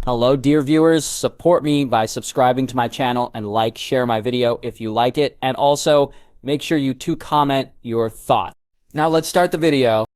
Hello, dear viewers. Support me by subscribing to my channel and share my video if you like it. And also, make sure you comment your thoughts. Now let's start the video.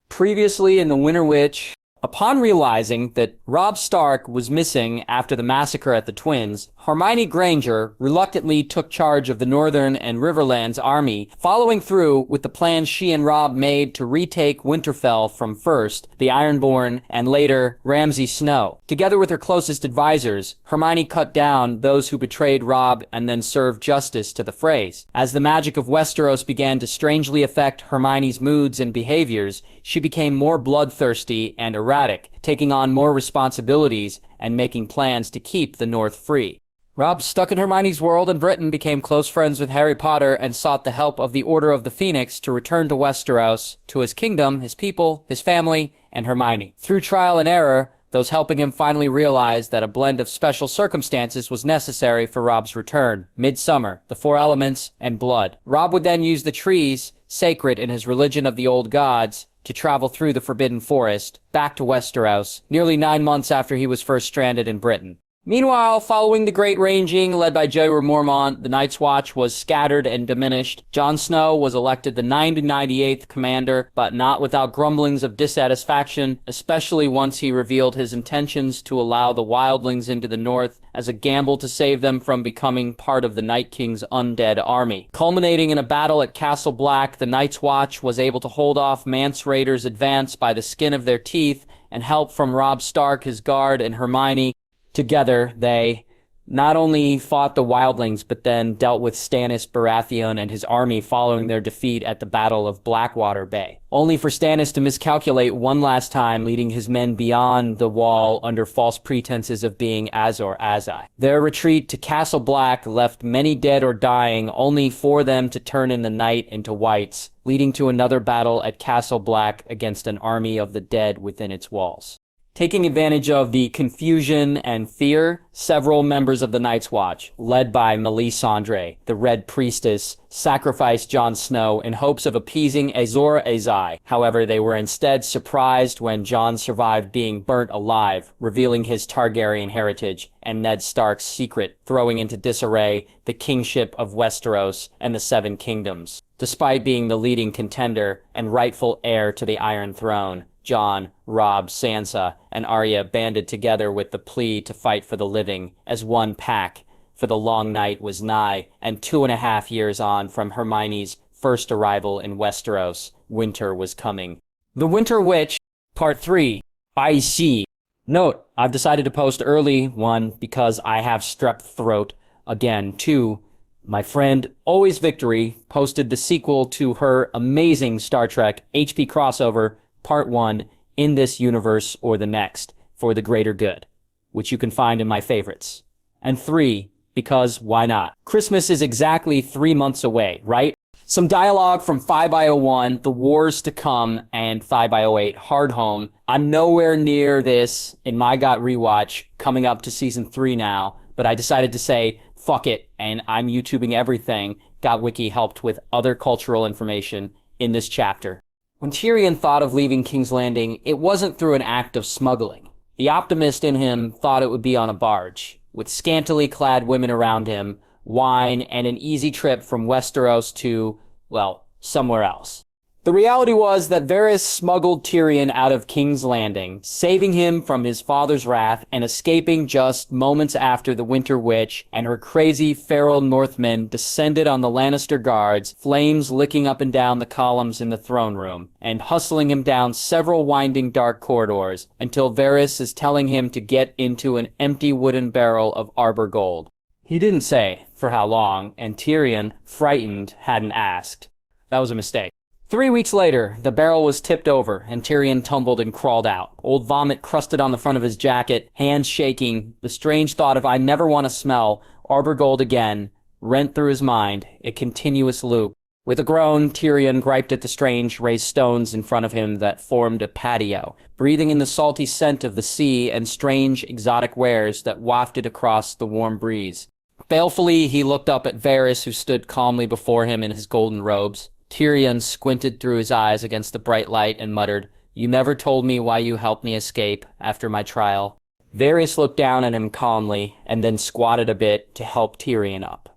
Previously in The Winter Witch, upon realizing that Robb Stark was missing after the massacre at the Twins, Hermione Granger reluctantly took charge of the Northern and Riverlands army, following through with the plans she and Robb made to retake Winterfell from first the Ironborn and later Ramsay Snow. Together with her closest advisors, Hermione cut down those who betrayed Robb and then served justice to the Freys. As the magic of Westeros began to strangely affect Hermione's moods and behaviors, she became more bloodthirsty and erratic, taking on more responsibilities and making plans to keep the North free. Robb, stuck in Hermione's world in Britain, became close friends with Harry Potter and sought the help of the Order of the Phoenix to return to Westeros, to his kingdom, his people, his family, and Hermione. Through trial and error, those helping him finally realized that a blend of special circumstances was necessary for Robb's return: midsummer, the four elements, and blood. Robb would then use the trees, sacred in his religion of the old gods, to travel through the Forbidden Forest, back to Westeros, nearly 9 months after he was first stranded in Britain. Meanwhile, following the Great Ranging, led by Jorah Mormont, the Night's Watch was scattered and diminished. Jon Snow was elected the 98th commander, but not without grumblings of dissatisfaction, especially once he revealed his intentions to allow the wildlings into the north as a gamble to save them from becoming part of the Night King's undead army. Culminating in a battle at Castle Black, the Night's Watch was able to hold off Mance Rayder's advance by the skin of their teeth, and help from Robb Stark, his guard, and Hermione. Together, they not only fought the wildlings, but then dealt with Stannis Baratheon and his army following their defeat at the Battle of Blackwater Bay, only for Stannis to miscalculate one last time, leading his men beyond the wall under false pretenses of being Azor Ahai. Their retreat to Castle Black left many dead or dying, only for them to turn in the night into whites, leading to another battle at Castle Black against an army of the dead within its walls. Taking advantage of the confusion and fear, several members of the Night's Watch, led by Melisandre, the Red Priestess, sacrificed Jon Snow in hopes of appeasing Azor Ahai. However, they were instead surprised when Jon survived being burnt alive, revealing his Targaryen heritage and Ned Stark's secret, throwing into disarray the kingship of Westeros and the Seven Kingdoms. Despite being the leading contender and rightful heir to the Iron Throne, Jon, Robb, Sansa, and Arya banded together with the plea to fight for the living as one pack, for the long night was nigh, and 2.5 years on from Hermione's first arrival in Westeros, winter was coming. The Winter Witch, Part 3, I See. Note, I've decided to post early, 1, because I have strep throat. Again, 2, my friend Always Victory posted the sequel to her amazing Star Trek HP crossover, Part 1, In This Universe or the Next, for the Greater Good, which you can find in my favorites. And 3, because why not? Christmas is exactly 3 months away, right? Some dialogue from 5x01, The Wars to Come, and 5x08, Hard Home. I'm nowhere near this in my Got Rewatch, coming up to Season 3 now, but I decided to say, fuck it, and I'm YouTubing everything. Got Wiki helped with other cultural information in this chapter. When Tyrion thought of leaving King's Landing, it wasn't through an act of smuggling. The optimist in him thought it would be on a barge, with scantily clad women around him, wine, and an easy trip from Westeros to, well, somewhere else. The reality was that Varys smuggled Tyrion out of King's Landing, saving him from his father's wrath and escaping just moments after the Winter Witch and her crazy feral Northmen descended on the Lannister guards, flames licking up and down the columns in the throne room, and hustling him down several winding dark corridors until Varys is telling him to get into an empty wooden barrel of arbor gold. He didn't say for how long, and Tyrion, frightened, hadn't asked. That was a mistake. 3 weeks later, the barrel was tipped over, and Tyrion tumbled and crawled out. Old vomit crusted on the front of his jacket, hands shaking. The strange thought of I never want to smell arbor gold again rent through his mind, a continuous loop. With a groan, Tyrion griped at the strange raised stones in front of him that formed a patio, breathing in the salty scent of the sea and strange exotic wares that wafted across the warm breeze. Balefully, he looked up at Varys, who stood calmly before him in his golden robes. Tyrion squinted through his eyes against the bright light and muttered, You never told me why you helped me escape after my trial." Varys looked down at him calmly and then squatted a bit to help Tyrion up.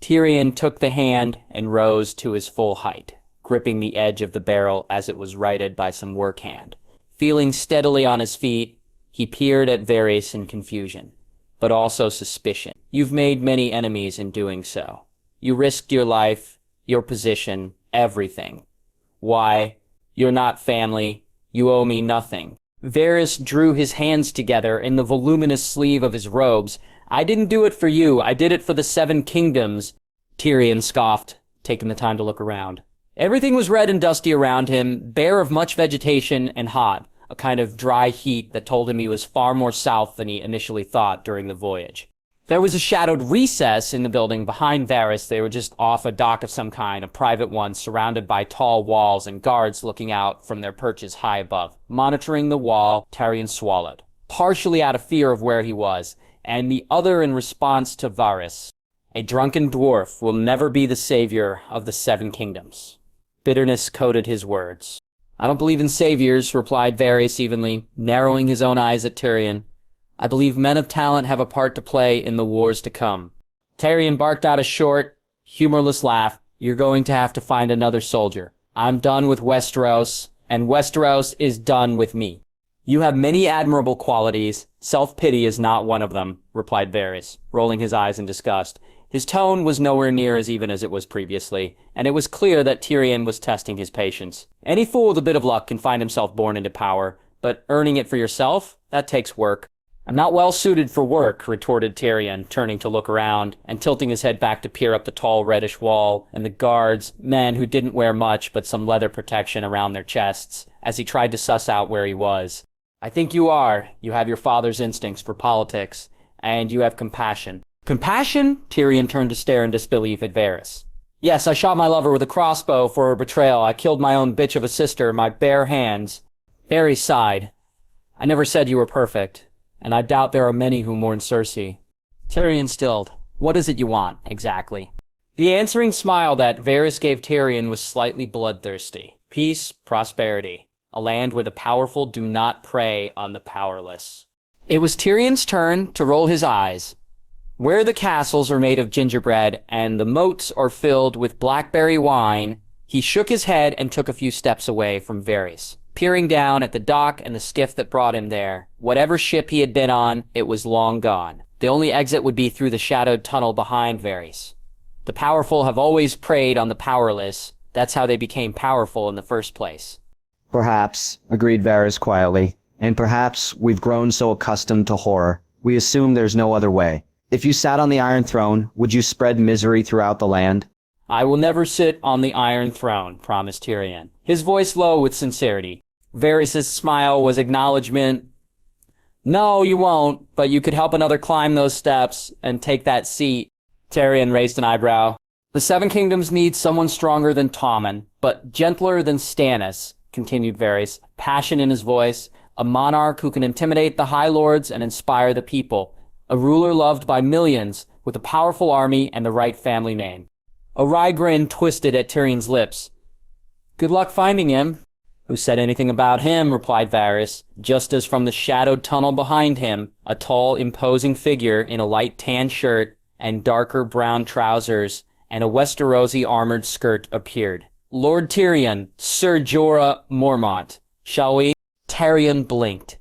Tyrion took the hand and rose to his full height, gripping the edge of the barrel as it was righted by some work hand. Feeling steadily on his feet, he peered at Varys in confusion, but also suspicion. "You've made many enemies in doing so. You risked your life, your position, everything. Why? You're not family. You owe me nothing." Varys drew his hands together in the voluminous sleeve of his robes. "I didn't do it for you. I did it for the Seven Kingdoms." Tyrion scoffed, taking the time to look around. Everything was red and dusty around him, bare of much vegetation and hot, a kind of dry heat that told him he was far more south than he initially thought during the voyage. There was a shadowed recess in the building behind Varys. They were just off a dock of some kind, a private one, surrounded by tall walls and guards looking out from their perches high above. Monitoring the wall, Tyrion swallowed, partially out of fear of where he was, and the other in response to Varys. A drunken dwarf will never be the savior of the Seven Kingdoms. Bitterness coated his words. "I don't believe in saviors," replied Varys evenly, narrowing his own eyes at Tyrion. "I believe men of talent have a part to play in the wars to come." Tyrion barked out a short, humorless laugh. "You're going to have to find another soldier. I'm done with Westeros, and Westeros is done with me." "You have many admirable qualities. Self-pity is not one of them," replied Varys, rolling his eyes in disgust. His tone was nowhere near as even as it was previously, and it was clear that Tyrion was testing his patience. Any fool with a bit of luck can find himself born into power, but earning it for yourself, that takes work. "I'm not well suited for work," retorted Tyrion, turning to look around and tilting his head back to peer up the tall reddish wall and the guards, men who didn't wear much but some leather protection around their chests, as he tried to suss out where he was. "I think you are. You have your father's instincts for politics, and you have compassion." "Compassion?" Tyrion turned to stare in disbelief at Varys. "Yes, I shot my lover with a crossbow for her betrayal. I killed my own bitch of a sister, my bare hands." Varys sighed. "I never said you were perfect, and I doubt there are many who mourn Cersei." Tyrion stilled. "What is it you want, exactly?" The answering smile that Varys gave Tyrion was slightly bloodthirsty. Peace, prosperity. A land where the powerful do not prey on the powerless. It was Tyrion's turn to roll his eyes. Where the castles are made of gingerbread and the moats are filled with blackberry wine, he shook his head and took a few steps away from Varys, peering down at the dock and the skiff that brought him there. Whatever ship he had been on, it was long gone. The only exit would be through the shadowed tunnel behind Varys. The powerful have always preyed on the powerless. That's how they became powerful in the first place. "Perhaps," agreed Varys quietly, "and perhaps we've grown so accustomed to horror, we assume there's no other way. If you sat on the Iron Throne, would you spread misery throughout the land?" "I will never sit on the Iron Throne," promised Tyrion, his voice low with sincerity. Varys' smile was acknowledgement. "No, you won't, but you could help another climb those steps and take that seat." Tyrion raised an eyebrow. "The Seven Kingdoms need someone stronger than Tommen, but gentler than Stannis," continued Varys, passion in his voice. "A monarch who can intimidate the High Lords and inspire the people. A ruler loved by millions, with a powerful army and the right family name." A wry grin twisted at Tyrion's lips. "Good luck finding him." "Who said anything about him?" replied Varys, just as from the shadowed tunnel behind him, a tall, imposing figure in a light tan shirt and darker brown trousers and a Westerosi armored skirt appeared. "Lord Tyrion, Sir Jorah Mormont. Shall we?" Tyrion blinked.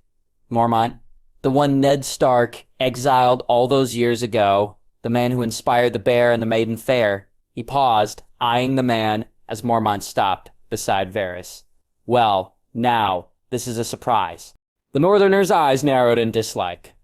"Mormont? The one Ned Stark exiled all those years ago, the man who inspired the Bear and the Maiden Fair." He paused, eyeing the man as Mormont stopped beside Varys. "Well, now, this is a surprise." The Northerner's eyes narrowed in dislike.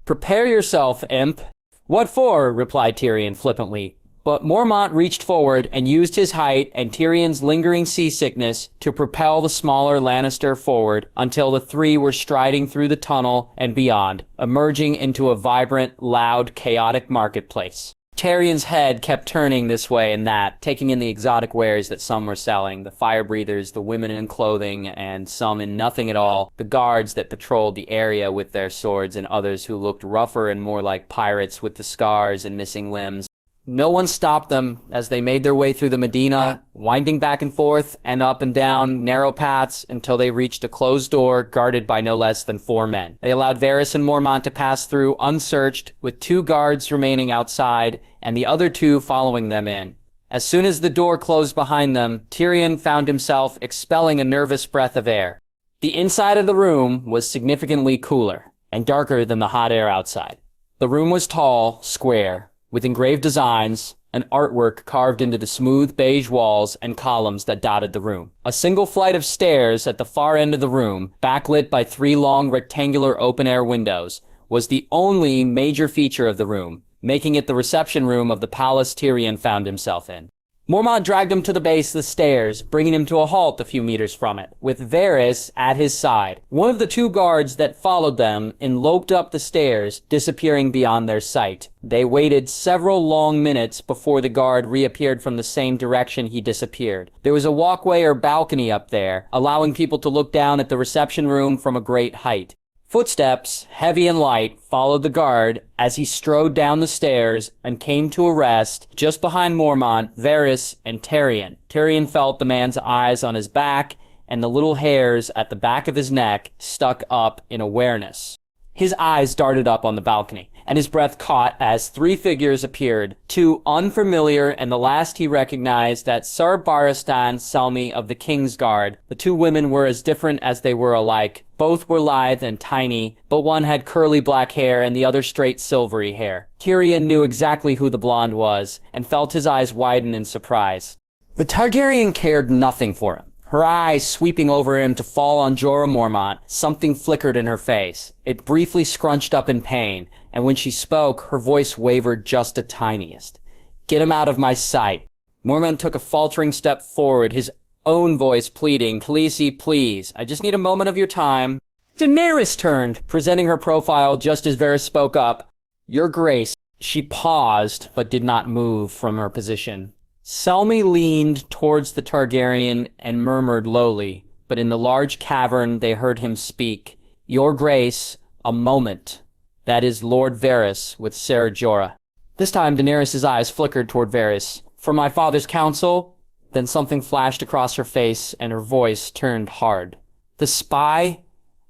"Prepare yourself, imp." "What for?" replied Tyrion flippantly. But Mormont reached forward and used his height and Tyrion's lingering seasickness to propel the smaller Lannister forward until the three were striding through the tunnel and beyond, emerging into a vibrant, loud, chaotic marketplace. Tyrion's head kept turning this way and that, taking in the exotic wares that some were selling, the fire breathers, the women in clothing, and some in nothing at all, the guards that patrolled the area with their swords, and others who looked rougher and more like pirates with the scars and missing limbs. No one stopped them as they made their way through the Medina, winding back and forth and up and down narrow paths until they reached a closed door guarded by no less than 4 men. They allowed Varys and Mormont to pass through unsearched, with 2 guards remaining outside and the other 2 following them in. As soon as the door closed behind them, Tyrion found himself expelling a nervous breath of air. The inside of the room was significantly cooler and darker than the hot air outside. The room was tall, square, with engraved designs and artwork carved into the smooth beige walls and columns that dotted the room. A single flight of stairs at the far end of the room, backlit by 3 long rectangular open-air windows, was the only major feature of the room, making it the reception room of the palace Tyrion found himself in. Mormont dragged him to the base of the stairs, bringing him to a halt a few meters from it, with Varys at his side. One of the 2 guards that followed them loped up the stairs, disappearing beyond their sight. They waited several long minutes before the guard reappeared from the same direction he disappeared. There was a walkway or balcony up there, allowing people to look down at the reception room from a great height. Footsteps, heavy and light, followed the guard as he strode down the stairs and came to a rest just behind Mormont, Varys, and Tyrion. Tyrion felt the man's eyes on his back and the little hairs at the back of his neck stuck up in awareness. His eyes darted up on the balcony, and his breath caught as 3 figures appeared, 2 unfamiliar, and the last he recognized as Sir Barristan Selmy of the King's Guard. The 2 women were as different as they were alike. Both were lithe and tiny, but one had curly black hair and the other straight silvery hair. Tyrion knew exactly who the blonde was, and felt his eyes widen in surprise. The Targaryen cared nothing for him. Her eyes sweeping over him to fall on Jorah Mormont, something flickered in her face. It briefly scrunched up in pain, and when she spoke, her voice wavered just the tiniest. "Get him out of my sight." Mormont took a faltering step forward, his own voice pleading, "Khaleesi, please, I just need a moment of your time." Daenerys turned, presenting her profile just as Varys spoke up. "Your Grace." She paused, but did not move from her position. Selmy leaned towards the Targaryen and murmured lowly, but in the large cavern they heard him speak. "Your Grace, a moment. That is Lord Varys with Ser Jorah." This time Daenerys' eyes flickered toward Varys. "For my father's counsel?" Then something flashed across her face and her voice turned hard. "The spy?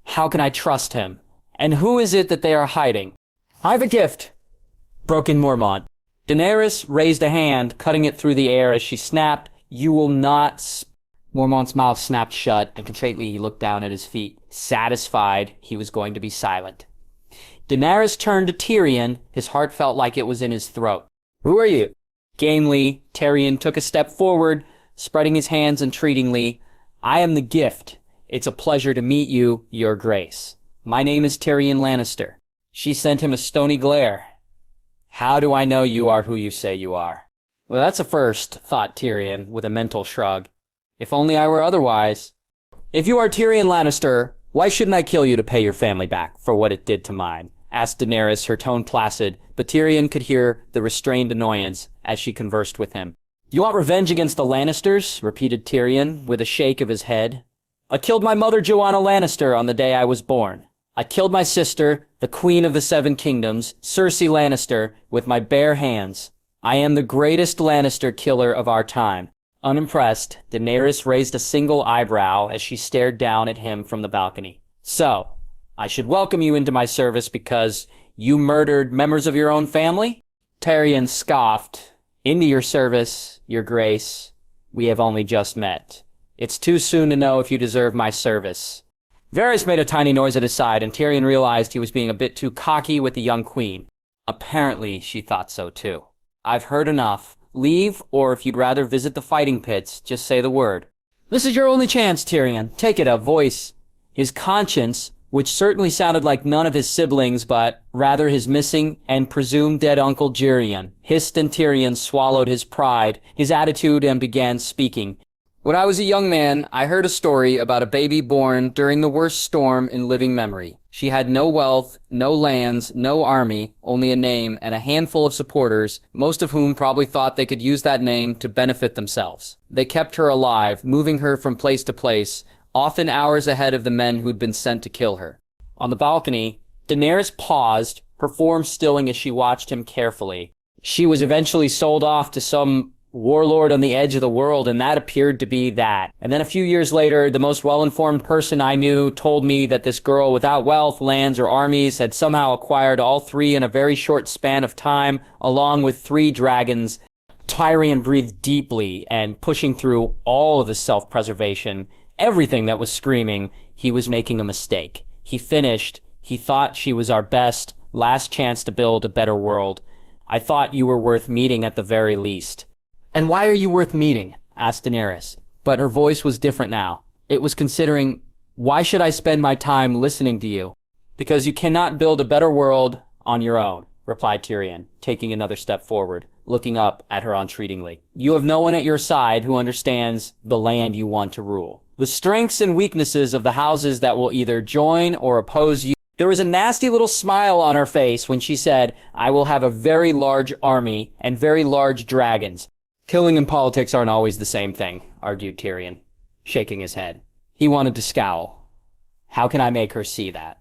How can I trust him? And who is it that they are hiding?" "I've a gift," broke in Mormont. Daenerys raised a hand, cutting it through the air as she snapped, "You will not Mormont's mouth snapped shut, and contritely he looked down at his feet, satisfied he was going to be silent. Daenerys turned to Tyrion. His heart felt like it was in his throat. "Who are you?" Gamely, Tyrion took a step forward, spreading his hands entreatingly. "I am the gift. It's a pleasure to meet you, Your Grace. My name is Tyrion Lannister." She sent him a stony glare. "How do I know you are who you say you are?" "Well, that's a first," thought Tyrion, with a mental shrug. "If only I were otherwise." "If you are Tyrion Lannister, why shouldn't I kill you to pay your family back for what it did to mine?" asked Daenerys, her tone placid, but Tyrion could hear the restrained annoyance as she conversed with him. "You want revenge against the Lannisters?" repeated Tyrion, with a shake of his head. "I killed my mother Joanna Lannister on the day I was born. I killed my sister, the Queen of the Seven Kingdoms, Cersei Lannister, with my bare hands. I am the greatest Lannister killer of our time." Unimpressed, Daenerys raised a single eyebrow as she stared down at him from the balcony. "So, I should welcome you into my service because you murdered members of your own family?" Tyrion scoffed. "Into your service, Your Grace. We have only just met. It's too soon to know if you deserve my service." Varys made a tiny noise at his side, and Tyrion realized he was being a bit too cocky with the young queen. Apparently, she thought so too. "I've heard enough. Leave, or if you'd rather visit the fighting pits, just say the word." "This is your only chance, Tyrion. Take it," a voice. His conscience, which certainly sounded like none of his siblings, but rather his missing and presumed dead uncle Jerion, hissed, and Tyrion swallowed his pride, his attitude, and began speaking. "When I was a young man, I heard a story about a baby born during the worst storm in living memory. She had no wealth, no lands, no army, only a name and a handful of supporters, most of whom probably thought they could use that name to benefit themselves. They kept her alive, moving her from place to place, often hours ahead of the men who'd been sent to kill her." On the balcony, Daenerys paused, her form stilling as she watched him carefully. She was eventually sold off to some warlord on the edge of the world, and that appeared to be that. And then a few years later, the most well-informed person I knew told me that this girl without wealth, lands, or armies had somehow acquired all three in a very short span of time, along with 3 dragons. Tyrion breathed deeply, and pushing through all of his self-preservation, everything that was screaming, he was making a mistake. He finished. He thought she was our best, last chance to build a better world. I thought you were worth meeting at the very least. And why are you worth meeting? Asked Daenerys. But her voice was different now. It was considering, why should I spend my time listening to you? Because you cannot build a better world on your own, replied Tyrion, taking another step forward, looking up at her entreatingly. You have no one at your side who understands the land you want to rule. The strengths and weaknesses of the houses that will either join or oppose you. There was a nasty little smile on her face when she said, I will have a very large army and very large dragons. Killing and politics aren't always the same thing, argued Tyrion, shaking his head. He wanted to scowl. How can I make her see that?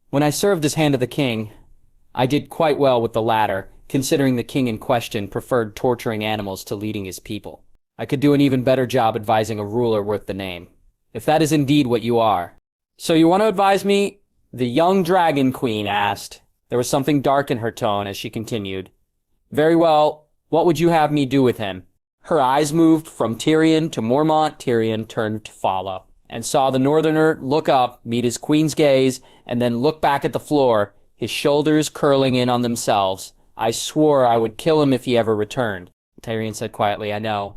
When I served as Hand of the King, I did quite well with the latter, considering the king in question preferred torturing animals to leading his people. I could do an even better job advising a ruler worth the name, if that is indeed what you are. So you want to advise me? The young dragon queen asked. There was something dark in her tone as she continued. Very well. What would you have me do with him? Her eyes moved from Tyrion to Mormont. Tyrion turned to follow, and saw the northerner look up, meet his queen's gaze, and then look back at the floor, his shoulders curling in on themselves. I swore I would kill him if he ever returned. Tyrion said quietly, I know.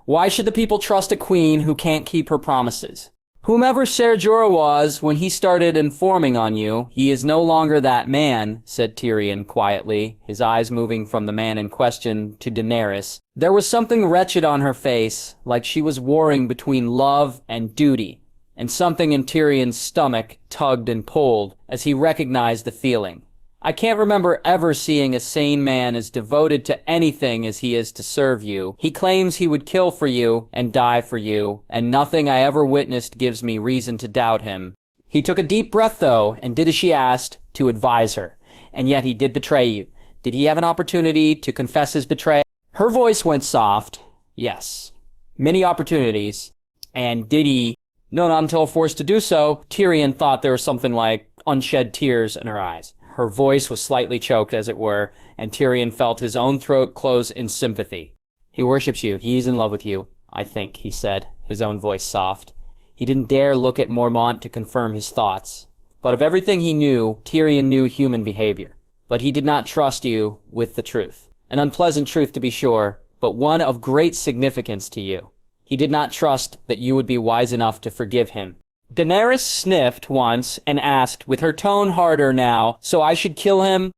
Why should the people trust a queen who can't keep her promises? Whomever Ser Jorah was when he started informing on you, he is no longer that man, said Tyrion quietly, his eyes moving from the man in question to Daenerys. There was something wretched on her face, like she was warring between love and duty, and something in Tyrion's stomach tugged and pulled as he recognized the feeling. I can't remember ever seeing a sane man as devoted to anything as he is to serve you. He claims he would kill for you and die for you, and nothing I ever witnessed gives me reason to doubt him. He took a deep breath, though, and did as she asked, to advise her. And yet he did betray you. Did he have an opportunity to confess his betrayal? Her voice went soft. Yes. Many opportunities. And did he? No, not until forced to do so. Tyrion thought there was something like unshed tears in her eyes. Her voice was slightly choked, as it were, and Tyrion felt his own throat close in sympathy. He worships you. He's in love with you, I think, he said, his own voice soft. He didn't dare look at Mormont to confirm his thoughts. But of everything he knew, Tyrion knew human behavior. But he did not trust you with the truth. An unpleasant truth, to be sure, but one of great significance to you. He did not trust that you would be wise enough to forgive him. Daenerys sniffed once and asked, with her tone harder now, so I should kill him?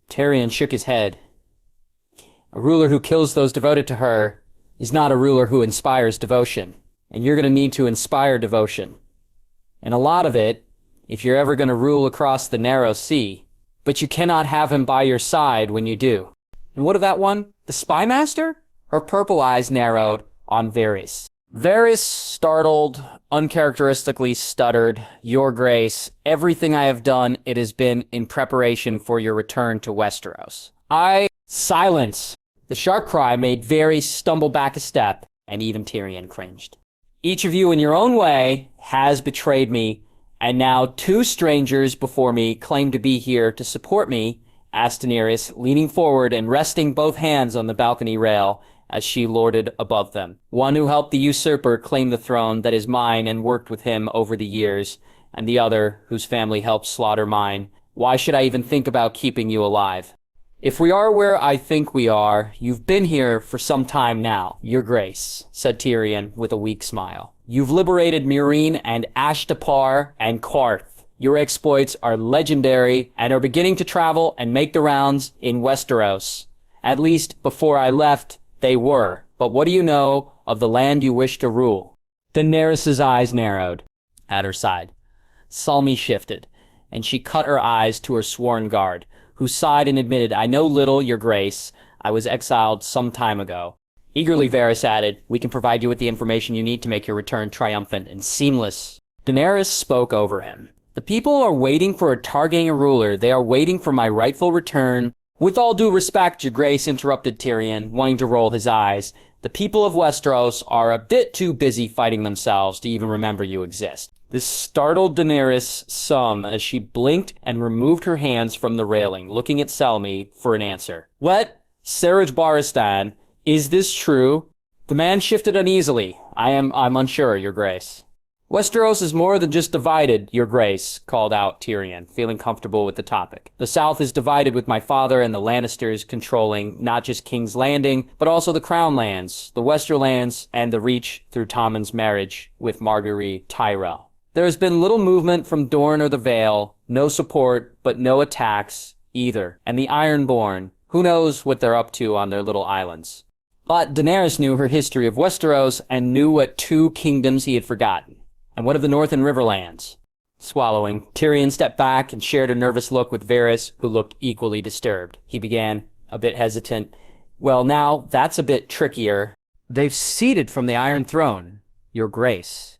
Tyrion shook his head. A ruler who kills those devoted to her is not a ruler who inspires devotion. And you're going to need to inspire devotion. And a lot of it, if you're ever going to rule across the narrow sea. But you cannot have him by your side when you do. And what of that one? The spy master? Her purple eyes narrowed on Varys. Varys, startled, uncharacteristically stuttered, Your Grace, everything I have done, it has been in preparation for your return to Westeros. Silence! The sharp cry made Varys stumble back a step, and even Tyrion cringed. Each of you in your own way has betrayed me, and now 2 strangers before me claim to be here to support me, asked Daenerys, leaning forward and resting both hands on the balcony rail, as she lorded above them. One who helped the usurper claim the throne that is mine and worked with him over the years, and the other whose family helped slaughter mine. Why should I even think about keeping you alive? If we are where I think we are, you've been here for some time now, Your Grace, said Tyrion with a weak smile. You've liberated Meereen and Ashtapar and Qarth. Your exploits are legendary and are beginning to travel and make the rounds in Westeros. At least before I left, they were. But what do you know of the land you wish to rule? Daenerys' eyes narrowed at her side. Salmi shifted, and she cut her eyes to her sworn guard, who sighed and admitted, I know little, Your Grace. I was exiled some time ago. Eagerly, Varys added, we can provide you with the information you need to make your return triumphant and seamless. Daenerys spoke over him. The people are waiting for a Targaryen ruler. They are waiting for my rightful return With all due respect, Your Grace, interrupted Tyrion, wanting to roll his eyes. The people of Westeros are a bit too busy fighting themselves to even remember you exist. This startled Daenerys some as she blinked and removed her hands from the railing, looking at Selmy for an answer. What? Seraj Barristan, is this true? The man shifted uneasily. I'm unsure, Your Grace. Westeros is more than just divided, Your Grace, called out Tyrion, feeling comfortable with the topic. The South is divided with my father and the Lannisters controlling not just King's Landing, but also the Crown Lands, the Westerlands, and the Reach through Tommen's marriage with Marguerite Tyrell. There has been little movement from Dorne or the Vale, no support, but no attacks either. And the Ironborn, who knows what they're up to on their little islands. But Daenerys knew her history of Westeros and knew what two kingdoms he had forgotten. And what of the North and Riverlands? Swallowing, Tyrion stepped back and shared a nervous look with Varys, who looked equally disturbed. He began, a bit hesitant. Well, now, that's a bit trickier. They've ceded from the Iron Throne, Your Grace,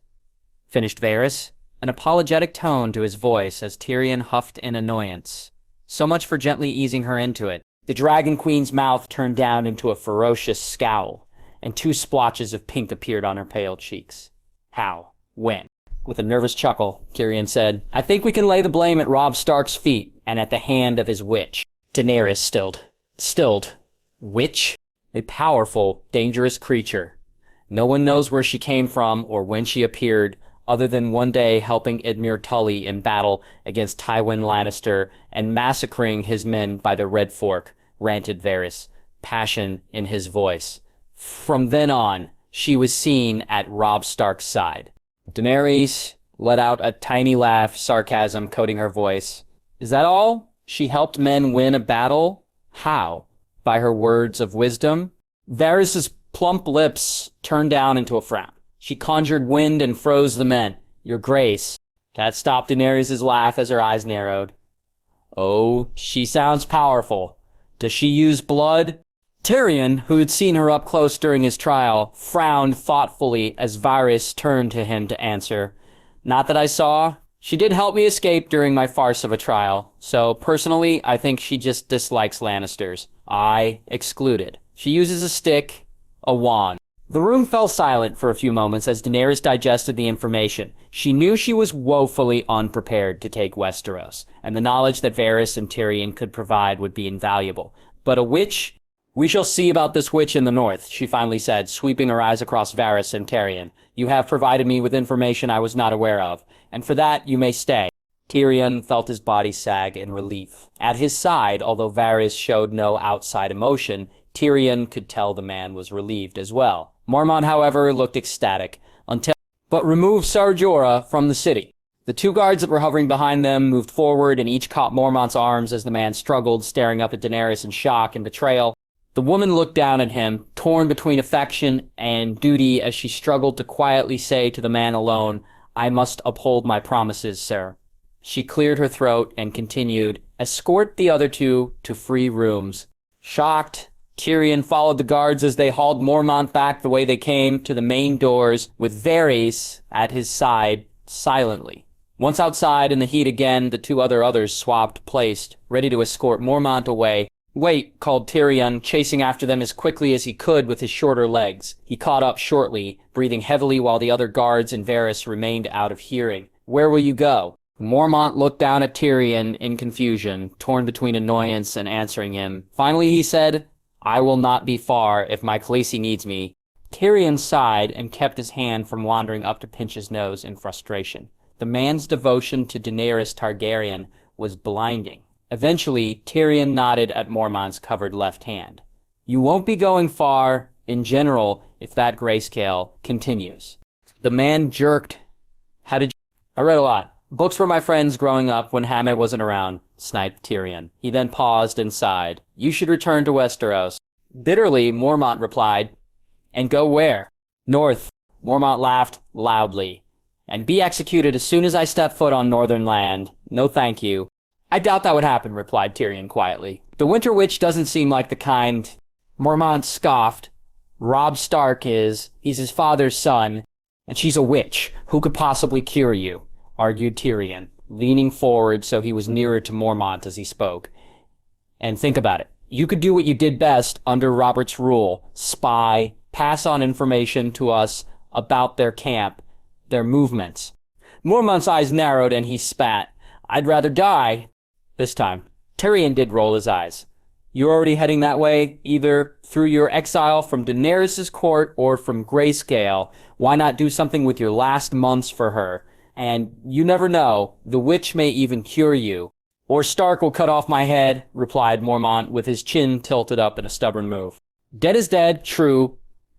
finished Varys, an apologetic tone to his voice as Tyrion huffed in annoyance. So much for gently easing her into it. The Dragon Queen's mouth turned down into a ferocious scowl, and two splotches of pink appeared on her pale cheeks. How? When? With a nervous chuckle, Tyrion said, I think we can lay the blame at Robb Stark's feet and at the hand of his witch. Daenerys stilled. Witch? A powerful, dangerous creature. No one knows where she came from or when she appeared, other than one day helping Edmure Tully in battle against Tywin Lannister and massacring his men by the Red Fork, ranted Varys, passion in his voice. From then on, she was seen at Robb Stark's side. Daenerys let out a tiny laugh, sarcasm coating her voice. Is that all? She helped men win a battle? How? By her words of wisdom? Varys' plump lips turned down into a frown. She conjured wind and froze the men. Your Grace. That stopped Daenerys' laugh as her eyes narrowed. Oh, she sounds powerful. Does she use blood? Tyrion, who had seen her up close during his trial, frowned thoughtfully as Varys turned to him to answer. Not that I saw. She did help me escape during my farce of a trial, so personally, I think she just dislikes Lannisters. I excluded. She uses a stick, a wand. The room fell silent for a few moments as Daenerys digested the information. She knew she was woefully unprepared to take Westeros, and the knowledge that Varys and Tyrion could provide would be invaluable. But a witch? We shall see about this witch in the north, she finally said, sweeping her eyes across Varys and Tyrion. You have provided me with information I was not aware of, and for that you may stay. Tyrion felt his body sag in relief. At his side, although Varys showed no outside emotion, Tyrion could tell the man was relieved as well. Mormont, however, looked ecstatic, but removed Ser Jorah from the city. The two guards that were hovering behind them moved forward and each caught Mormont's arms as the man struggled, staring up at Daenerys in shock and betrayal. The woman looked down at him, torn between affection and duty as she struggled to quietly say to the man alone, I must uphold my promises, sir. She cleared her throat and continued, escort the other two to free rooms. Shocked, Tyrion followed the guards as they hauled Mormont back the way they came to the main doors, with Varys at his side, silently. Once outside in the heat again, the two others swapped placed, ready to escort Mormont away. Wait, called Tyrion, chasing after them as quickly as he could with his shorter legs. He caught up shortly, breathing heavily while the other guards and Varys remained out of hearing. Where will you go? Mormont looked down at Tyrion in confusion, torn between annoyance and answering him. Finally he said, I will not be far if my Khaleesi needs me. Tyrion sighed and kept his hand from wandering up to pinch his nose in frustration. The man's devotion to Daenerys Targaryen was blinding. Eventually, Tyrion nodded at Mormont's covered left hand. You won't be going far, in general, if that grayscale continues. The man jerked. How did you... I read a lot. Books were my friends growing up when Hammett wasn't around, sniped Tyrion. He then paused and sighed. You should return to Westeros. Bitterly, Mormont replied. And go where? North. Mormont laughed loudly. And be executed as soon as I step foot on northern land. No thank you. I doubt that would happen, replied Tyrion quietly. The Winter Witch doesn't seem like the kind... Mormont scoffed. Robb Stark is. He's his father's son. And she's a witch. Who could possibly cure you? Argued Tyrion, leaning forward so he was nearer to Mormont as he spoke. And think about it. You could do what you did best under Robert's rule. Spy, pass on information to us about their camp, their movements. Mormont's eyes narrowed and he spat. I'd rather die. This time, Tyrion did roll his eyes. You're already heading that way, either through your exile from Daenerys' court or from Grayscale. Why not do something with your last months for her? And you never know, the witch may even cure you. Or Stark will cut off my head, replied Mormont with his chin tilted up in a stubborn move. Dead is dead, true,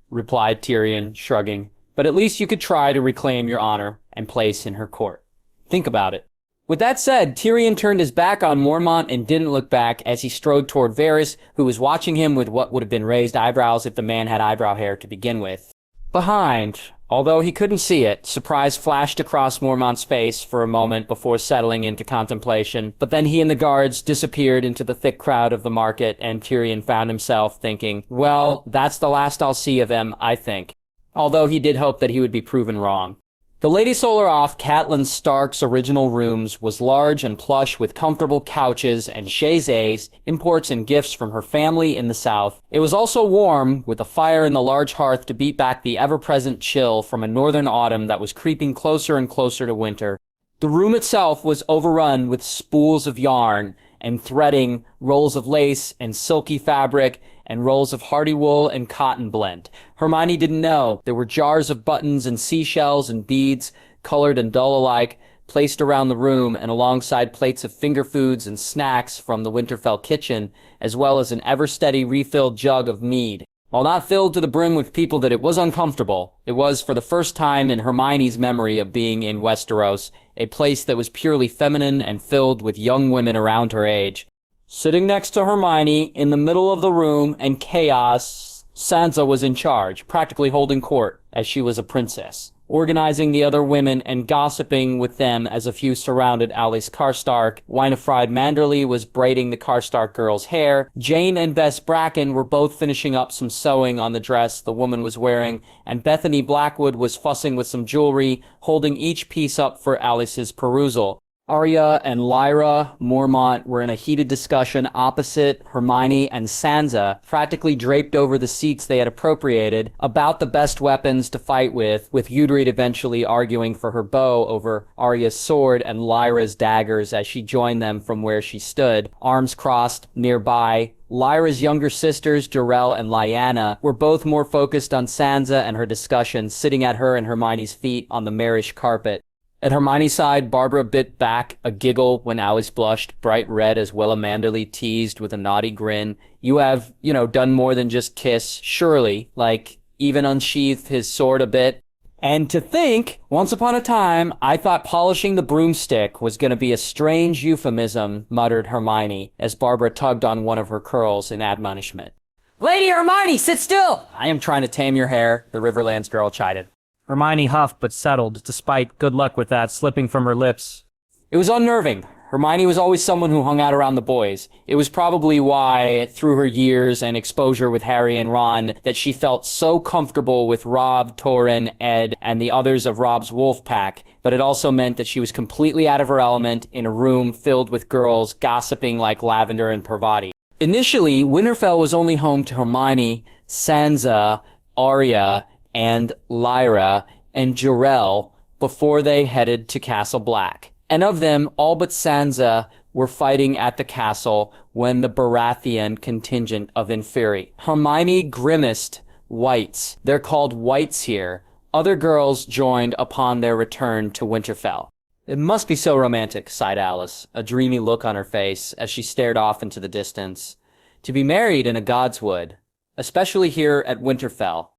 replied Tyrion, shrugging. But at least you could try to reclaim your honor and place in her court. Think about it. With that said, Tyrion turned his back on Mormont and didn't look back as he strode toward Varys, who was watching him with what would have been raised eyebrows if the man had eyebrow hair to begin with. Behind, although he couldn't see it, surprise flashed across Mormont's face for a moment before settling into contemplation, but then he and the guards disappeared into the thick crowd of the market, and Tyrion found himself thinking, well, that's the last I'll see of him, I think. Although he did hope that he would be proven wrong. The Lady Solar off Catelyn Stark's original rooms was large and plush with comfortable couches and chaises, imports and gifts from her family in the south. It was also warm, with a fire in the large hearth to beat back the ever-present chill from a northern autumn that was creeping closer and closer to winter. The room itself was overrun with spools of yarn and threading, rolls of lace and silky fabric, and rolls of hardy wool and cotton blend. Hermione didn't know. There were jars of buttons and seashells and beads, colored and dull alike, placed around the room and alongside plates of finger foods and snacks from the Winterfell kitchen, as well as an ever-steady refilled jug of mead. While not filled to the brim with people that it was uncomfortable, it was for the first time in Hermione's memory of being in Westeros, a place that was purely feminine and filled with young women around her age. Sitting next to Hermione, in the middle of the room and chaos, Sansa was in charge, practically holding court, as she was a princess, organizing the other women and gossiping with them as a few surrounded Alice Karstark. Winifred Manderly was braiding the Karstark girl's hair. Jane and Bess Bracken were both finishing up some sewing on the dress the woman was wearing, and Bethany Blackwood was fussing with some jewelry, holding each piece up for Alice's perusal. Arya and Lyra Mormont were in a heated discussion opposite Hermione and Sansa, practically draped over the seats they had appropriated, about the best weapons to fight with Uhtred eventually arguing for her bow over Arya's sword and Lyra's daggers as she joined them from where she stood, arms crossed nearby. Lyra's younger sisters, Jarell and Lyanna, were both more focused on Sansa and her discussion, sitting at her and Hermione's feet on the marish carpet. At Hermione's side, Barbara bit back a giggle when Alice blushed, bright red as Willa Manderly teased with a naughty grin. You have, done more than just kiss, surely, like, even unsheathed his sword a bit. And to think, once upon a time, I thought polishing the broomstick was going to be a strange euphemism, muttered Hermione, as Barbara tugged on one of her curls in admonishment. Lady Hermione, sit still! I am trying to tame your hair, the Riverlands girl chided. Hermione huffed but settled, despite good luck with that slipping from her lips. It was unnerving. Hermione was always someone who hung out around the boys. It was probably why, through her years and exposure with Harry and Ron, that she felt so comfortable with Robb, Torrhen, Ed, and the others of Robb's wolf pack, but it also meant that she was completely out of her element in a room filled with girls gossiping like Lavender and Parvati. Initially, Winterfell was only home to Hermione, Sansa, Arya, and Lyra and Jarell before they headed to Castle Black. And of them, all but Sansa were fighting at the castle when the Baratheon contingent of Inferi. Hermione grimaced. Whites. They're called whites here. Other girls joined upon their return to Winterfell. It must be so romantic, sighed Alice, a dreamy look on her face as she stared off into the distance. To be married in a Godswood, especially here at Winterfell.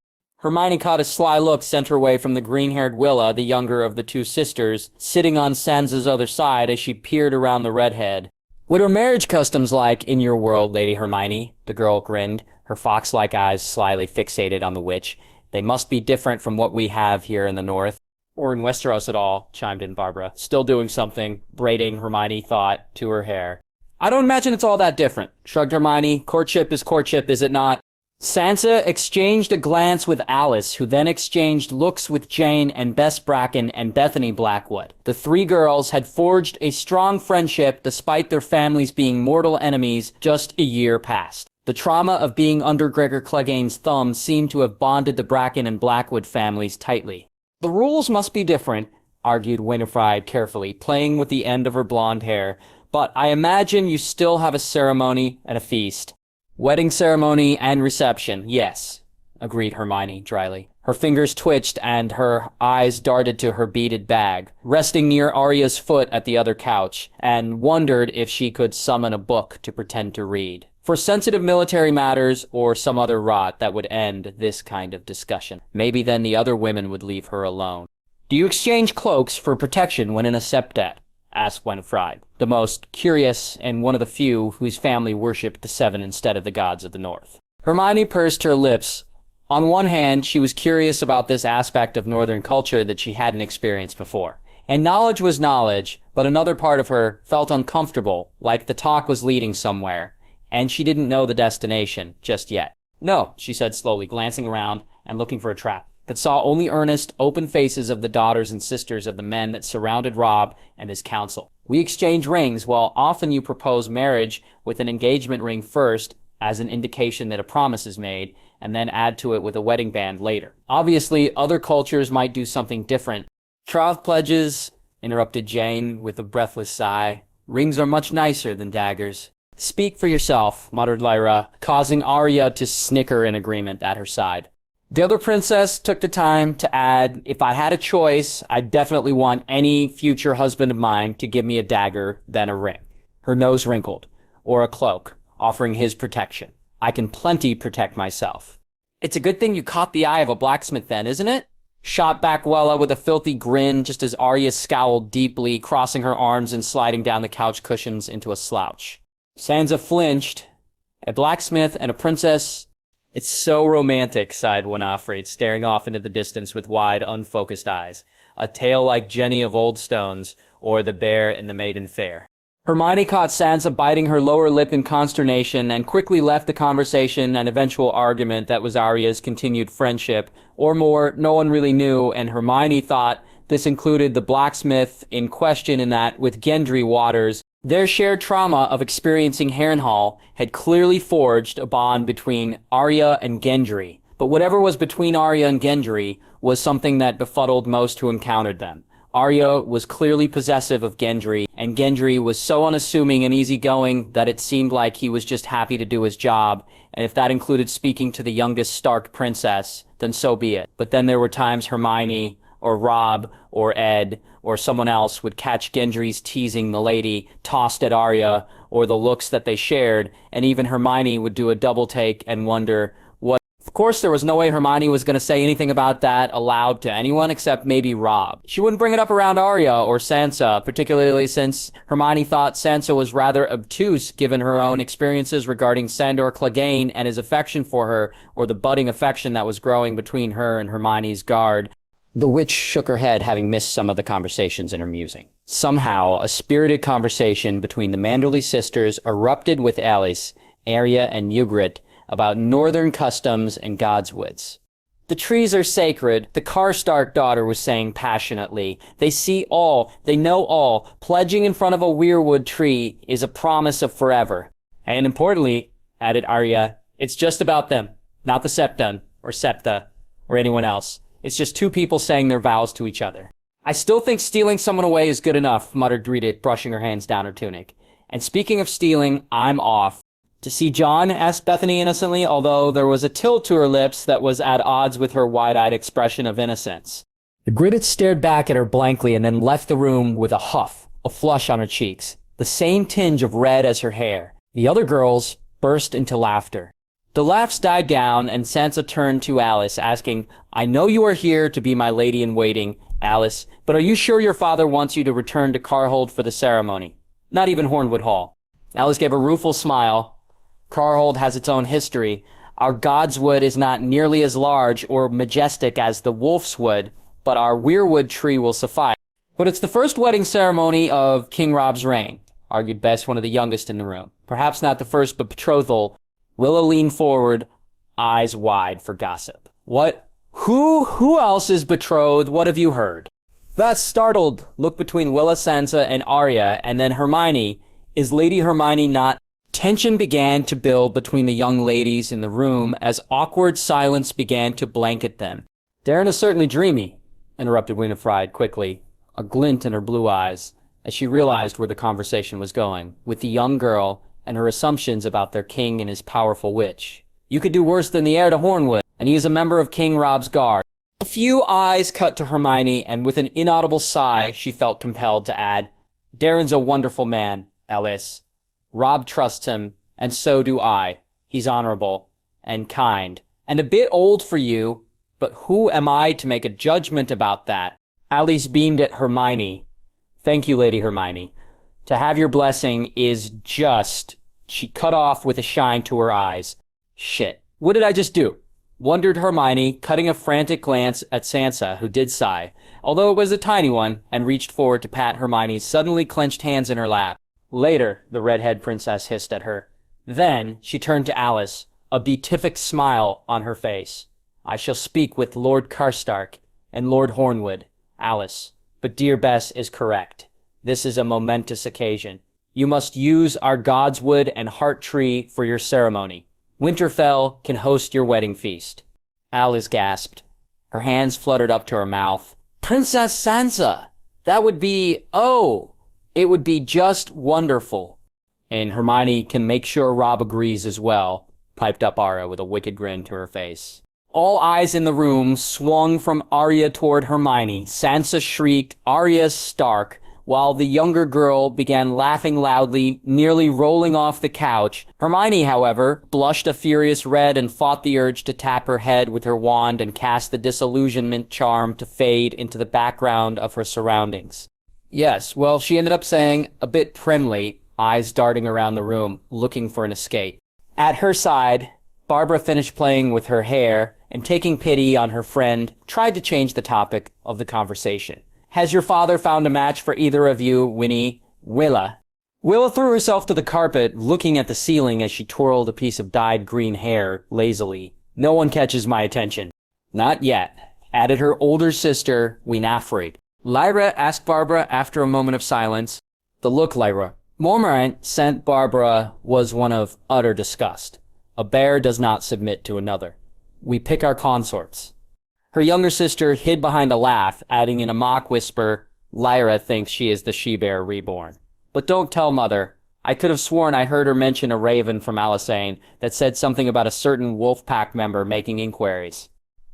Hermione caught a sly look sent her way from the green-haired Willa, the younger of the two sisters, sitting on Sansa's other side as she peered around the redhead. What are marriage customs like in your world, Lady Hermione? The girl grinned, her fox-like eyes slyly fixated on the witch. They must be different from what we have here in the north. Or in Westeros at all, chimed in Barbara, still doing something, braiding, Hermione thought, to her hair. I don't imagine it's all that different, shrugged Hermione. Courtship is courtship, is it not? Sansa exchanged a glance with Alice, who then exchanged looks with Jane and Bess Bracken and Bethany Blackwood. The three girls had forged a strong friendship despite their families being mortal enemies just a year past. The trauma of being under Gregor Clegane's thumb seemed to have bonded the Bracken and Blackwood families tightly. The rules must be different, argued Winifred carefully, playing with the end of her blonde hair, but I imagine you still have a ceremony and a feast. Wedding ceremony and reception, yes, agreed Hermione dryly. Her fingers twitched and her eyes darted to her beaded bag, resting near Arya's foot at the other couch, and wondered if she could summon a book to pretend to read. For sensitive military matters or some other rot that would end this kind of discussion. Maybe then the other women would leave her alone. Do you exchange cloaks for protection when in a septet? Asked Winifred, the most curious and one of the few whose family worshipped the Seven instead of the gods of the North. Hermione pursed her lips. On one hand, she was curious about this aspect of Northern culture that she hadn't experienced before. And knowledge was knowledge, but another part of her felt uncomfortable, like the talk was leading somewhere, and she didn't know the destination just yet. No, she said slowly, glancing around and looking for a trap, that saw only earnest, open faces of the daughters and sisters of the men that surrounded Robb and his council. We exchange rings, while often you propose marriage with an engagement ring first as an indication that a promise is made, and then add to it with a wedding band later. Obviously, other cultures might do something different. Troth pledges, interrupted Jane with a breathless sigh. Rings are much nicer than daggers. Speak for yourself, muttered Lyra, causing Arya to snicker in agreement at her side. The other princess took the time to add, if I had a choice, I'd definitely want any future husband of mine to give me a dagger than a ring. Her nose wrinkled, or a cloak, offering his protection. I can plenty protect myself. It's a good thing you caught the eye of a blacksmith then, isn't it? Shot back Wella with a filthy grin just as Arya scowled deeply, crossing her arms and sliding down the couch cushions into a slouch. Sansa flinched. A blacksmith and a princess... It's so romantic, sighed Winifred, staring off into the distance with wide, unfocused eyes. A tale like Jenny of Old Stones, or The Bear and the Maiden Fair. Hermione caught Sansa biting her lower lip in consternation and quickly left the conversation and eventual argument that was Arya's continued friendship. Or more, no one really knew, and Hermione thought this included the blacksmith in question in that, with Gendry Waters, their shared trauma of experiencing Harrenhal had clearly forged a bond between Arya and Gendry. But whatever was between Arya and Gendry was something that befuddled most who encountered them. Arya was clearly possessive of Gendry, and Gendry was so unassuming and easygoing that it seemed like he was just happy to do his job, and if that included speaking to the youngest Stark princess, then so be it. But then there were times Hermione, or Robb, or Ed, or someone else would catch Gendry's teasing the lady tossed at Arya, or the looks that they shared, and even Hermione would do a double take and wonder what. Of course, there was no way Hermione was going to say anything about that aloud to anyone except maybe Robb. She wouldn't bring it up around Arya or Sansa, particularly since Hermione thought Sansa was rather obtuse given her own experiences regarding Sandor Clegane and his affection for her, or the budding affection that was growing between her and Hermione's guard. The witch shook her head, having missed some of the conversations in her musing. Somehow, a spirited conversation between the Manderley sisters erupted with Alice, Arya, and Ygritte about northern customs and godswoods. The trees are sacred, the Karstark daughter was saying passionately. They see all, they know all. Pledging in front of a weirwood tree is a promise of forever. And importantly, added Arya, it's just about them, not the Septon, or Septa, or anyone else. It's just two people saying their vows to each other. I still think stealing someone away is good enough, muttered Drita, brushing her hands down her tunic. And speaking of stealing, I'm off. To see John? Asked Bethany innocently, although there was a tilt to her lips that was at odds with her wide-eyed expression of innocence. The Ygritte stared back at her blankly and then left the room with a huff, a flush on her cheeks, the same tinge of red as her hair. The other girls burst into laughter. The laughs died down, and Sansa turned to Alice, asking, I know you are here to be my lady-in-waiting, Alice, but are you sure your father wants you to return to Carhold for the ceremony? Not even Hornwood Hall. Alice gave a rueful smile. Carhold has its own history. Our Godswood is not nearly as large or majestic as the Wolf's Wood, but our Weirwood tree will suffice. But it's the first wedding ceremony of King Robb's reign, argued Bess, one of the youngest in the room. Perhaps not the first, but betrothal. Willow leaned forward. eyes wide for gossip. What? Who else is betrothed? What have you heard? That startled look between Willa, Sansa, and Arya, and then Hermione. Is Lady Hermione not? Tension began to build between the young ladies in the room as awkward silence began to blanket them. Darren is certainly dreamy, interrupted Winifred quickly, a glint in her blue eyes, as she realized where the conversation was going, with the young girl and her assumptions about their king and his powerful witch. You could do worse than the heir to Hornwood, and he is a member of King Robb's guard. A few eyes cut to Hermione, and with an inaudible sigh, she felt compelled to add, Darren's a wonderful man, Ellis. Robb trusts him, and so do I. He's honorable and kind, and a bit old for you, but who am I to make a judgment about that? Alice beamed at Hermione. Thank you, Lady Hermione. To have your blessing is just... She cut off with a shine to her eyes. Shit. What did I just do? Wondered Hermione, cutting a frantic glance at Sansa, who did sigh, although it was a tiny one, and reached forward to pat Hermione's suddenly clenched hands in her lap. Later, the redhead princess hissed at her. Then she turned to Alice, a beatific smile on her face. I shall speak with Lord Karstark and Lord Hornwood, Alice, but dear Bess is correct. This is a momentous occasion. You must use our Godswood and Heart Tree for your ceremony. Winterfell can host your wedding feast. Alice gasped. Her hands fluttered up to her mouth. Princess Sansa! That would be... Oh! It would be just wonderful. And Hermione can make sure Robb agrees as well, piped up Arya with a wicked grin to her face. All eyes in the room swung from Arya toward Hermione. Sansa shrieked, Arya Stark, while the younger girl began laughing loudly, nearly rolling off the couch. Hermione, however, blushed a furious red and fought the urge to tap her head with her wand and cast the disillusionment charm to fade into the background of her surroundings. Yes, well, she ended up saying, a bit primly, eyes darting around the room, looking for an escape. At her side, Barbara finished playing with her hair and, taking pity on her friend, tried to change the topic of the conversation. Has your father found a match for either of you, Winnie? Willa. Willa threw herself to the carpet, looking at the ceiling as she twirled a piece of dyed green hair lazily. No one catches my attention. Not yet, added her older sister, Winifred. Lyra asked Barbara after a moment of silence. The look Lyra Mormont sent Barbara was one of utter disgust. A bear does not submit to another. We pick our consorts. Her younger sister hid behind a laugh, adding in a mock whisper, Lyra thinks she is the she-bear reborn. But don't tell Mother. I could have sworn I heard her mention a raven from Alisane that said something about a certain wolf pack member making inquiries.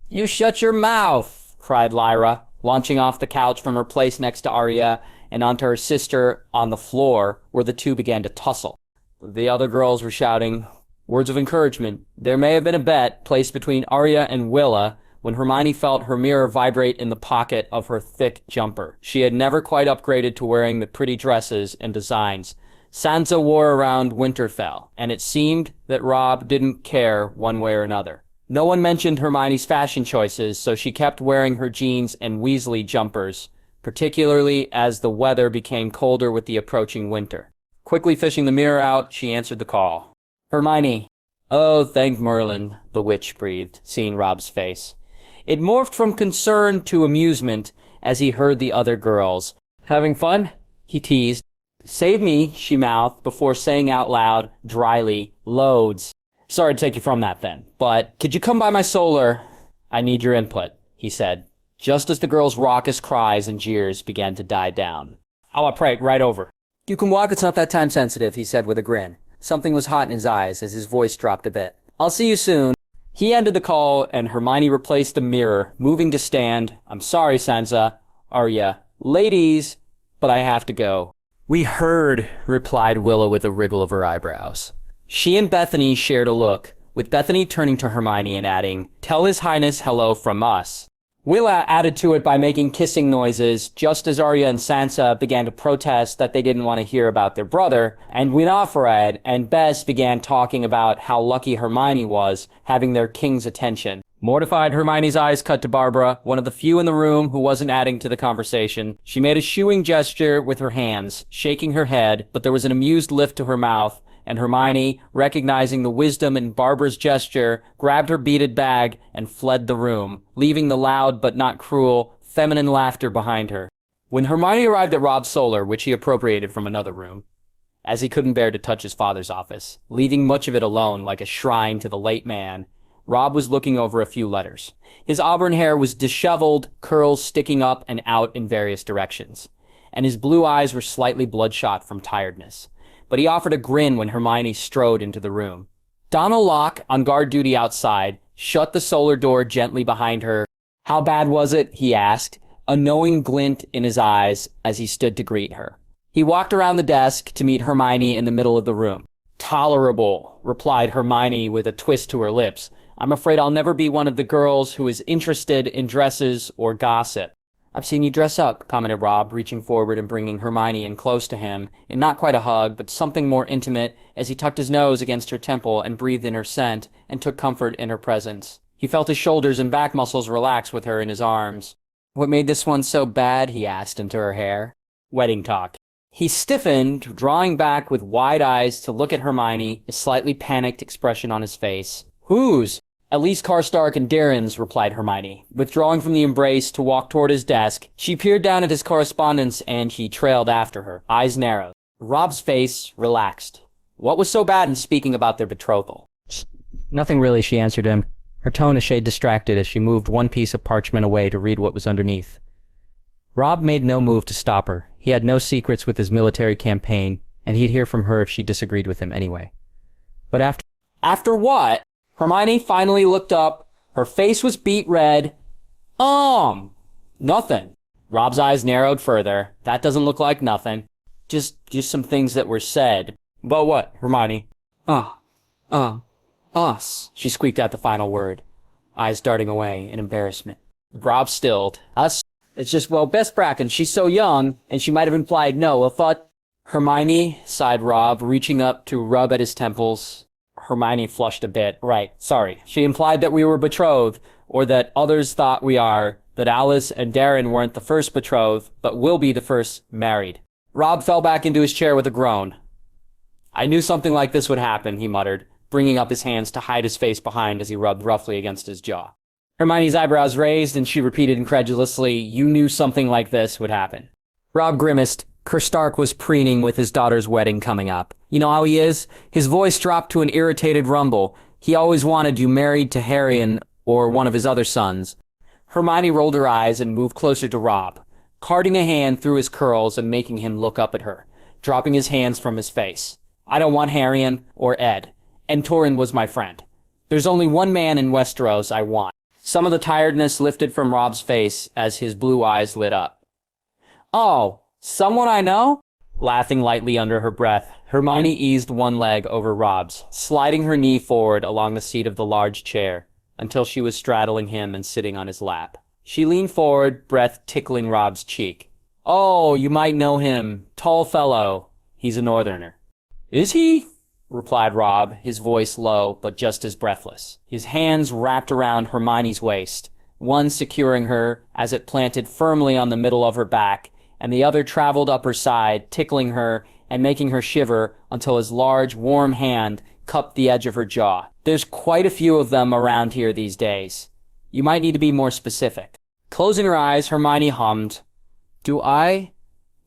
You shut your mouth, cried Lyra, launching off the couch from her place next to Arya and onto her sister on the floor, where the two began to tussle. The other girls were shouting words of encouragement. There may have been a bet placed between Arya and Willa when Hermione felt her mirror vibrate in the pocket of her thick jumper. She had never quite upgraded to wearing the pretty dresses and designs Sansa wore around Winterfell, and it seemed that Robb didn't care one way or another. No one mentioned Hermione's fashion choices, so she kept wearing her jeans and Weasley jumpers, particularly as the weather became colder with the approaching winter. Quickly fishing the mirror out, she answered the call. Hermione. Oh, thank Merlin, the witch breathed, seeing Robb's face. It morphed from concern to amusement as he heard the other girls. Having fun? He teased. Save me, she mouthed, before saying out loud, dryly, loads. Sorry to take you from that then, but could you come by my solar? I need your input, he said, just as the girls' raucous cries and jeers began to die down. I'll pray right over. You can walk, it's not that time sensitive, he said with a grin. Something was hot in his eyes as his voice dropped a bit. I'll see you soon. He ended the call, and Hermione replaced the mirror, moving to stand. I'm sorry, Sansa. Arya. Ladies, but I have to go. We heard, replied Willa with a wriggle of her eyebrows. She and Bethany shared a look, with Bethany turning to Hermione and adding, Tell His Highness hello from us. Willa added to it by making kissing noises, just as Arya and Sansa began to protest that they didn't want to hear about their brother, and Winifred and Bess began talking about how lucky Hermione was, having their king's attention. Mortified, Hermione's eyes cut to Barbara, one of the few in the room who wasn't adding to the conversation. She made a shooing gesture with her hands, shaking her head, but there was an amused lift to her mouth, and Hermione, recognizing the wisdom in Barbara's gesture, grabbed her beaded bag and fled the room, leaving the loud but not cruel, feminine laughter behind her. When Hermione arrived at Robb's Solar, which he appropriated from another room, as he couldn't bear to touch his father's office, leaving much of it alone like a shrine to the late man, Robb was looking over a few letters. His auburn hair was disheveled, curls sticking up and out in various directions, and his blue eyes were slightly bloodshot from tiredness. But he offered a grin when Hermione strode into the room. Donald Locke, on guard duty outside, shut the solar door gently behind her. "How bad was it?" he asked, a knowing glint in his eyes as he stood to greet her. He walked around the desk to meet Hermione in the middle of the room. "Tolerable," replied Hermione with a twist to her lips. "I'm afraid I'll never be one of the girls who is interested in dresses or gossip." "I've seen you dress up," commented Robb, reaching forward and bringing Hermione in close to him, in not quite a hug, but something more intimate, as he tucked his nose against her temple and breathed in her scent, and took comfort in her presence. He felt his shoulders and back muscles relax with her in his arms. "What made this one so bad?" he asked into her hair. "Wedding talk." He stiffened, drawing back with wide eyes to look at Hermione, a slightly panicked expression on his face. "Whose?" "At least Karstark and Darren's," replied Hermione. Withdrawing from the embrace to walk toward his desk, she peered down at his correspondence and he trailed after her, eyes narrowed. Robb's face relaxed. What was so bad in speaking about their betrothal? Nothing really, she answered him, her tone a shade distracted as she moved one piece of parchment away to read what was underneath. Robb made no move to stop her. He had no secrets with his military campaign, and he'd hear from her if she disagreed with him anyway. But After what? Hermione finally looked up. Her face was beet red. Nothing. Robb's eyes narrowed further. That doesn't look like nothing. Just some things that were said. But what, Hermione? Us. She squeaked out the final word, eyes darting away in embarrassment. Robb stilled. Us? It's just, well, Bess Bracken, she's so young, and she might have implied no. I thought... Hermione, sighed Robb, reaching up to rub at his temples. Hermione flushed a bit. Right, sorry. She implied that we were betrothed, or that others thought we are, that Alice and Darren weren't the first betrothed, but will be the first married. Robb fell back into his chair with a groan. "I knew something like this would happen," he muttered, bringing up his hands to hide his face behind as he rubbed roughly against his jaw. Hermione's eyebrows raised, and she repeated incredulously, "You knew something like this would happen." Robb grimaced. Karstark was preening with his daughter's wedding coming up. "You know how he is?" His voice dropped to an irritated rumble. "He always wanted you married to Harrion or one of his other sons." Hermione rolled her eyes and moved closer to Robb, carting a hand through his curls and making him look up at her, dropping his hands from his face. "I don't want Harrion or Ed, and Torrhen was my friend. There's only one man in Westeros I want." Some of the tiredness lifted from Robb's face as his blue eyes lit up. "Oh, someone I know?" Laughing lightly under her breath, Hermione eased one leg over Robb's, sliding her knee forward along the seat of the large chair, until she was straddling him and sitting on his lap. She leaned forward, breath tickling Robb's cheek. "Oh, you might know him. Tall fellow. He's a northerner." "Is he?" replied Robb, his voice low, but just as breathless. His hands wrapped around Hermione's waist, one securing her as it planted firmly on the middle of her back, and the other traveled up her side, tickling her and making her shiver until his large, warm hand cupped the edge of her jaw. "There's quite a few of them around here these days. You might need to be more specific." Closing her eyes, Hermione hummed, "Do I?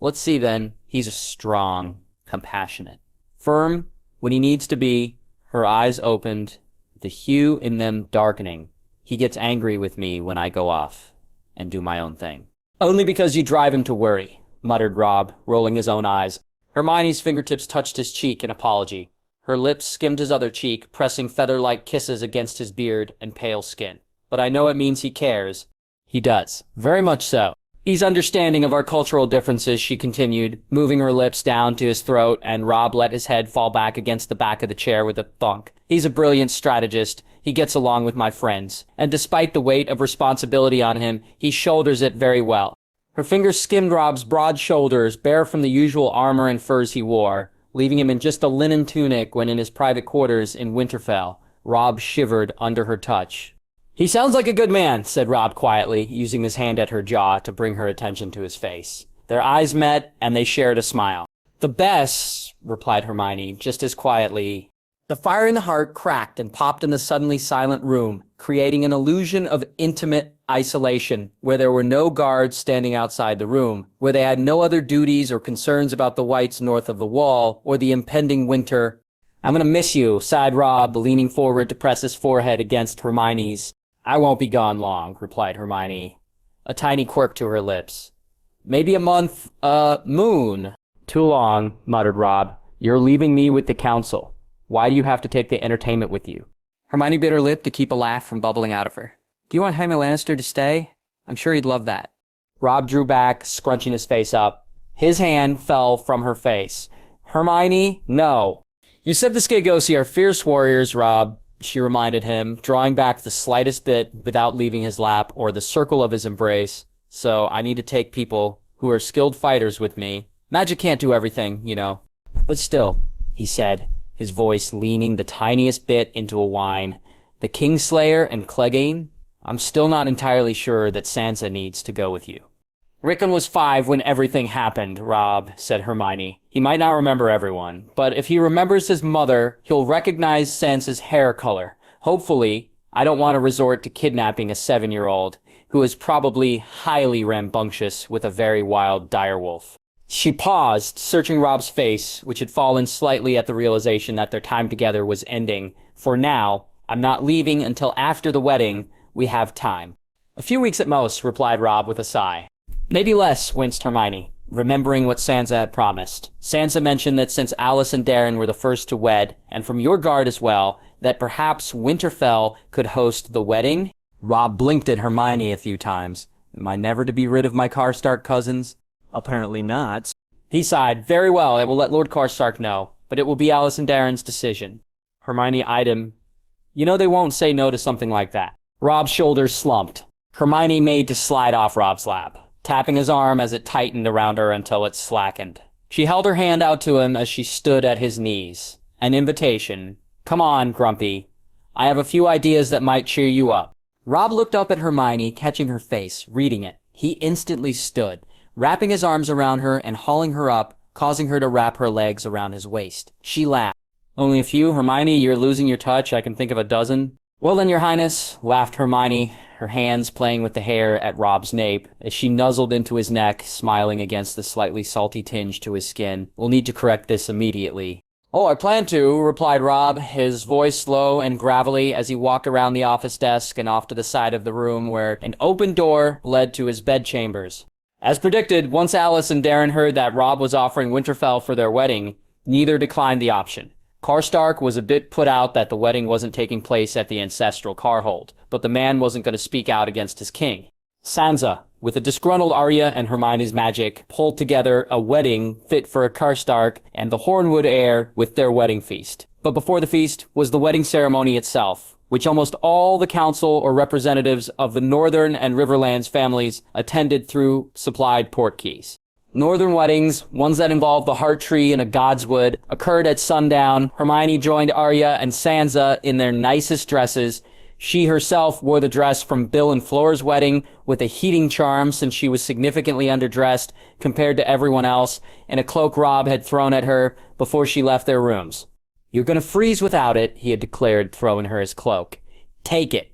Let's see then. He's strong, compassionate, firm when he needs to be." Her eyes opened, the hue in them darkening. "He gets angry with me when I go off and do my own thing." "Only because you drive him to worry," muttered Robb, rolling his own eyes. Hermione's fingertips touched his cheek in apology. Her lips skimmed his other cheek, pressing feather-like kisses against his beard and pale skin. "But I know it means he cares." "He does. Very much so. He's understanding of our cultural differences," she continued, moving her lips down to his throat, and Robb let his head fall back against the back of the chair with a thunk. "He's a brilliant strategist. He gets along with my friends. And despite the weight of responsibility on him, he shoulders it very well." Her fingers skimmed Robb's broad shoulders, bare from the usual armor and furs he wore, leaving him in just a linen tunic when in his private quarters in Winterfell. Robb shivered under her touch. He sounds like a good man, said Robb quietly, using his hand at her jaw to bring her attention to his face. Their eyes met, and they shared a smile. The best, replied Hermione, just as quietly. The fire in the heart cracked and popped in the suddenly silent room, creating an illusion of intimate isolation, where there were no guards standing outside the room, where they had no other duties or concerns about the whites north of the wall, or the impending winter. I'm gonna miss you, sighed Robb, leaning forward to press his forehead against Hermione's. I won't be gone long, replied Hermione, a tiny quirk to her lips. Maybe a month, moon. Too long, muttered Robb. You're leaving me with the council. Why do you have to take the entertainment with you? Hermione bit her lip to keep a laugh from bubbling out of her. Do you want Jaime Lannister to stay? I'm sure he'd love that. Robb drew back, scrunching his face up. His hand fell from her face. Hermione, no. You said the Skagos are fierce warriors, Robb, she reminded him, drawing back the slightest bit without leaving his lap or the circle of his embrace. So I need to take people who are skilled fighters with me. Magic can't do everything, you know. But still, he said, his voice leaning the tiniest bit into a whine. The Kingslayer and Clegane? I'm still not entirely sure that Sansa needs to go with you. Ricken was 5 when everything happened, Robb, said Hermione. He might not remember everyone, but if he remembers his mother, he'll recognize Sansa's hair color. Hopefully, I don't want to resort to kidnapping a 7-year-old, who is probably highly rambunctious with a very wild direwolf. She paused, searching Robb's face, which had fallen slightly at the realization that their time together was ending. For now, I'm not leaving until after the wedding. We have time. A few weeks at most, replied Robb with a sigh. Maybe less, winced Hermione, remembering what Sansa had promised. Sansa mentioned that since Alice and Darren were the first to wed, and from your guard as well, that perhaps Winterfell could host the wedding. Robb blinked at Hermione a few times. Am I never to be rid of my Karstark cousins? Apparently not. He sighed. Very well, I will let Lord Karstark know, but it will be Alice and Darren's decision. Hermione eyed him. You know they won't say no to something like that. Robb's shoulders slumped. Hermione made to slide off Robb's lap, tapping his arm as it tightened around her until it slackened. She held her hand out to him as she stood at his knees. An invitation. Come on, Grumpy. I have a few ideas that might cheer you up. Robb looked up at Hermione, catching her face, reading it. He instantly stood, wrapping his arms around her and hauling her up, causing her to wrap her legs around his waist. She laughed. Only a few, Hermione? You're losing your touch. I can think of a dozen. Well then, your highness, laughed Hermione, her hands playing with the hair at Robb's nape, as she nuzzled into his neck, smiling against the slightly salty tinge to his skin. We'll need to correct this immediately. Oh, I plan to, replied Robb, his voice slow and gravelly as he walked around the office desk and off to the side of the room where an open door led to his bedchambers. As predicted, once Alice and Darren heard that Robb was offering Winterfell for their wedding, neither declined the option. Karstark was a bit put out that the wedding wasn't taking place at the ancestral Carhold, but the man wasn't going to speak out against his king. Sansa, with a disgruntled Arya and Hermione's magic, pulled together a wedding fit for a Karstark and the Hornwood heir with their wedding feast. But before the feast was the wedding ceremony itself, which almost all the council or representatives of the Northern and Riverlands families attended through supplied portkeys. Northern weddings, ones that involved the Heart Tree and a Godswood, occurred at sundown. Hermione joined Arya and Sansa in their nicest dresses. She herself wore the dress from Bill and Flora's wedding with a heating charm since she was significantly underdressed compared to everyone else, and a cloak Robb had thrown at her before she left their rooms. You're gonna freeze without it, he had declared, throwing her his cloak. Take it.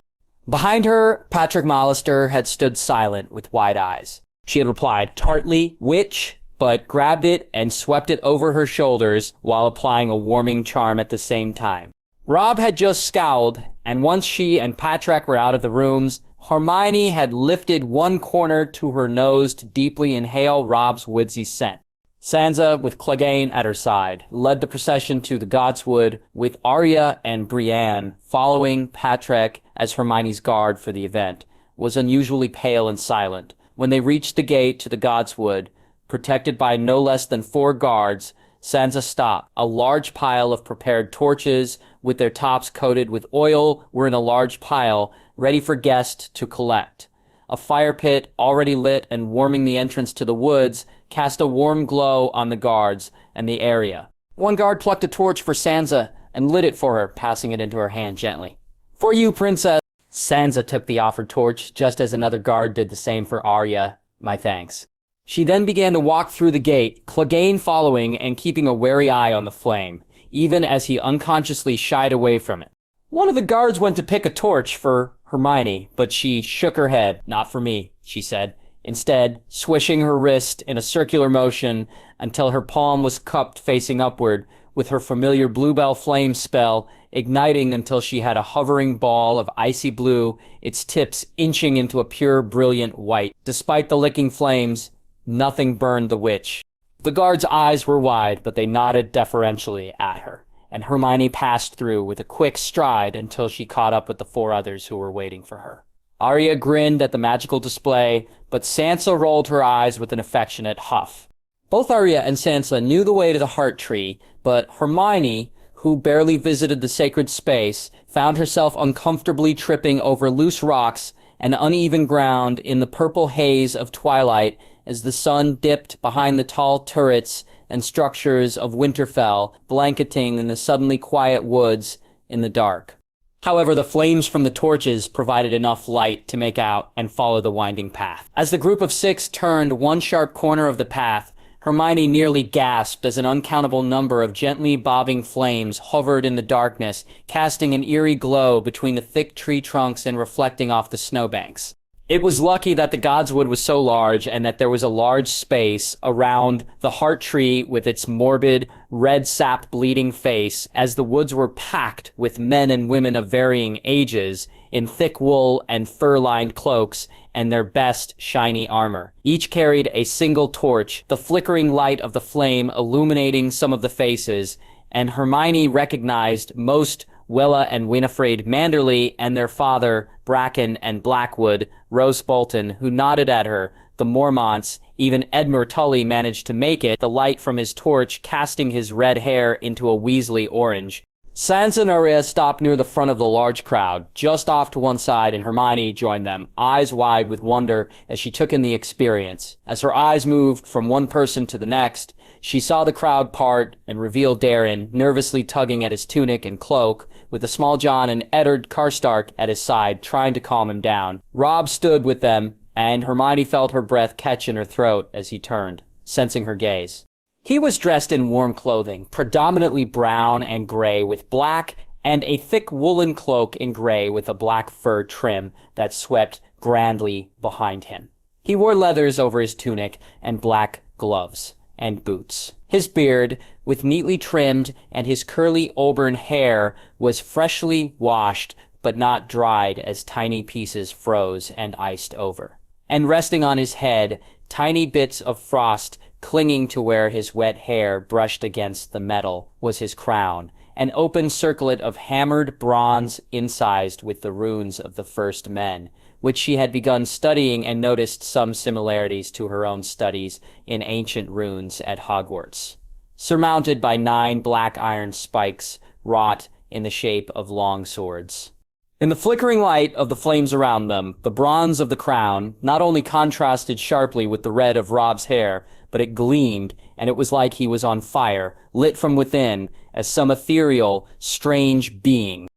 Behind her, Patrick Mollister had stood silent with wide eyes. She had replied tartly, which, but grabbed it and swept it over her shoulders while applying a warming charm at the same time. Robb had just scowled, and once she and Patrick were out of the rooms, Hermione had lifted one corner to her nose to deeply inhale Robb's woodsy scent. Sansa, with Clegane at her side, led the procession to the Godswood, with Arya and Brienne following. Patrick, as Hermione's guard for the event, was unusually pale and silent. When they reached the gate to the Godswood, protected by no less than 4 guards, Sansa stopped. A large pile of prepared torches, with their tops coated with oil, were in a large pile, ready for guests to collect. A fire pit, already lit and warming the entrance to the woods, cast a warm glow on the guards and the area. One guard plucked a torch for Sansa and lit it for her, passing it into her hand gently. For you, princess. Sansa took the offered torch, just as another guard did the same for Arya. My thanks. She then began to walk through the gate, Clegane following and keeping a wary eye on the flame, even as he unconsciously shied away from it. One of the guards went to pick a torch for Hermione, but she shook her head. Not for me, she said, instead swishing her wrist in a circular motion until her palm was cupped facing upward, with her familiar bluebell flame spell igniting until she had a hovering ball of icy blue, its tips inching into a pure, brilliant white. Despite the licking flames, nothing burned the witch. The guards' eyes were wide, but they nodded deferentially at her, and Hermione passed through with a quick stride until she caught up with the 4 others who were waiting for her. Arya grinned at the magical display, but Sansa rolled her eyes with an affectionate huff. Both Arya and Sansa knew the way to the Heart Tree, but Hermione, who barely visited the sacred space, found herself uncomfortably tripping over loose rocks and uneven ground in the purple haze of twilight as the sun dipped behind the tall turrets and structures of Winterfell, blanketing in the suddenly quiet woods in the dark. However, the flames from the torches provided enough light to make out and follow the winding path. As the group of 6 turned one sharp corner of the path, Hermione nearly gasped as an uncountable number of gently bobbing flames hovered in the darkness, casting an eerie glow between the thick tree trunks and reflecting off the snowbanks. It was lucky that the Godswood was so large and that there was a large space around the Heart Tree with its morbid, red sap bleeding face, as the woods were packed with men and women of varying ages in thick wool and fur-lined cloaks and their best shiny armor. Each carried a single torch, the flickering light of the flame illuminating some of the faces, and Hermione recognized most Wella and Winifred Manderly and their father, Bracken and Blackwood, Rose Bolton, who nodded at her, the Mormonts, even Edmure Tully managed to make it, the light from his torch casting his red hair into a Weasley orange. Sansa and Arya stopped near the front of the large crowd, just off to one side, and Hermione joined them, eyes wide with wonder as she took in the experience. As her eyes moved from one person to the next, she saw the crowd part and reveal Daeron, nervously tugging at his tunic and cloak, with the Small John and Eddard Karstark at his side, trying to calm him down. Robb stood with them, and Hermione felt her breath catch in her throat as he turned, sensing her gaze. He was dressed in warm clothing, predominantly brown and gray with black, and a thick woolen cloak in gray with a black fur trim that swept grandly behind him. He wore leathers over his tunic and black gloves and boots. His beard, with neatly trimmed, and his curly auburn hair was freshly washed but not dried as tiny pieces froze and iced over. And resting on his head, tiny bits of frost clinging to where his wet hair brushed against the metal was his crown, an open circlet of hammered bronze incised with the runes of the first men, which she had begun studying and noticed some similarities to her own studies in ancient runes at Hogwarts, surmounted by 9 black iron spikes wrought in the shape of long swords. In the flickering light of the flames around them, the bronze of the crown not only contrasted sharply with the red of Robb's hair, but it gleamed, and it was like he was on fire, lit from within, as some ethereal, strange being.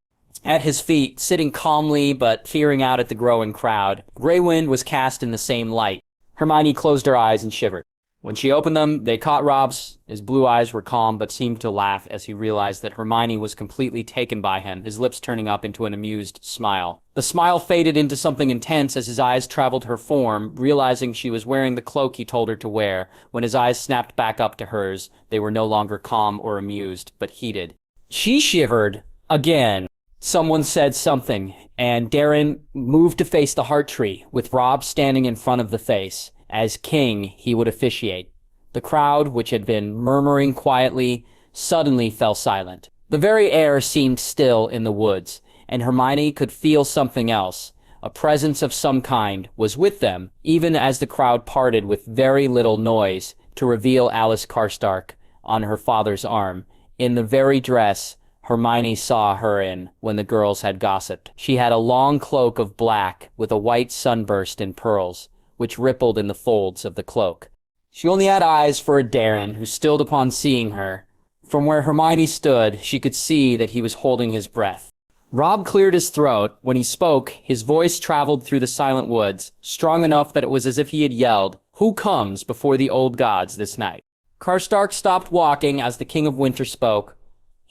At his feet, sitting calmly but peering out at the growing crowd, Grey Wind was cast in the same light. Hermione closed her eyes and shivered. When she opened them, they caught Robb's. His blue eyes were calm but seemed to laugh as he realized that Hermione was completely taken by him, his lips turning up into an amused smile. The smile faded into something intense as his eyes traveled her form, realizing she was wearing the cloak he told her to wear. When his eyes snapped back up to hers, they were no longer calm or amused, but heated. She shivered again. Someone said something, and Daeron moved to face the Heart Tree, with Robb standing in front of the face. As king, he would officiate. The crowd, which had been murmuring quietly, suddenly fell silent. The very air seemed still in the woods, and Hermione could feel something else. A presence of some kind was with them, even as the crowd parted with very little noise to reveal Alice Karstark on her father's arm, in the very dress Hermione saw her in when the girls had gossiped. She had a long cloak of black with a white sunburst in pearls, which rippled in the folds of the cloak. She only had eyes for a Daeron, who stilled upon seeing her. From where Hermione stood, she could see that he was holding his breath. Robb cleared his throat. When he spoke, his voice traveled through the silent woods, strong enough that it was as if he had yelled, "Who comes before the old gods this night?" Karstark stopped walking as the King of Winter spoke,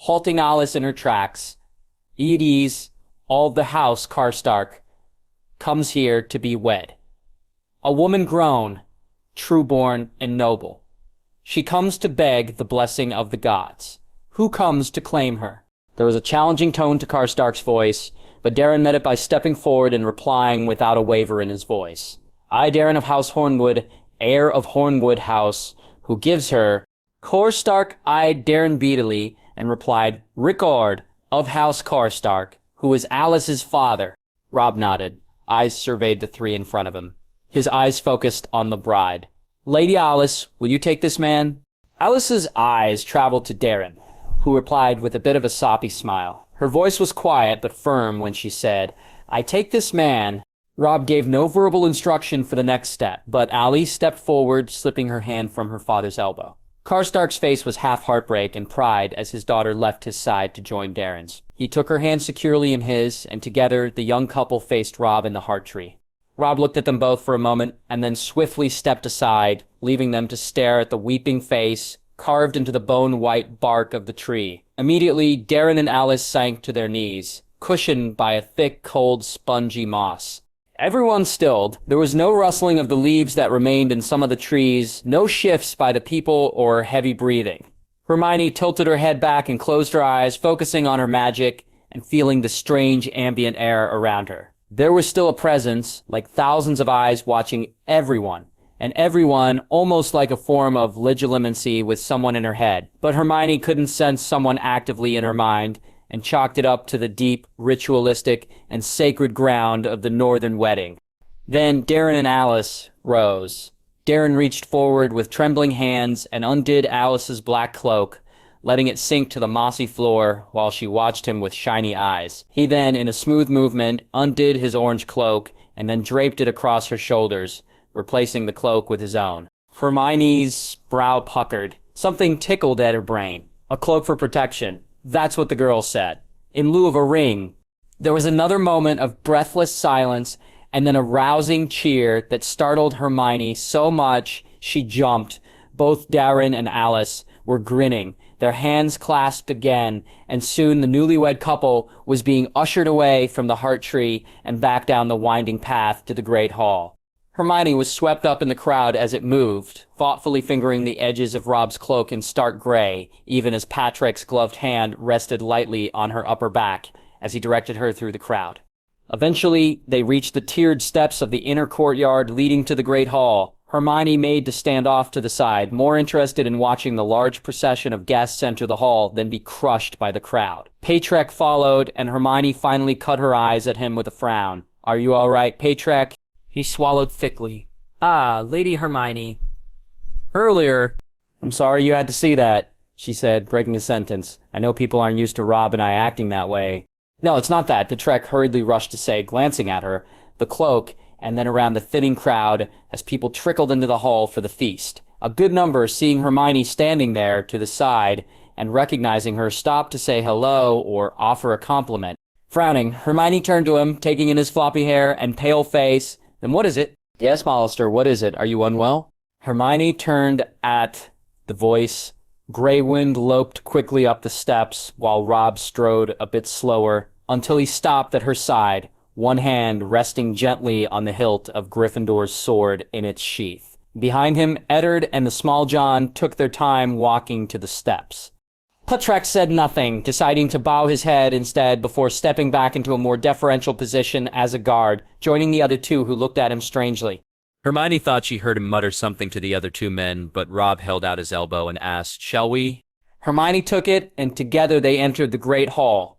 halting Alice in her tracks. "It is all the house Karstark comes here to be wed. A woman grown, true-born, and noble. She comes to beg the blessing of the gods. Who comes to claim her?" There was a challenging tone to Karstark's voice, but Daeron met it by stepping forward and replying without a waver in his voice. "I, Daeron of House Hornwood, heir of Hornwood House, who gives her..." Karstark eyed Daeron beadily and replied, "Rickard of House Karstark, who is Alice's father." Robb nodded. Eyes surveyed the three in front of him. His eyes focused on the bride. "Lady Alice, will you take this man?" Alice's eyes traveled to Daeron, who replied with a bit of a soppy smile. Her voice was quiet but firm when she said, "I take this man." Robb gave no verbal instruction for the next step, but Alice stepped forward, slipping her hand from her father's elbow. Karstark's face was half heartbreak and pride as his daughter left his side to join Daeron's. He took her hand securely in his, and together the young couple faced Robb in the heart tree. Robb looked at them both for a moment, and then swiftly stepped aside, leaving them to stare at the weeping face carved into the bone-white bark of the tree. Immediately, Daeron and Alice sank to their knees, cushioned by a thick, cold, spongy moss. Everyone stilled. There was no rustling of the leaves that remained in some of the trees, no shifts by the people or heavy breathing. Hermione tilted her head back and closed her eyes, focusing on her magic and feeling the strange ambient air around her. There was still a presence, like thousands of eyes watching everyone, and everyone almost like a form of legilimency with someone in her head. But Hermione couldn't sense someone actively in her mind, and chalked it up to the deep, ritualistic, and sacred ground of the northern wedding. Then Daeron and Alice rose. Daeron reached forward with trembling hands and undid Alice's black cloak, letting it sink to the mossy floor while she watched him with shiny eyes. He then, in a smooth movement, undid his orange cloak and then draped it across her shoulders, replacing the cloak with his own. Hermione's brow puckered. Something tickled at her brain. A cloak for protection. That's what the girl said. In lieu of a ring. There was another moment of breathless silence and then a rousing cheer that startled Hermione so much she jumped. Both Daeron and Alice were grinning, their hands clasped again, and soon the newlywed couple was being ushered away from the heart tree and back down the winding path to the Great Hall. Hermione was swept up in the crowd as it moved, thoughtfully fingering the edges of Robb's cloak in stark gray, even as Patrick's gloved hand rested lightly on her upper back as he directed her through the crowd. Eventually, they reached the tiered steps of the inner courtyard leading to the Great Hall. Hermione made to stand off to the side, more interested in watching the large procession of guests enter the hall than be crushed by the crowd. Patrick followed, and Hermione finally cut her eyes at him with a frown. "Are you all right, Patrick?" He swallowed thickly. "Ah, Lady Hermione. Earlier..." "I'm sorry you had to see that," she said, breaking a sentence. "I know people aren't used to Robb and I acting that way." "No, it's not that," Patrick hurriedly rushed to say, glancing at her, the cloak, and then around the thinning crowd as people trickled into the hall for the feast. A good number, seeing Hermione standing there to the side and recognizing her, stopped to say hello or offer a compliment. Frowning, Hermione turned to him, taking in his floppy hair and pale face. "Then what is it?" "Yes, Hollister, what is it? Are you unwell?" Hermione turned at the voice. Grey Wind loped quickly up the steps while Robb strode a bit slower until he stopped at her side, one hand resting gently on the hilt of Gryffindor's sword in its sheath. Behind him, Eddard and the Small John took their time walking to the steps. Patrick said nothing, deciding to bow his head instead before stepping back into a more deferential position as a guard, joining the other two who looked at him strangely. Hermione thought she heard him mutter something to the other two men, but Robb held out his elbow and asked, "Shall we?" Hermione took it, and together they entered the Great Hall.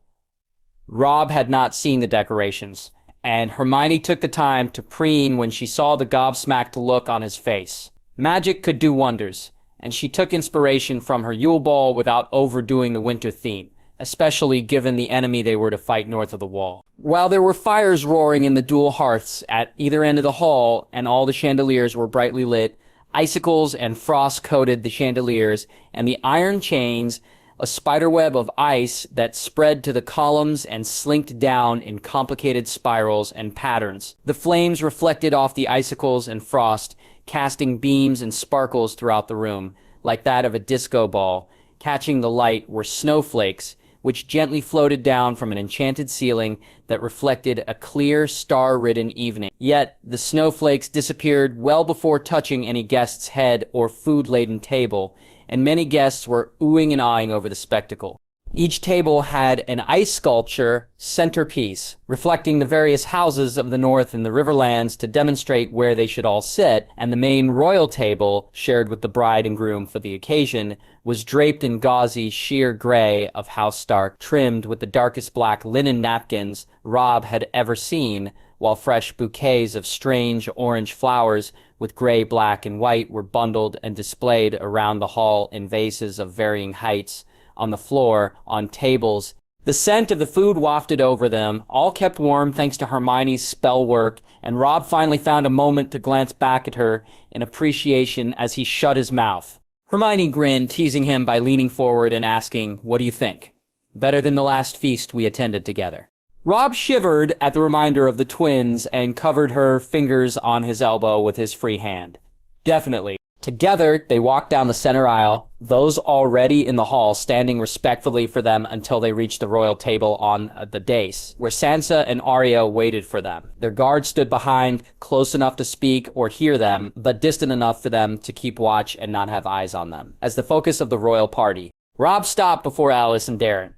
Robb had not seen the decorations, and Hermione took the time to preen when she saw the gobsmacked look on his face. Magic could do wonders, and she took inspiration from her Yule Ball without overdoing the winter theme, especially given the enemy they were to fight north of the wall. While there were fires roaring in the dual hearths at either end of the hall, and all the chandeliers were brightly lit, icicles and frost coated the chandeliers, and the iron chains a spiderweb of ice that spread to the columns and slinked down in complicated spirals and patterns. The flames reflected off the icicles and frost, casting beams and sparkles throughout the room, like that of a disco ball. Catching the light were snowflakes, which gently floated down from an enchanted ceiling that reflected a clear, star-ridden evening. Yet, the snowflakes disappeared well before touching any guest's head or food-laden table, and many guests were oohing and aahing over the spectacle. Each table had an ice sculpture centerpiece, reflecting the various houses of the North and the Riverlands to demonstrate where they should all sit, and the main royal table, shared with the bride and groom for the occasion, was draped in gauzy sheer gray of House Stark, trimmed with the darkest black linen napkins Robb had ever seen, while fresh bouquets of strange orange flowers with gray, black, and white were bundled and displayed around the hall in vases of varying heights, on the floor, on tables. The scent of the food wafted over them, all kept warm thanks to Hermione's spell work, and Robb finally found a moment to glance back at her in appreciation as he shut his mouth. Hermione grinned, teasing him by leaning forward and asking, "What do you think? Better than the last feast we attended together?" Robb shivered at the reminder of the twins and covered her fingers on his elbow with his free hand. Definitely. Together, they walked down the center aisle, those already in the hall standing respectfully for them until they reached the royal table on the dais, where Sansa and Arya waited for them. Their guards stood behind, close enough to speak or hear them, but distant enough for them to keep watch and not have eyes on them. As the focus of the royal party, Robb stopped before Alice and Darren.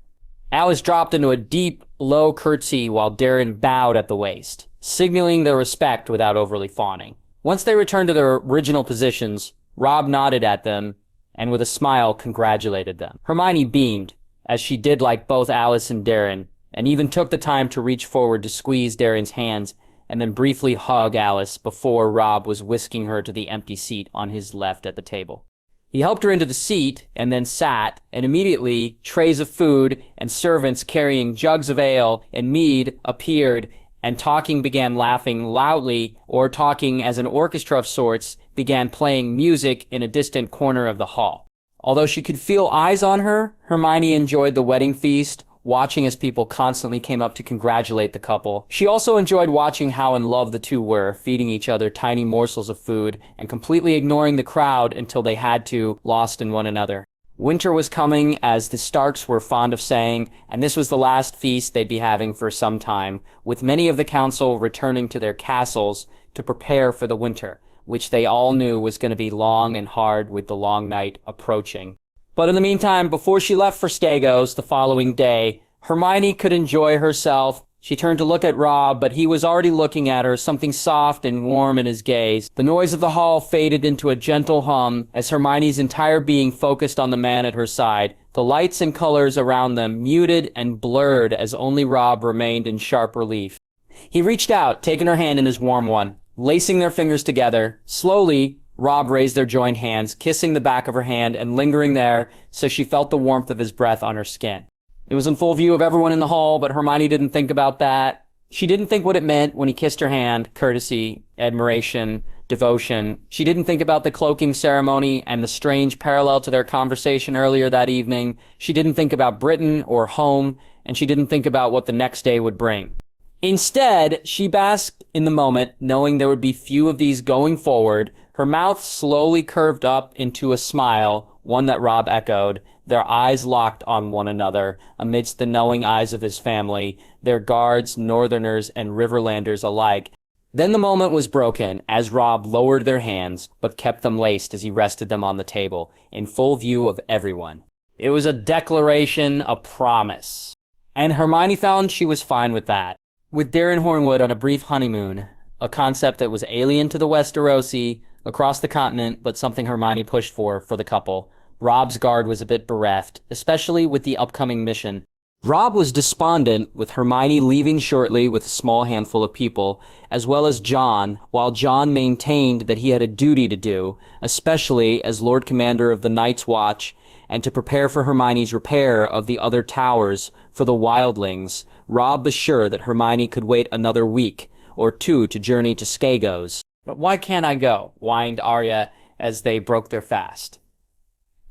Alice dropped into a deep, low curtsy while Darren bowed at the waist, signaling their respect without overly fawning. Once they returned to their original positions, Robb nodded at them and with a smile congratulated them. Hermione beamed, as she did like both Alice and Darren, and even took the time to reach forward to squeeze Darren's hands and then briefly hug Alice before Robb was whisking her to the empty seat on his left at the table. He helped her into the seat and then sat, and immediately trays of food and servants carrying jugs of ale and mead appeared, and talking began laughing loudly, or talking as an orchestra of sorts began playing music in a distant corner of the hall. Although she could feel eyes on her, Hermione enjoyed the wedding feast, watching as people constantly came up to congratulate the couple. She also enjoyed watching how in love the two were, feeding each other tiny morsels of food and completely ignoring the crowd until they had to, lost in one another. Winter was coming, as the Starks were fond of saying, and this was the last feast they'd be having for some time, with many of the council returning to their castles to prepare for the winter, which they all knew was going to be long and hard with the long night approaching. But in the meantime, before she left for Skagos the following day, Hermione could enjoy herself. She turned to look at Robb, but he was already looking at her, something soft and warm in his gaze. The noise of the hall faded into a gentle hum as Hermione's entire being focused on the man at her side, the lights and colors around them muted and blurred as only Robb remained in sharp relief. He reached out, taking her hand in his warm one, lacing their fingers together. Slowly, Robb raised their joined hands, kissing the back of her hand and lingering there so she felt the warmth of his breath on her skin. It was in full view of everyone in the hall, but Hermione didn't think about that. She didn't think what it meant when he kissed her hand, courtesy, admiration, devotion. She didn't think about the cloaking ceremony and the strange parallel to their conversation earlier that evening. She didn't think about Britain or home, and she didn't think about what the next day would bring. Instead, she basked in the moment, knowing there would be few of these going forward. Her mouth slowly curved up into a smile, one that Robb echoed, their eyes locked on one another amidst the knowing eyes of his family, their guards, Northerners, and Riverlanders alike. Then the moment was broken as Robb lowered their hands, but kept them laced as he rested them on the table, in full view of everyone. It was a declaration, a promise. And Hermione found she was fine with that. With Darren Hornwood on a brief honeymoon, a concept that was alien to the Westerosi, across the continent, but something Hermione pushed for the couple, Robb's guard was a bit bereft, especially with the upcoming mission. Robb was despondent, with Hermione leaving shortly with a small handful of people, as well as Jon, while Jon maintained that he had a duty to do, especially as Lord Commander of the Night's Watch, and to prepare for Hermione's repair of the other towers for the wildlings. Robb was sure that Hermione could wait another week or two to journey to Skagos. "But why can't I go?" whined Arya as they broke their fast.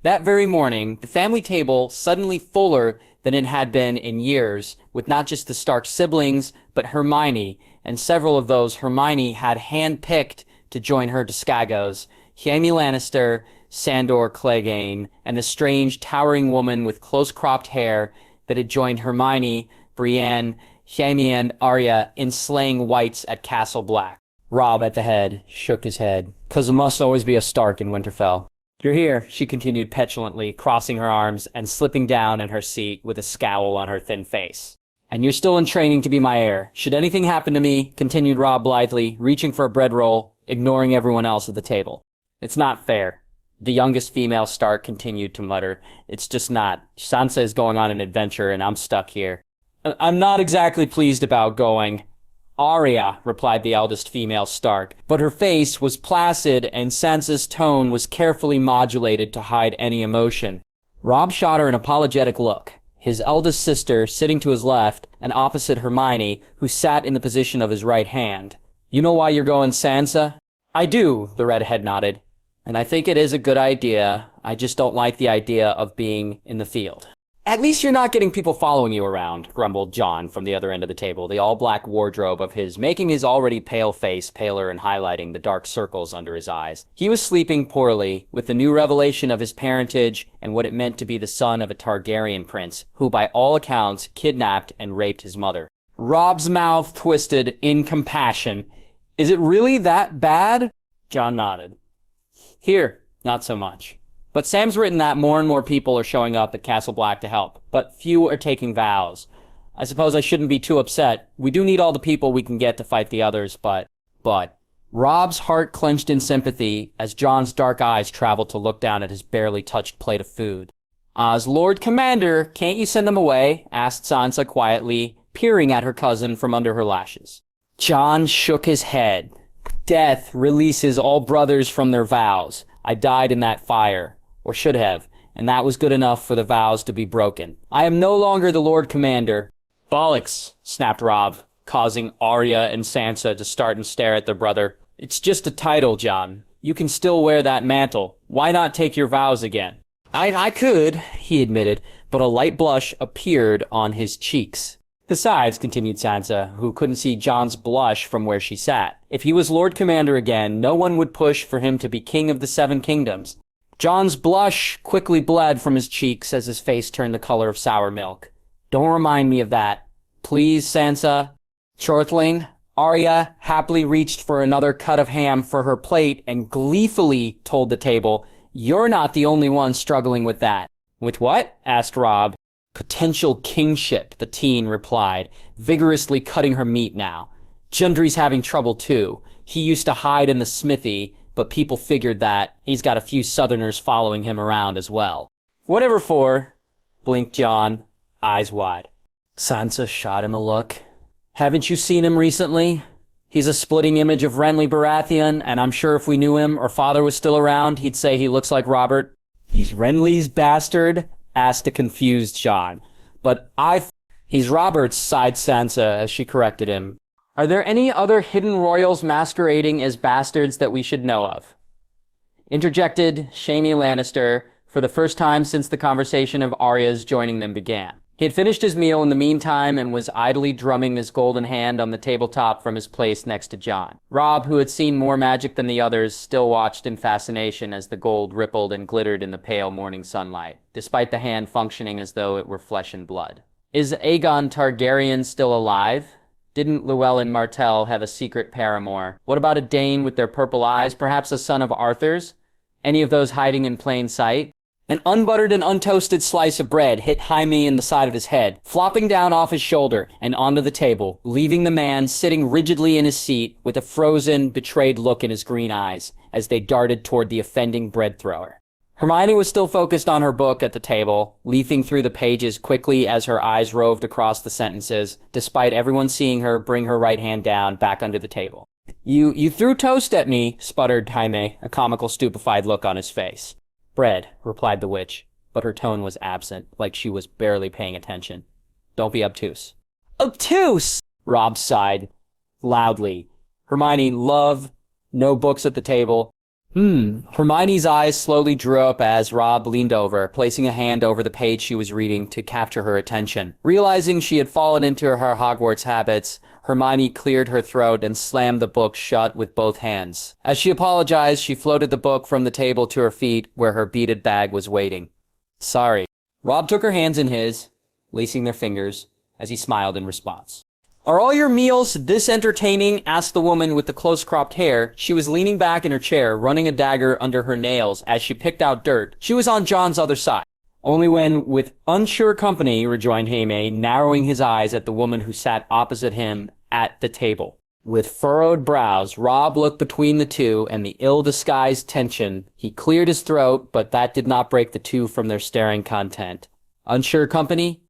That very morning, the family table suddenly fuller than it had been in years, with not just the Stark siblings, but Hermione, and several of those Hermione had hand-picked to join her to Skagos, Jaime Lannister, Sandor Clegane, and the strange, towering woman with close-cropped hair that had joined Hermione, Brienne, Jaime, and Arya in slaying whites at Castle Black. Robb, at the head, shook his head. "'Cause there must always be a Stark in Winterfell." "You're here," she continued petulantly, crossing her arms and slipping down in her seat with a scowl on her thin face. "And you're still in training to be my heir. Should anything happen to me," continued Robb blithely, reaching for a bread roll, ignoring everyone else at the table. "It's not fair." The youngest female Stark continued to mutter. "It's just not. Sansa is going on an adventure, and I'm stuck here." "I'm not exactly pleased about going." "Arya," replied the eldest female Stark, but her face was placid and Sansa's tone was carefully modulated to hide any emotion. Robb shot her an apologetic look, his eldest sister sitting to his left and opposite Hermione, who sat in the position of his right hand. "You know why you're going, Sansa?" "I do," the redhead nodded. "And I think it is a good idea. I just don't like the idea of being in the field." "At least you're not getting people following you around," grumbled Jon from the other end of the table, the all-black wardrobe of his making his already pale face paler and highlighting the dark circles under his eyes. He was sleeping poorly, with the new revelation of his parentage and what it meant to be the son of a Targaryen prince, who by all accounts kidnapped and raped his mother. Robb's mouth twisted in compassion. "Is it really that bad?" Jon nodded. "Here, not so much. But Sam's written that more and more people are showing up at Castle Black to help, but few are taking vows. I suppose I shouldn't be too upset. We do need all the people we can get to fight the others, but... Robb's heart clenched in sympathy as Jon's dark eyes traveled to look down at his barely touched plate of food. "As Lord Commander, can't you send them away?" asked Sansa quietly, peering at her cousin from under her lashes. Jon shook his head. "Death releases all brothers from their vows. I died in that fire. Or should have, and that was good enough for the vows to be broken. I am no longer the Lord Commander." "Bollocks," snapped Robb, causing Arya and Sansa to start and stare at their brother. "It's just a title, Jon. You can still wear that mantle. Why not take your vows again?" I could," he admitted, but a light blush appeared on his cheeks. "Besides," continued Sansa, who couldn't see Jon's blush from where she sat, "if he was Lord Commander again, no one would push for him to be King of the Seven Kingdoms." Jon's blush quickly bled from his cheeks as his face turned the color of sour milk. "Don't remind me of that. Please, Sansa." Chortling, Arya happily reached for another cut of ham for her plate and gleefully told the table, "You're not the only one struggling with that." "With what?" asked Robb. "Potential kingship," the teen replied, vigorously cutting her meat now. "Gendry's having trouble too. He used to hide in the smithy, but people figured that he's got a few Southerners following him around as well." "Whatever for," blinked Jon, eyes wide. Sansa shot him a look. "Haven't you seen him recently? He's a splitting image of Renly Baratheon, and I'm sure if we knew him or father was still around, he'd say he looks like Robert." "He's Renly's bastard?" asked a confused Jon. "He's Robert's," sighed Sansa as she corrected him. "Are there any other hidden royals masquerading as bastards that we should know of?" Interjected Jaime Lannister, for the first time since the conversation of Arya's joining them began. He had finished his meal in the meantime and was idly drumming his golden hand on the tabletop from his place next to Jon. Robb, who had seen more magic than the others, still watched in fascination as the gold rippled and glittered in the pale morning sunlight, despite the hand functioning as though it were flesh and blood. "Is Aegon Targaryen still alive? Didn't Llewellyn Martell have a secret paramour? What about a Dane with their purple eyes, perhaps a son of Arthur's? Any of those hiding in plain sight?" An unbuttered and untoasted slice of bread hit Jaime in the side of his head, flopping down off his shoulder and onto the table, leaving the man sitting rigidly in his seat with a frozen, betrayed look in his green eyes as they darted toward the offending bread thrower. Hermione was still focused on her book at the table, leafing through the pages quickly as her eyes roved across the sentences, despite everyone seeing her bring her right hand down back under the table. You threw toast at me," sputtered Jaime, a comical stupefied look on his face. "Bread," replied the witch, but her tone was absent, like she was barely paying attention. "Don't be obtuse." "Obtuse!" Robb sighed loudly. Hermione, love, no books at the table. Hermione's eyes slowly drew up as Robb leaned over, placing a hand over the page she was reading to capture her attention. Realizing she had fallen into her Hogwarts habits, Hermione cleared her throat and slammed the book shut with both hands. As she apologized, she floated the book from the table to her feet, where her beaded bag was waiting. Sorry. Robb took her hands in his, lacing their fingers, as he smiled in response. Are all your meals this entertaining? Asked the woman with the close-cropped hair. She was leaning back in her chair, running a dagger under her nails as she picked out dirt. She was on John's other side. Only when with unsure company, rejoined Jaime, narrowing his eyes at the woman who sat opposite him at the table. With furrowed brows, Robb looked between the two and the ill-disguised tension. He cleared his throat, but that did not break the two from their staring content. Unsure company?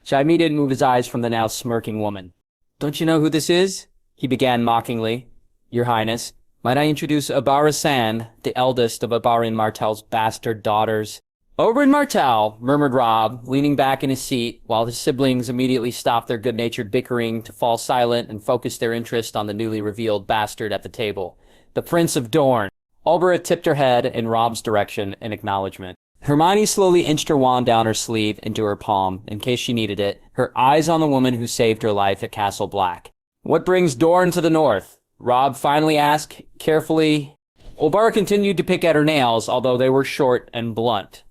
Jaime didn't move his eyes from the now smirking woman. Don't you know who this is? He began mockingly. Your Highness, might I introduce Abara Sand, the eldest of Oberyn Martell's bastard daughters? Oberyn Martell, murmured Robb, leaning back in his seat, while his siblings immediately stopped their good-natured bickering to fall silent and focus their interest on the newly revealed bastard at the table. The Prince of Dorne. Oberyn tipped her head in Robb's direction in acknowledgement. Hermione slowly inched her wand down her sleeve into her palm, in case she needed it, her eyes on the woman who saved her life at Castle Black. What brings Dorne to the north? Robb finally asked, carefully. Oberyn continued to pick at her nails, although they were short and blunt.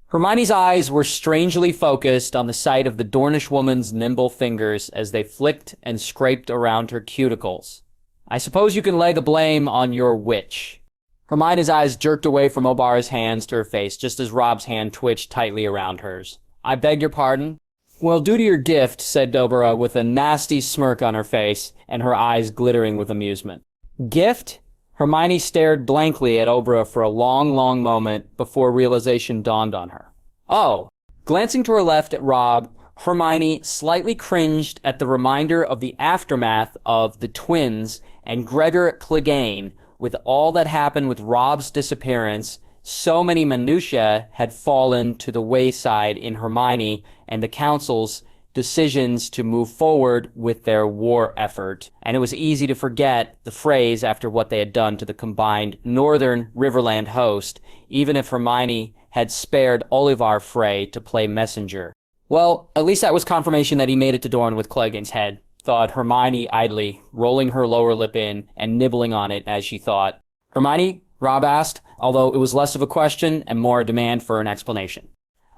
Hermione's eyes were strangely focused on the sight of the Dornish woman's nimble fingers as they flicked and scraped around her cuticles. I suppose you can lay the blame on your witch. Hermione's eyes jerked away from Oberyn's hands to her face, just as Robb's hand twitched tightly around hers. I beg your pardon? Well, due to your gift, said Oberyn with a nasty smirk on her face, and her eyes glittering with amusement. Gift? Hermione stared blankly at Oberyn for a long, long moment before realization dawned on her. Oh. Glancing to her left at Robb, Hermione slightly cringed at the reminder of the aftermath of the twins and Gregor Clegane. With all that happened with Robb's disappearance, so many minutiae had fallen to the wayside in Hermione and the Council's decisions to move forward with their war effort, and it was easy to forget the phrase after what they had done to the combined Northern Riverland host, even if Hermione had spared Olyvar Frey to play messenger. Well, at least that was confirmation that he made it to Dorne with Clegane's head, thought Hermione idly, rolling her lower lip in and nibbling on it as she thought. Hermione? Robb asked, although it was less of a question and more a demand for an explanation.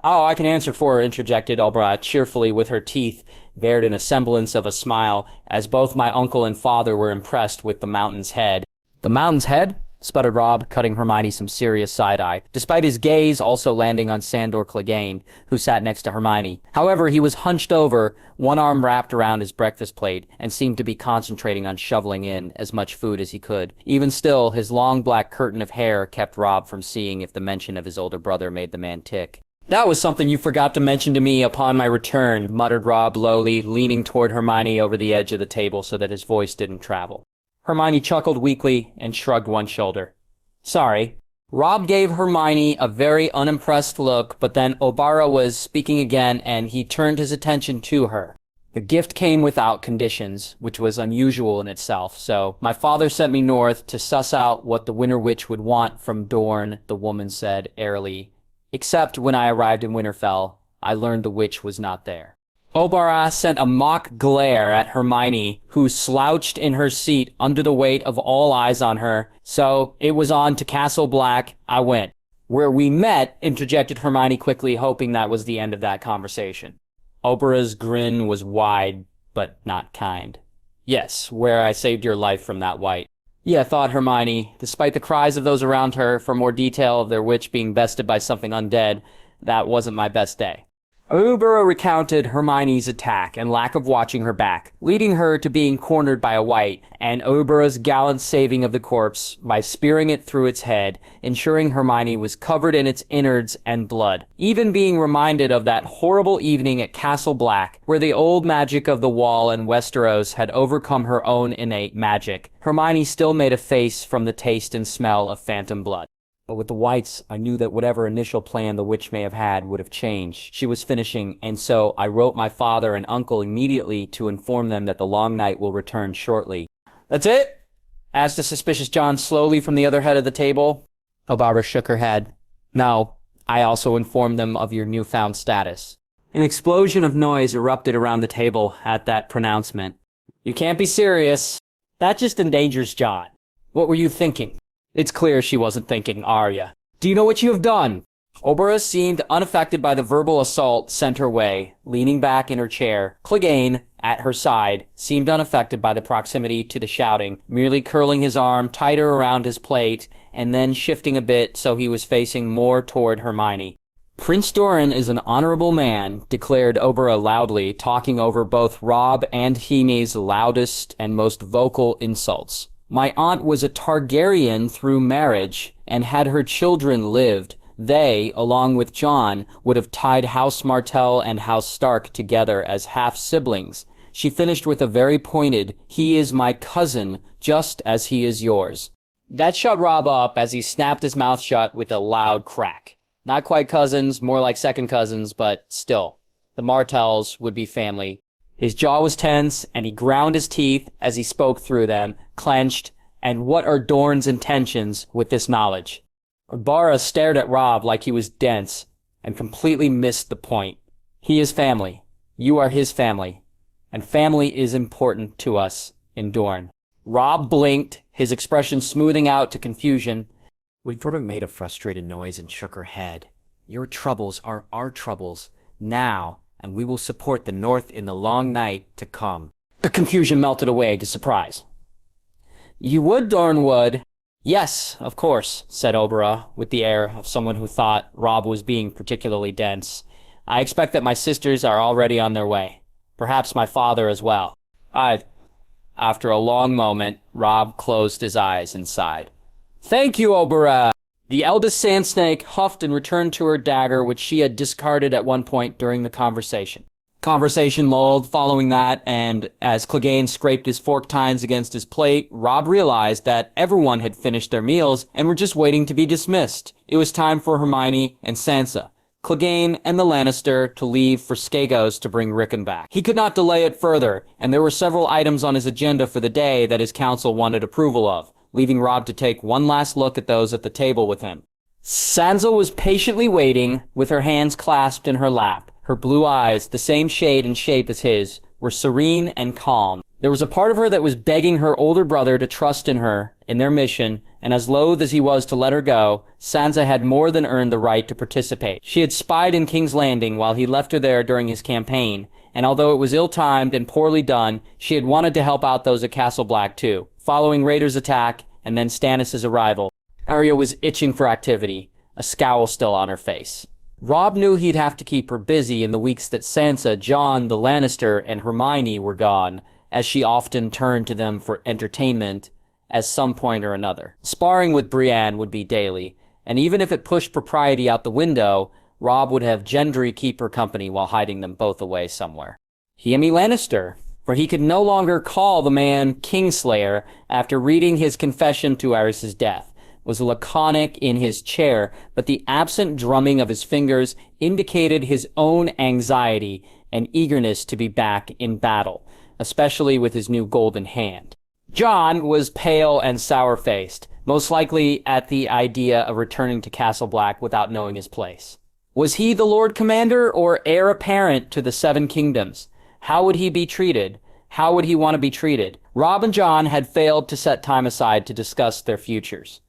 Oh, I can answer for her, interjected Oberyn cheerfully with her teeth bared in a semblance of a smile, as both my uncle and father were impressed with the mountain's head. The mountain's head? Sputtered Robb, cutting Hermione some serious side-eye, despite his gaze also landing on Sandor Clegane, who sat next to Hermione. However, he was hunched over, one arm wrapped around his breakfast plate, and seemed to be concentrating on shoveling in as much food as he could. Even still, his long black curtain of hair kept Robb from seeing if the mention of his older brother made the man tick. That was something you forgot to mention to me upon my return, muttered Robb lowly, leaning toward Hermione over the edge of the table so that his voice didn't travel. Hermione chuckled weakly and shrugged one shoulder. Sorry. Robb gave Hermione a very unimpressed look, but then Oberyn was speaking again and he turned his attention to her. The gift came without conditions, which was unusual in itself, so my father sent me north to suss out what the Winter Witch would want from Dorne, the woman said airily. Except when I arrived in Winterfell, I learned the witch was not there. Oberyn sent a mock glare at Hermione, who slouched in her seat under the weight of all eyes on her, so it was on to Castle Black I went. Where we met, interjected Hermione quickly, hoping that was the end of that conversation. Oberyn's grin was wide, but not kind. Yes, where I saved your life from that wight. Yeah, thought Hermione, despite the cries of those around her for more detail of their witch being bested by something undead, that wasn't my best day. Oberyn recounted Hermione's attack and lack of watching her back, leading her to being cornered by a wight, and Oberyn's gallant saving of the corpse by spearing it through its head, ensuring Hermione was covered in its innards and blood. Even being reminded of that horrible evening at Castle Black, where the old magic of the Wall and Westeros had overcome her own innate magic, Hermione still made a face from the taste and smell of phantom blood. But with the whites, I knew that whatever initial plan the witch may have had would have changed. She was finishing, and so I wrote my father and uncle immediately to inform them that the Long Night will return shortly. That's it? asked the suspicious Jon slowly from the other head of the table. Obara shook her head. No, I also informed them of your newfound status. An explosion of noise erupted around the table at that pronouncement. You can't be serious. That just endangers Jon. What were you thinking? It's clear she wasn't thinking, Arya. Do you know what you have done? Obara seemed unaffected by the verbal assault sent her way, leaning back in her chair. Clegane, at her side, seemed unaffected by the proximity to the shouting, merely curling his arm tighter around his plate and then shifting a bit so he was facing more toward Hermione. Prince Doran is an honorable man, declared Obara loudly, talking over both Robb and Hymie's loudest and most vocal insults. My aunt was a Targaryen through marriage, and had her children lived, they, along with Jon, would have tied House Martell and House Stark together as half-siblings. She finished with a very pointed, he is my cousin, just as he is yours. That shut Robb up as he snapped his mouth shut with a loud crack. Not quite cousins, more like second cousins, but still. The Martells would be family. His jaw was tense, and he ground his teeth as he spoke through them, clenched, and what are Dorne's intentions with this knowledge? Obara stared at Robb like he was dense, and completely missed the point. He is family. You are his family. And family is important to us in Dorne. Robb blinked, his expression smoothing out to confusion. Winfreda made a frustrated noise and shook her head. Your troubles are our troubles, now, and we will support the North in the long night to come. The confusion melted away to surprise. You would, Dorne would. Yes, of course, said Obara, with the air of someone who thought Robb was being particularly dense. I expect that my sisters are already on their way. Perhaps my father as well. After a long moment, Robb closed his eyes and sighed. Thank you, Obara! The eldest sand snake huffed and returned to her dagger, which she had discarded at one point during the conversation. Conversation lulled following that, and as Clegane scraped his fork tines against his plate, Robb realized that everyone had finished their meals and were just waiting to be dismissed. It was time for Hermione and Sansa, Clegane and the Lannister to leave for Skagos to bring Ricken back. He could not delay it further, and there were several items on his agenda for the day that his council wanted approval of, leaving Robb to take one last look at those at the table with him. Sansa was patiently waiting, with her hands clasped in her lap. Her blue eyes, the same shade and shape as his, were serene and calm. There was a part of her that was begging her older brother to trust in her, in their mission, and as loath as he was to let her go, Sansa had more than earned the right to participate. She had spied in King's Landing while he left her there during his campaign, and although it was ill-timed and poorly done, she had wanted to help out those at Castle Black too, following Raiders' attack and then Stannis' arrival. Arya was itching for activity, a scowl still on her face. Robb knew he'd have to keep her busy in the weeks that Sansa, Jon, the Lannister, and Hermione were gone, as she often turned to them for entertainment at some point or another. Sparring with Brienne would be daily, and even if it pushed propriety out the window, Robb would have Gendry keep her company while hiding them both away somewhere. Jaime Lannister, for he could no longer call the man Kingslayer after reading his confession to Aerys' death, was laconic in his chair, but the absent drumming of his fingers indicated his own anxiety and eagerness to be back in battle, especially with his new golden hand. Jon was pale and sour-faced, most likely at the idea of returning to Castle Black without knowing his place. Was he the Lord Commander or heir apparent to the Seven Kingdoms? How would he be treated? How would he want to be treated? Robb and Jon had failed to set time aside to discuss their futures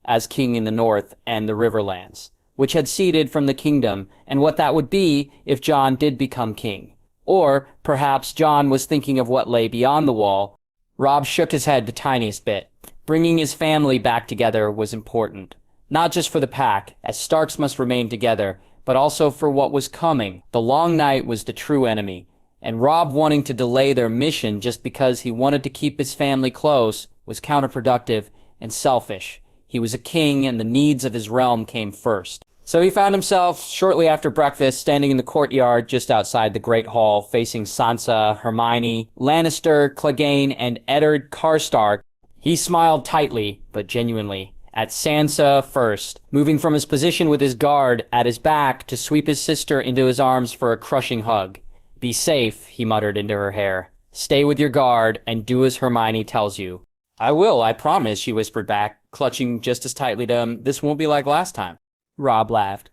as king in the north and the Riverlands, which had ceded from the kingdom, and what that would be if Jon did become king. Or perhaps Jon was thinking of what lay beyond the wall. Robb shook his head the tiniest bit. Bringing his family back together was important, not just for the pack, as Starks must remain together, but also for what was coming. The Long Night was the true enemy, and Robb wanting to delay their mission just because he wanted to keep his family close was counterproductive and selfish. He was a king, and the needs of his realm came first. So he found himself, shortly after breakfast, standing in the courtyard just outside the Great Hall, facing Sansa, Hermione, Lannister, Clegane, and Eddard Karstark. He smiled tightly, but genuinely, at Sansa first, moving from his position with his guard at his back to sweep his sister into his arms for a crushing hug. Be safe, he muttered into her hair. Stay with your guard, and do as Hermione tells you. I will, I promise, she whispered back, clutching just as tightly to him. This won't be like last time. Robb laughed.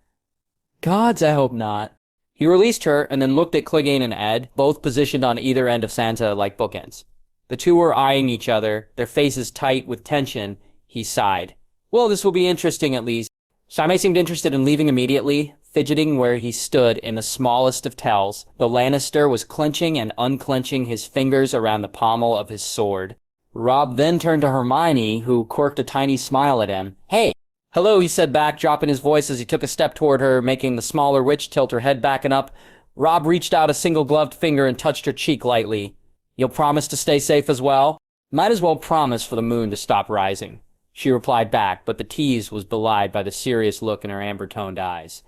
Gods, I hope not. He released her and then looked at Clegane and Ed, both positioned on either end of Santa like bookends. The two were eyeing each other, their faces tight with tension. He sighed. Well, this will be interesting at least. Shaime seemed interested in leaving immediately, fidgeting where he stood in the smallest of tells. The Lannister was clenching and unclenching his fingers around the pommel of his sword. Robb then turned to Hermione, who quirked a tiny smile at him. Hey! Hello, he said back, dropping his voice as he took a step toward her, making the smaller witch tilt her head back and up. Robb reached out a single-gloved finger and touched her cheek lightly. You'll promise to stay safe as well? Might as well promise for the moon to stop rising. She replied back, but the tease was belied by the serious look in her amber-toned eyes.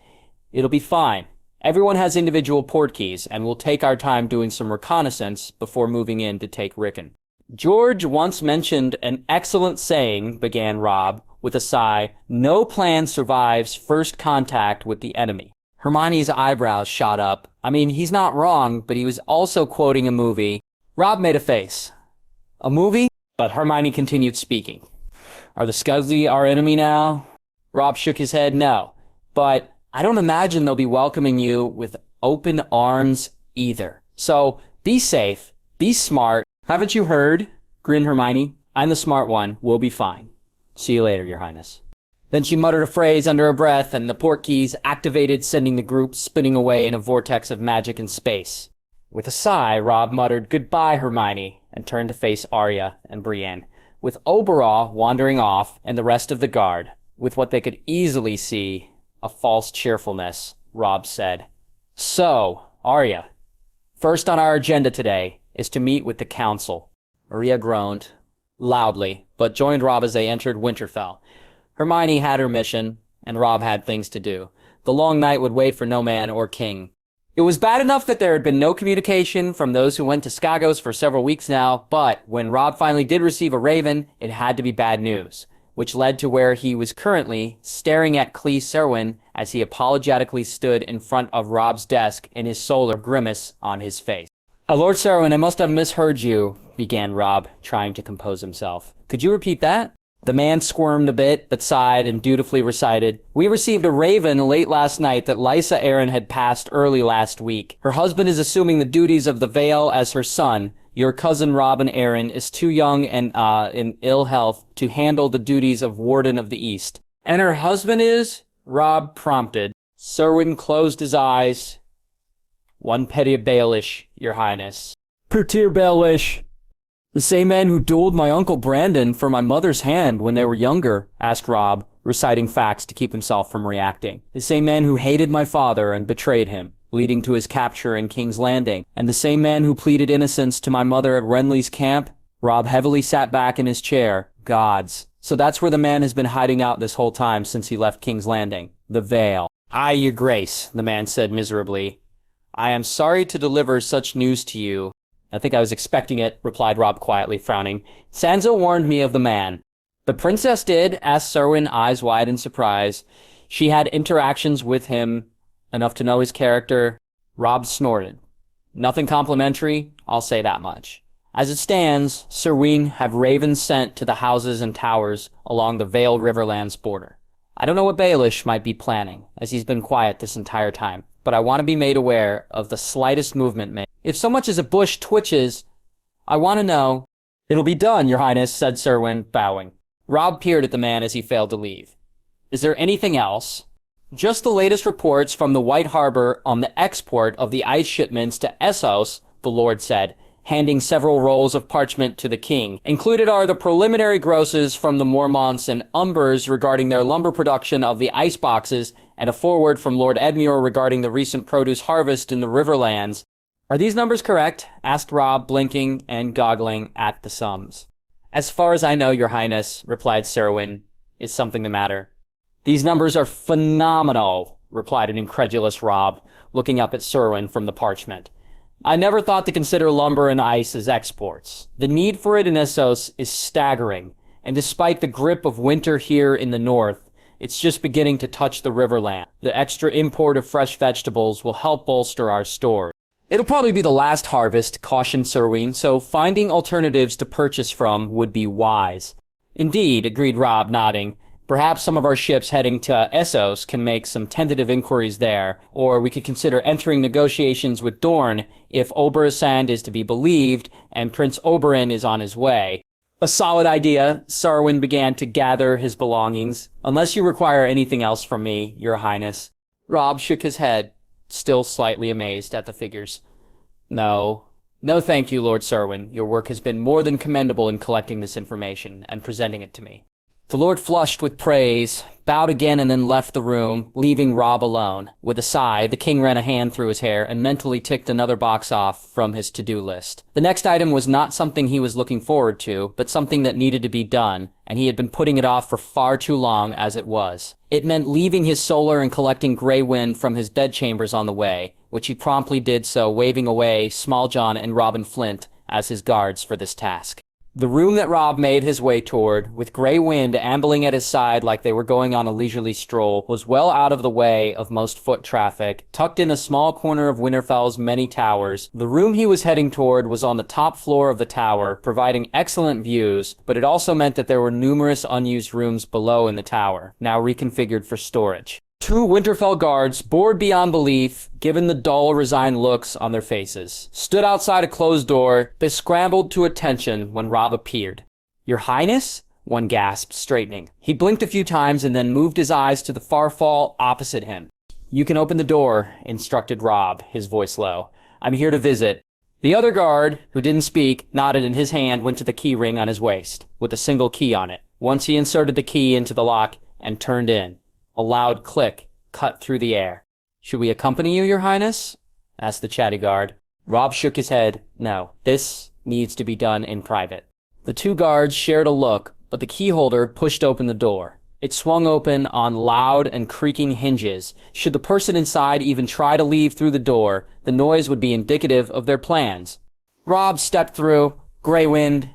It'll be fine. Everyone has individual port keys, and we'll take our time doing some reconnaissance before moving in to take Ricken. George once mentioned an excellent saying, began Robb, with a sigh. No plan survives first contact with the enemy. Hermione's eyebrows shot up. I mean, he's not wrong, but he was also quoting a movie. Robb made a face. A movie? But Hermione continued speaking. Are the Scuzzy our enemy now? Robb shook his head. No. But I don't imagine they'll be welcoming you with open arms either. So be safe. Be smart. Haven't you heard? Grinned Hermione. I'm the smart one. We'll be fine. See you later, Your Highness. Then she muttered a phrase under her breath, and the port keys activated, sending the group spinning away in a vortex of magic and space. With a sigh, Robb muttered, Goodbye, Hermione, and turned to face Arya and Brienne, with Oberyn wandering off and the rest of the guard. With what they could easily see, a false cheerfulness, Robb said. So, Arya, first on our agenda today is to meet with the Council. Arya groaned, loudly, but joined Robb as they entered Winterfell. Hermione had her mission, and Robb had things to do. The long night would wait for no man or king. It was bad enough that there had been no communication from those who went to Skagos for several weeks now, but when Robb finally did receive a raven, it had to be bad news, which led to where he was currently, staring at Clee Serwyn as he apologetically stood in front of Robb's desk in his solar grimace on his face. Lord Serwyn, I must have misheard you, began Robb, trying to compose himself. Could you repeat that? The man squirmed a bit, but sighed and dutifully recited, We received a raven late last night that Lysa Arryn had passed early last week. Her husband is assuming the duties of the Vale as her son. Your cousin Robin Arryn is too young and in ill health to handle the duties of Warden of the East. And her husband is? Robb prompted. Serwyn closed his eyes. One petty Baelish, Your Highness. Pertir Baelish. The same man who dueled my Uncle Brandon for my mother's hand when they were younger, asked Robb, reciting facts to keep himself from reacting. The same man who hated my father and betrayed him, leading to his capture in King's Landing. And the same man who pleaded innocence to my mother at Renly's camp? Robb heavily sat back in his chair. Gods. So that's where the man has been hiding out this whole time since he left King's Landing. The Vale. Aye, Your Grace, the man said miserably. I am sorry to deliver such news to you. I think I was expecting it, replied Robb quietly, frowning. Sansa warned me of the man. The princess did, asked Serwyn, eyes wide in surprise. She had interactions with him, enough to know his character. Robb snorted. Nothing complimentary, I'll say that much. As it stands, Serwyn have ravens sent to the houses and towers along the Vale Riverlands border. I don't know what Baelish might be planning, as he's been quiet this entire time, but I want to be made aware of the slightest movement made. If so much as a bush twitches, I want to know. It'll be done, Your Highness, said Serwyn, bowing. Robb peered at the man as he failed to leave. Is there anything else? Just the latest reports from the White Harbor on the export of the ice shipments to Essos, the Lord said, handing several rolls of parchment to the king. Included are the preliminary grosses from the Mormonts and Umbers regarding their lumber production of the ice boxes, and a forward from Lord Edmure regarding the recent produce harvest in the Riverlands. Are these numbers correct? Asked Robb, blinking and goggling at the sums. As far as I know, Your Highness, replied Serwyn. Is something the matter? These numbers are phenomenal, replied an incredulous Robb, looking up at Serwyn from the parchment. I never thought to consider lumber and ice as exports. The need for it in Essos is staggering, and despite the grip of winter here in the north, it's just beginning to touch the Riverland. The extra import of fresh vegetables will help bolster our stores. It'll probably be the last harvest, cautioned Serwine, so finding alternatives to purchase from would be wise. Indeed, agreed Robb, nodding. Perhaps some of our ships heading to Essos can make some tentative inquiries there, or we could consider entering negotiations with Dorne if Oberysand is to be believed and Prince Oberyn is on his way. A solid idea. Sarwin began to gather his belongings. Unless you require anything else from me, Your Highness. Robb shook his head, still slightly amazed at the figures. No, thank you, Lord Serwyn. Your work has been more than commendable in collecting this information and presenting it to me. The Lord flushed with praise, bowed again and then left the room, leaving Robb alone. With a sigh, the king ran a hand through his hair and mentally ticked another box off from his to-do list. The next item was not something he was looking forward to, but something that needed to be done, and he had been putting it off for far too long as it was. It meant leaving his solar and collecting gray wind from his bedchambers on the way, which he promptly did so, waving away Small John and Robin Flint as his guards for this task. The room that Robb made his way toward, with gray wind ambling at his side like they were going on a leisurely stroll, was well out of the way of most foot traffic, tucked in a small corner of Winterfell's many towers. The room he was heading toward was on the top floor of the tower, providing excellent views, but it also meant that there were numerous unused rooms below in the tower, now reconfigured for storage. Two Winterfell guards, bored beyond belief, given the dull, resigned looks on their faces, stood outside a closed door. They scrambled to attention when Robb appeared. Your Highness? One gasped, straightening. He blinked a few times and then moved his eyes to the far fall opposite him. You can open the door, instructed Robb, his voice low. I'm here to visit. The other guard, who didn't speak, nodded and his hand went to the key ring on his waist, with a single key on it. Once he inserted the key into the lock and turned in. A loud click cut through the air. Should we accompany you, Your Highness? Asked the chatty guard. Robb shook his head. No, this needs to be done in private. The two guards shared a look, but the keyholder pushed open the door. It swung open on loud and creaking hinges. Should the person inside even try to leave through the door, the noise would be indicative of their plans. Robb stepped through, gray wind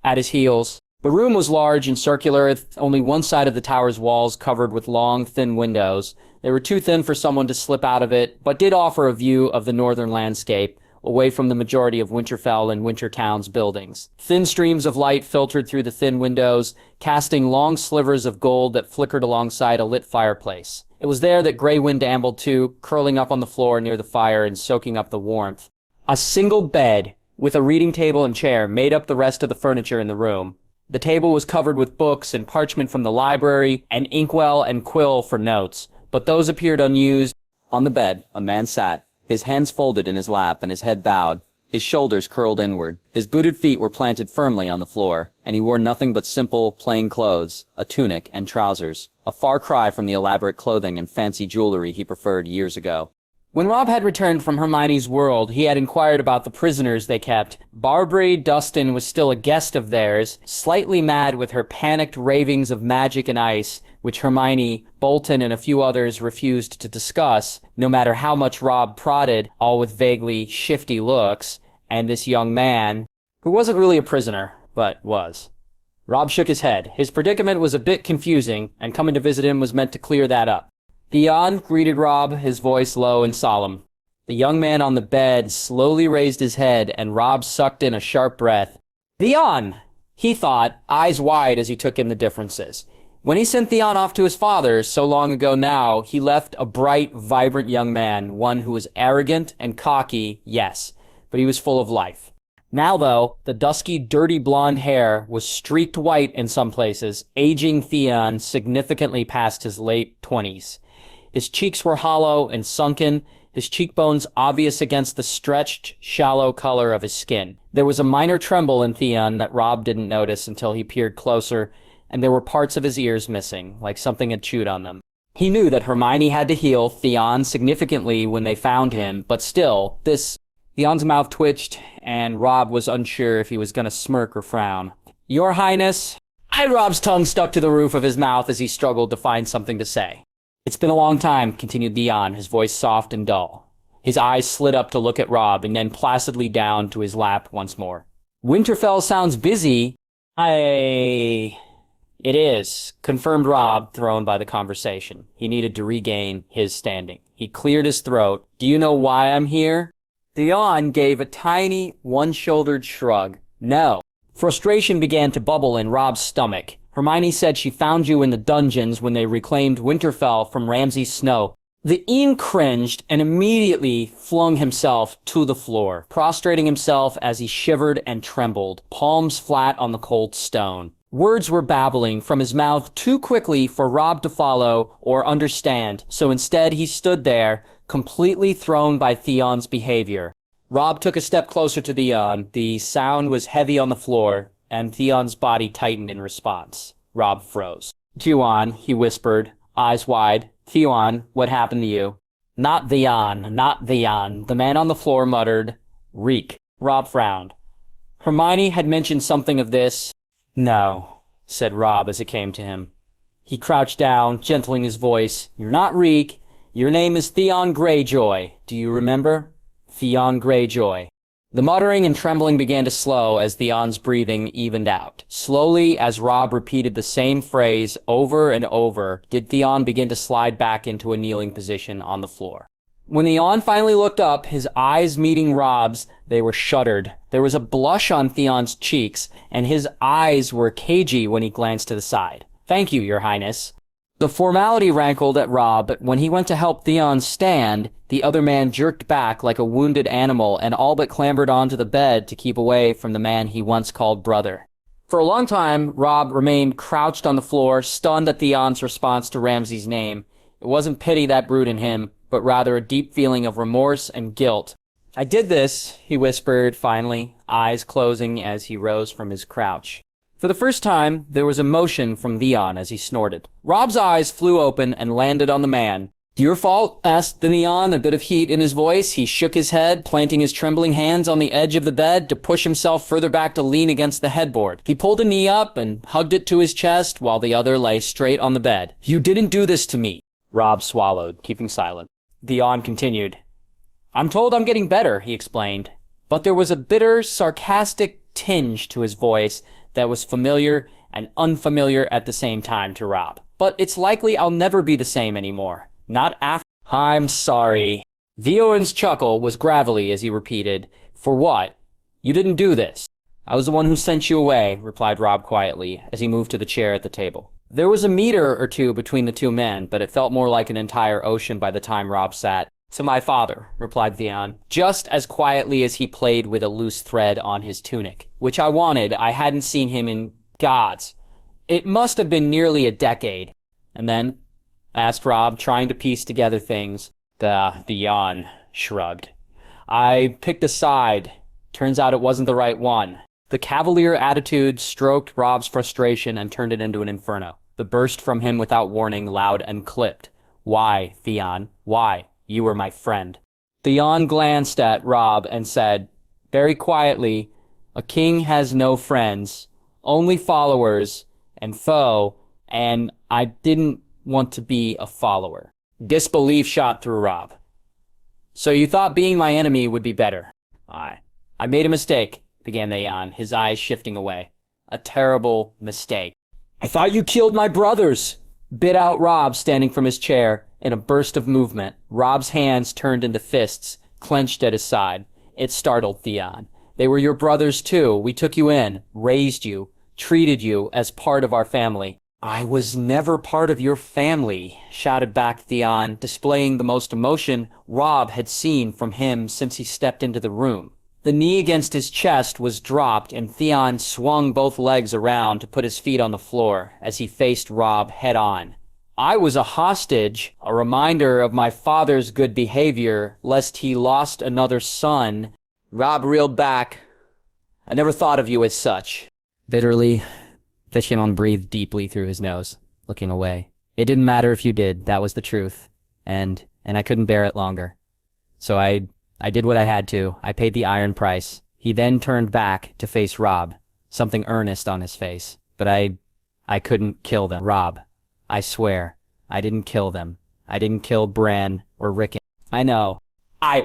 at his heels. The room was large and circular, with only one side of the tower's walls covered with long, thin windows. They were too thin for someone to slip out of it, but did offer a view of the northern landscape, away from the majority of Winterfell and Wintertown's buildings. Thin streams of light filtered through the thin windows, casting long slivers of gold that flickered alongside a lit fireplace. It was there that Grey Wind ambled to, curling up on the floor near the fire and soaking up the warmth. A single bed, with a reading table and chair, made up the rest of the furniture in the room. The table was covered with books and parchment from the library, an inkwell and quill for notes, but those appeared unused. On the bed, a man sat, his hands folded in his lap and his head bowed, his shoulders curled inward. His booted feet were planted firmly on the floor, and he wore nothing but simple, plain clothes, a tunic and trousers, a far cry from the elaborate clothing and fancy jewelry he preferred years ago. When Robb had returned from Hermione's world, he had inquired about the prisoners they kept. Barbary Dustin was still a guest of theirs, slightly mad with her panicked ravings of magic and ice, which Hermione, Bolton, and a few others refused to discuss, no matter how much Robb prodded, all with vaguely shifty looks, and this young man, who wasn't really a prisoner, but was. Robb shook his head. His predicament was a bit confusing, and coming to visit him was meant to clear that up. Theon greeted Robb, his voice low and solemn. The young man on the bed slowly raised his head, and Robb sucked in a sharp breath. Theon! He thought, eyes wide as he took in the differences. When he sent Theon off to his father, so long ago now, he left a bright, vibrant young man, one who was arrogant and cocky, yes, but he was full of life. Now, though, the dusky, dirty blonde hair was streaked white in some places, aging Theon significantly past his late 20s. His cheeks were hollow and sunken, his cheekbones obvious against the stretched, shallow color of his skin. There was a minor tremble in Theon that Robb didn't notice until he peered closer, and there were parts of his ears missing, like something had chewed on them. He knew that Hermione had to heal Theon significantly when they found him, but still, Theon's mouth twitched, and Robb was unsure if he was going to smirk or frown. Your Highness? Robb's tongue stuck to the roof of his mouth as he struggled to find something to say. It's been a long time, continued Theon, his voice soft and dull. His eyes slid up to look at Robb, and then placidly down to his lap once more. Winterfell sounds busy. It is, confirmed Robb, thrown by the conversation. He needed to regain his standing. He cleared his throat. Do you know why I'm here? Theon gave a tiny, one-shouldered shrug. No. Frustration began to bubble in Robb's stomach. Hermione said she found you in the dungeons when they reclaimed Winterfell from Ramsay's Snow. The Ian cringed and immediately flung himself to the floor, prostrating himself as he shivered and trembled, palms flat on the cold stone. Words were babbling from his mouth too quickly for Robb to follow or understand, so instead he stood there, completely thrown by Theon's behavior. Robb took a step closer to Theon. The sound was heavy on the floor, and Theon's body tightened in response. Robb froze. "Theon," he whispered, eyes wide. "Theon, what happened to you?" "Not Theon, not Theon," the man on the floor muttered. "Reek." Robb frowned. Hermione had mentioned something of this. "No," said Robb as it came to him. He crouched down, gentling his voice. "You're not Reek. Your name is Theon Greyjoy. Do you remember? Theon Greyjoy." The muttering and trembling began to slow as Theon's breathing evened out. Slowly, as Robb repeated the same phrase over and over, did Theon begin to slide back into a kneeling position on the floor. When Theon finally looked up, his eyes meeting Robb's, they were shuttered. There was a blush on Theon's cheeks, and his eyes were cagey when he glanced to the side. "Thank you, Your Highness." The formality rankled at Robb, but when he went to help Theon stand, the other man jerked back like a wounded animal and all but clambered onto the bed to keep away from the man he once called brother. For a long time, Robb remained crouched on the floor, stunned at Theon's response to Ramsay's name. It wasn't pity that brewed in him, but rather a deep feeling of remorse and guilt. "I did this," he whispered finally, eyes closing as he rose from his crouch. For the first time, there was emotion from Theon as he snorted. Robb's eyes flew open and landed on the man. "Your fault?" asked Theon, a bit of heat in his voice. He shook his head, planting his trembling hands on the edge of the bed to push himself further back to lean against the headboard. He pulled a knee up and hugged it to his chest while the other lay straight on the bed. "You didn't do this to me." Robb swallowed, keeping silent. Theon continued. "I'm told I'm getting better," he explained. But there was a bitter, sarcastic tinge to his voice that was familiar and unfamiliar at the same time to Robb. "But it's likely I'll never be the same anymore. Not after—" "I'm sorry." Theon's chuckle was gravelly as he repeated, "For what? You didn't do this." "I was the one who sent you away," replied Robb quietly, as he moved to the chair at the table. There was a meter or two between the two men, but it felt more like an entire ocean by the time Robb sat. "To my father," replied Theon, just as quietly as he played with a loose thread on his tunic, "which I wanted. I hadn't seen him in gods. It must have been nearly a decade." "And then?" asked Robb, trying to piece together things. Theon shrugged. "I picked a side. Turns out it wasn't the right one." The cavalier attitude stroked Robb's frustration and turned it into an inferno. The burst from him without warning, loud and clipped. "Why, Theon? Why? You were my friend." Theon glanced at Robb and said, very quietly, "A king has no friends, only followers and foe, and I didn't want to be a follower." Disbelief shot through Robb. "So you thought being my enemy would be better?" I made a mistake," began Theon, his eyes shifting away. "A terrible mistake." "I thought you killed my brothers," bit out Robb, standing from his chair. In a burst of movement, Robb's hands turned into fists, clenched at his side. It startled Theon. "They were your brothers too. We took you in, raised you, treated you as part of our family." "I was never part of your family," shouted back Theon, displaying the most emotion Robb had seen from him since he stepped into the room. The knee against his chest was dropped, and Theon swung both legs around to put his feet on the floor as he faced Robb head-on. "I was a hostage, a reminder of my father's good behavior, lest he lost another son." Robb reeled back. "I never thought of you as such." Bitterly, Theon breathed deeply through his nose, looking away. "It didn't matter if you did, that was the truth. And I couldn't bear it longer. So I did what I had to. I paid the iron price." He then turned back to face Robb, something earnest on his face. "But I couldn't kill them, Robb. I swear, I didn't kill them. I didn't kill Bran or Ricken." "I know."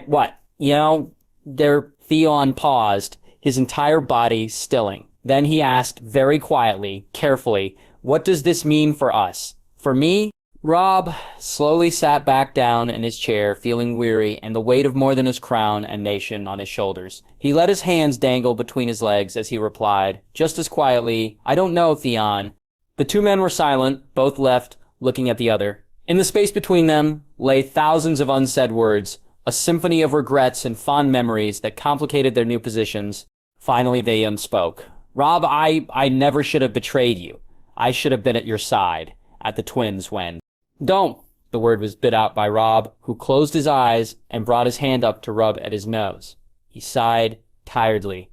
What? You know, there." Theon paused, his entire body stilling. Then he asked very quietly, carefully, "What does this mean for us?" "For me?" Robb slowly sat back down in his chair, feeling weary and the weight of more than his crown and nation on his shoulders. He let his hands dangle between his legs as he replied, just as quietly, "I don't know, Theon." The two men were silent, both left, looking at the other. In the space between them lay thousands of unsaid words, a symphony of regrets and fond memories that complicated their new positions. Finally, Theon spoke. "Robb, I never should have betrayed you. I should have been at your side, at the twins when—" "Don't," the word was bit out by Robb, who closed his eyes and brought his hand up to rub at his nose. He sighed tiredly.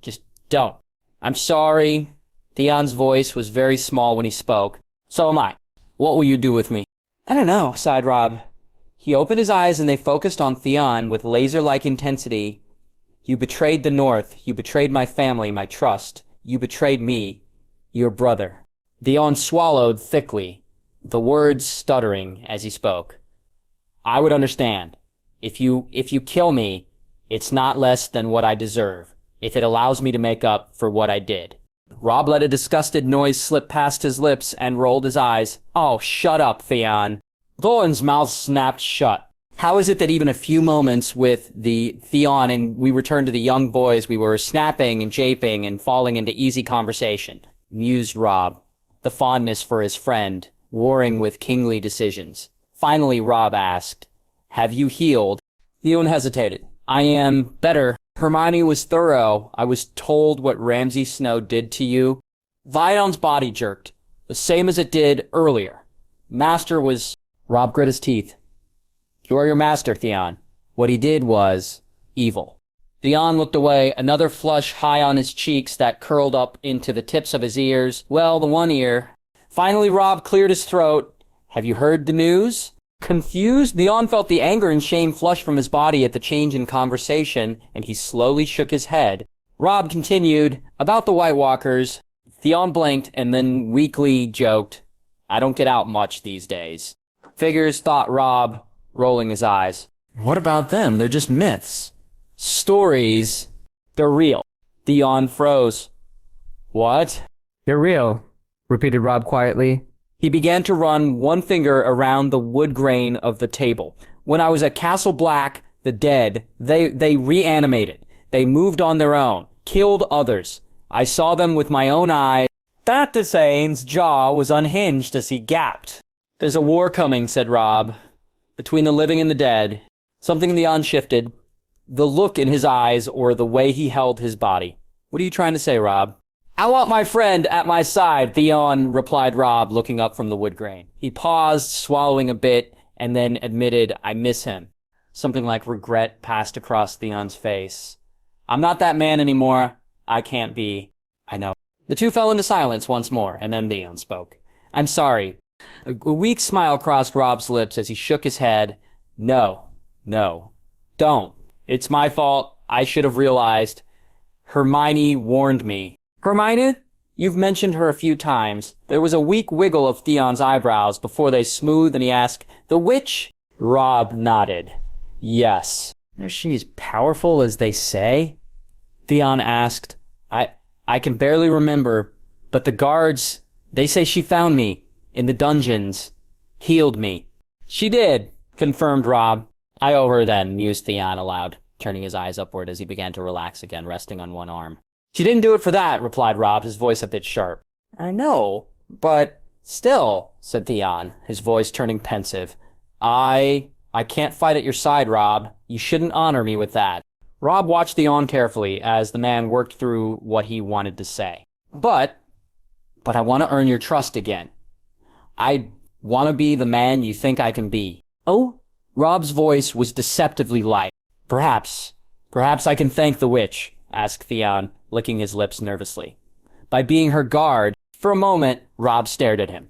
"Just don't." "I'm sorry." Theon's voice was very small when he spoke. "So am I. What will you do with me?" "I don't know," sighed Robb. He opened his eyes and they focused on Theon with laser-like intensity. "You betrayed the North. You betrayed my family, my trust. You betrayed me, your brother." Theon swallowed thickly, the words stuttering as he spoke. "I would understand. If you kill me, it's not less than what I deserve, if it allows me to make up for what I did." Robb let a disgusted noise slip past his lips and rolled his eyes. "Oh, shut up, Theon." Theon's mouth snapped shut. How is it that even a few moments with the Theon and we returned to the young boys, we were snapping and japing and falling into easy conversation? Mused Robb, the fondness for his friend, warring with kingly decisions. Finally, Robb asked, "Have you healed?" Theon hesitated. "I am better. Hermione was thorough. I was told what Ramsay Snow did to you." Vion's body jerked, the same as it did earlier. Master was... Robb grit his teeth. "You are your master, Theon. What he did was evil." Theon looked away, another flush high on his cheeks that curled up into the tips of his ears. Well, the one ear. Finally, Robb cleared his throat. "Have you heard the news?" Confused, Theon felt the anger and shame flush from his body at the change in conversation, and he slowly shook his head. Robb continued, "About the White Walkers." Theon blinked and then weakly joked, "I don't get out much these days." "Figures," thought Robb, rolling his eyes. "What about them? They're just myths." "Stories. They're real." Theon froze. "What?" "They're real," repeated Robb quietly. He began to run one finger around the wood grain of the table. "When I was at Castle Black, the dead, they reanimated. They moved on their own, killed others. I saw them with my own eyes." That Desane's jaw was unhinged as he gasped. "There's a war coming," said Robb, "between the living and the dead." Something in Theon shifted, the look in his eyes or the way he held his body. "What are you trying to say, Robb?" "I want my friend at my side," Theon replied, Robb, looking up from the wood grain. He paused, swallowing a bit, and then admitted, "I miss him." Something like regret passed across Theon's face. "I'm not that man anymore. I can't be." "I know." The two fell into silence once more, and then Theon spoke. "I'm sorry." A weak smile crossed Robb's lips as he shook his head. No, don't. It's my fault. I should have realized. Hermione warned me." "Hermione? You've mentioned her a few times." There was a weak wiggle of Theon's eyebrows before they smoothed, and he asked, "The witch?" Robb nodded. "Yes." "Is she as powerful as they say?" Theon asked. I can barely remember, but the guards, they say she found me in the dungeons, healed me." "She did," confirmed Robb. "I owe her then," mused Theon aloud, turning his eyes upward as he began to relax again, resting on one arm. "She didn't do it for that," replied Robb, his voice a bit sharp. "I know, but still," said Theon, his voice turning pensive. I can't fight at your side, Robb. You shouldn't honor me with that." Robb watched Theon carefully as the man worked through what he wanted to say. But I want to earn your trust again. I want to be the man you think I can be." "Oh?" Robb's voice was deceptively light. Perhaps I can thank the witch," asked Theon, licking his lips nervously. "By being her guard." For a moment, Robb stared at him.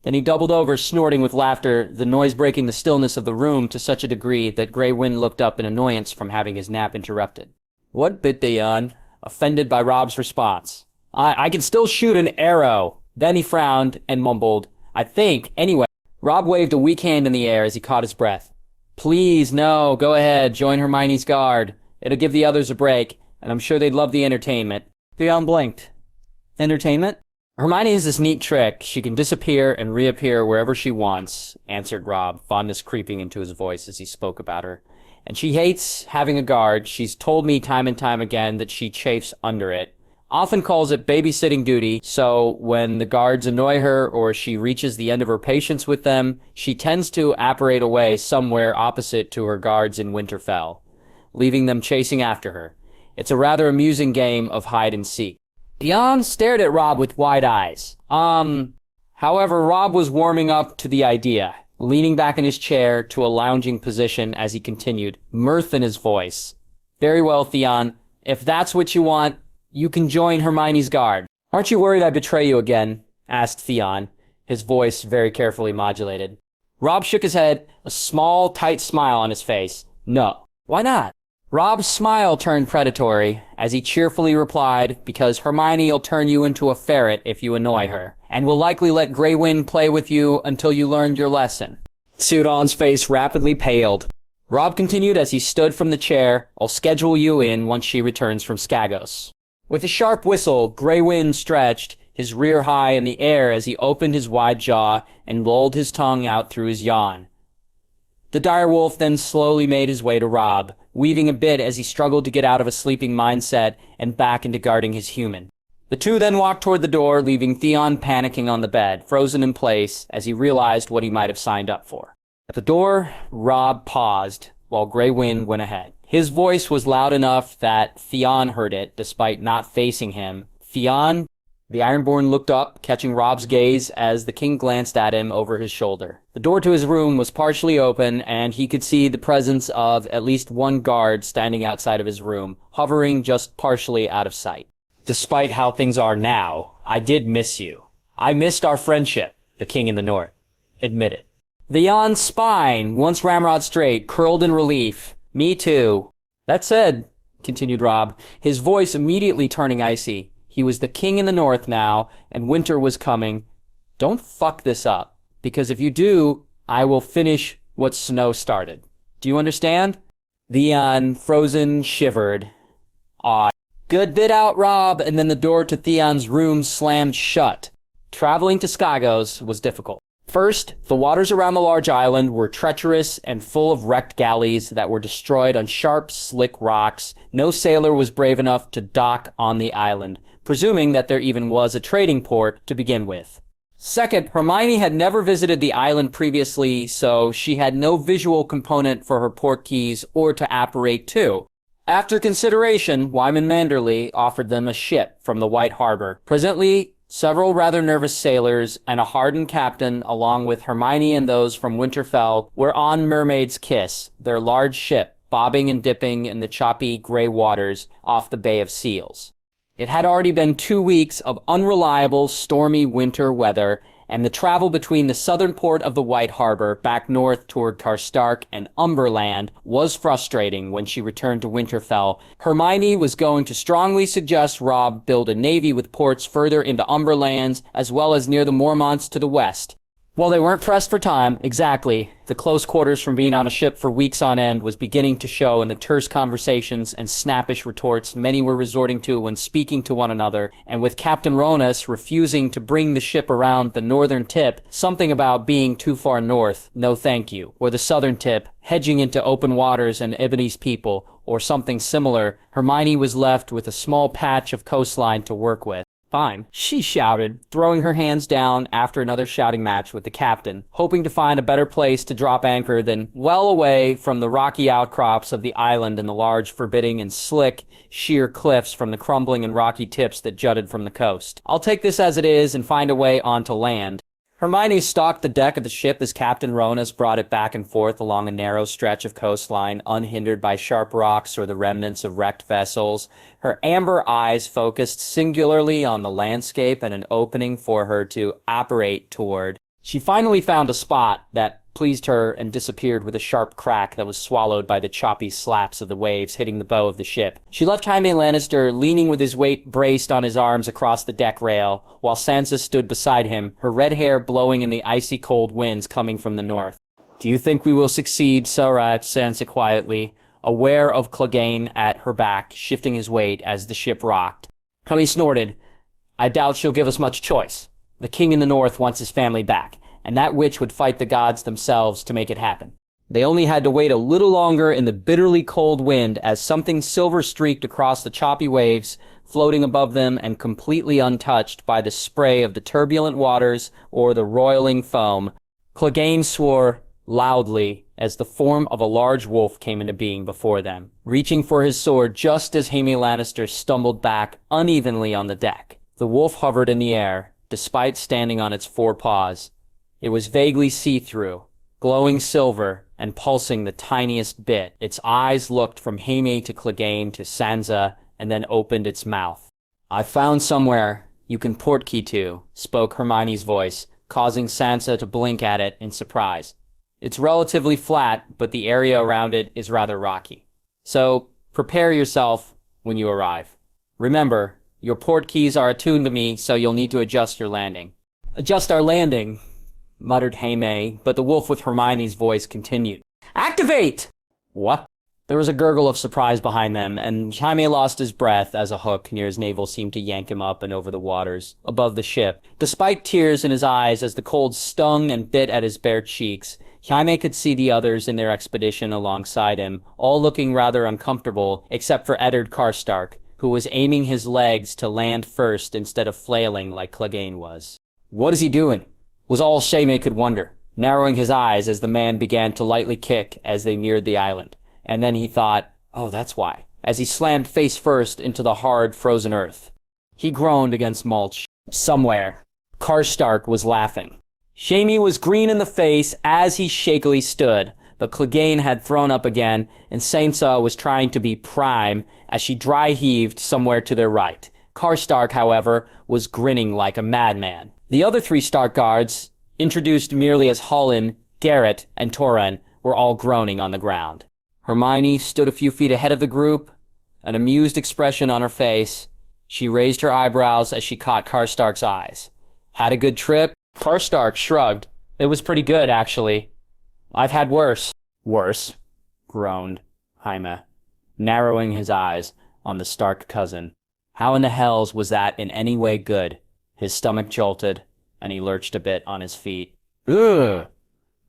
Then he doubled over, snorting with laughter, the noise breaking the stillness of the room to such a degree that Grey Wind looked up in annoyance from having his nap interrupted. "What bit Theon?" offended by Robb's response. I can still shoot an arrow." Then he frowned and mumbled, "I think, anyway." Robb waved a weak hand in the air as he caught his breath. "Please, no, go ahead, join Hermione's guard. It'll give the others a break, and I'm sure they'd love the entertainment." Theon blinked. "Entertainment?" Hermione has this neat trick. She can disappear and reappear wherever she wants, answered Robb, fondness creeping into his voice as he spoke about her. And she hates having a guard. She's told me time and time again that she chafes under it. Often calls it babysitting duty, so when the guards annoy her or she reaches the end of her patience with them, she tends to apparate away somewhere opposite to her guards in Winterfell, leaving them chasing after her. It's a rather amusing game of hide and seek. Theon stared at Robb with wide eyes. However, Robb was warming up to the idea, leaning back in his chair to a lounging position as he continued, mirth in his voice. Very well, Theon. If that's what you want, you can join Hermione's guard. Aren't you worried I betray you again? Asked Theon, his voice very carefully modulated. Robb shook his head, a small, tight smile on his face. No. Why not? Robb's smile turned predatory as he cheerfully replied, because Hermione'll turn you into a ferret if you annoy her, and will likely let Grey Wind play with you until you learned your lesson. Theon's face rapidly paled. Robb continued as he stood from the chair. I'll schedule you in once she returns from Skagos. With a sharp whistle, Grey Wind stretched, his rear high in the air as he opened his wide jaw and lolled his tongue out through his yawn. The direwolf then slowly made his way to Robb, weaving a bit as he struggled to get out of a sleeping mindset and back into guarding his human. The two then walked toward the door, leaving Theon panicking on the bed, frozen in place as he realized what he might have signed up for. At the door, Robb paused, while Grey Wind went ahead. His voice was loud enough that Theon heard it, despite not facing him. Theon? The Ironborn looked up, catching Robb's gaze as the king glanced at him over his shoulder. The door to his room was partially open, and he could see the presence of at least one guard standing outside of his room, hovering just partially out of sight. Despite how things are now, I did miss you. I missed our friendship, the king in the north admitted. Theon's spine, once ramrod straight, curled in relief. Me too. That said, continued Robb, his voice immediately turning icy, he was the king in the north now, and winter was coming. Don't fuck this up, because if you do, I will finish what Snow started. Do you understand? Theon, frozen, shivered. Aw, good bit out, Robb, and then the door to Theon's room slammed shut. Traveling to Skagos was difficult. First, the waters around the large island were treacherous and full of wrecked galleys that were destroyed on sharp, slick rocks. No sailor was brave enough to dock on the island, presuming that there even was a trading port to begin with. Second, Hermione had never visited the island previously, so she had no visual component for her port keys or to apparate to. After consideration, Wyman Manderley offered them a ship from the White Harbor. Presently, several rather nervous sailors and a hardened captain, along with Hermione and those from Winterfell, were on Mermaid's Kiss, their large ship, bobbing and dipping in the choppy gray waters off the Bay of Seals. It had already been 2 weeks of unreliable, stormy winter weather, and the travel between the southern port of the White Harbor back north toward Karstark and Umberland was frustrating when she returned to Winterfell. Hermione was going to strongly suggest Robb build a navy with ports further into Umberlands, as well as near the Mormonts to the west. While they weren't pressed for time, exactly, the close quarters from being on a ship for weeks on end was beginning to show in the terse conversations and snappish retorts many were resorting to when speaking to one another, and with Captain Ronas refusing to bring the ship around the northern tip, something about being too far north, no thank you, or the southern tip, hedging into open waters and Ebony's people, or something similar, Hermione was left with a small patch of coastline to work with. Fine, she shouted, throwing her hands down after another shouting match with the captain, hoping to find a better place to drop anchor than well away from the rocky outcrops of the island and the large, forbidding, and slick, sheer cliffs from the crumbling and rocky tips that jutted from the coast. I'll take this as it is and find a way onto land. Hermione stalked the deck of the ship as Captain Ronas brought it back and forth along a narrow stretch of coastline, unhindered by sharp rocks or the remnants of wrecked vessels. Her amber eyes focused singularly on the landscape and an opening for her to apparate toward. She finally found a spot that pleased her and disappeared with a sharp crack that was swallowed by the choppy slaps of the waves hitting the bow of the ship. She left Jaime Lannister leaning with his weight braced on his arms across the deck rail, while Sansa stood beside him, her red hair blowing in the icy cold winds coming from the north. "Do you think we will succeed, Sora?" asked Sansa quietly, aware of Clegane at her back, shifting his weight as the ship rocked. Jaime snorted. I doubt she'll give us much choice. The king in the north wants his family back, and that witch would fight the gods themselves to make it happen. They only had to wait a little longer in the bitterly cold wind as something silver streaked across the choppy waves, floating above them and completely untouched by the spray of the turbulent waters or the roiling foam. Clegane swore loudly as the form of a large wolf came into being before them, reaching for his sword just as Jaime Lannister stumbled back unevenly on the deck. The wolf hovered in the air, despite standing on its four paws. It was vaguely see-through, glowing silver and pulsing the tiniest bit. Its eyes looked from Jaime to Clegane to Sansa and then opened its mouth. "I found somewhere you can portkey to," spoke Hermione's voice, causing Sansa to blink at it in surprise. "It's relatively flat, but the area around it is rather rocky. So prepare yourself when you arrive. Remember, your portkeys are attuned to me, so you'll need to adjust your landing." "Adjust our landing," muttered Jaime, but the wolf with Hermione's voice continued. "Activate!" "What?" There was a gurgle of surprise behind them, and Jaime lost his breath as a hook near his navel seemed to yank him up and over the waters, above the ship. Despite tears in his eyes as the cold stung and bit at his bare cheeks, Jaime could see the others in their expedition alongside him, all looking rather uncomfortable, except for Eddard Karstark, who was aiming his legs to land first instead of flailing like Clegane was. "What is he doing?" was all Jaime could wonder, narrowing his eyes as the man began to lightly kick as they neared the island. And then he thought, oh, that's why, as he slammed face first into the hard, frozen earth. He groaned against mulch. Somewhere, Karstark was laughing. Jaime was green in the face as he shakily stood, but Clegane had thrown up again, and Sansa was trying to be prime as she dry-heaved somewhere to their right. Karstark, however, was grinning like a madman. The other three Stark guards, introduced merely as Hollin, Garrett, and Torrhen, were all groaning on the ground. Hermione stood a few feet ahead of the group, an amused expression on her face. She raised her eyebrows as she caught Karstark's eyes. "Had a good trip?" Karstark shrugged. "It was pretty good, actually. I've had worse." "Worse?" groaned Jaime, narrowing his eyes on the Stark cousin. How in the hells was that in any way good? His stomach jolted, and he lurched a bit on his feet. "Ugh!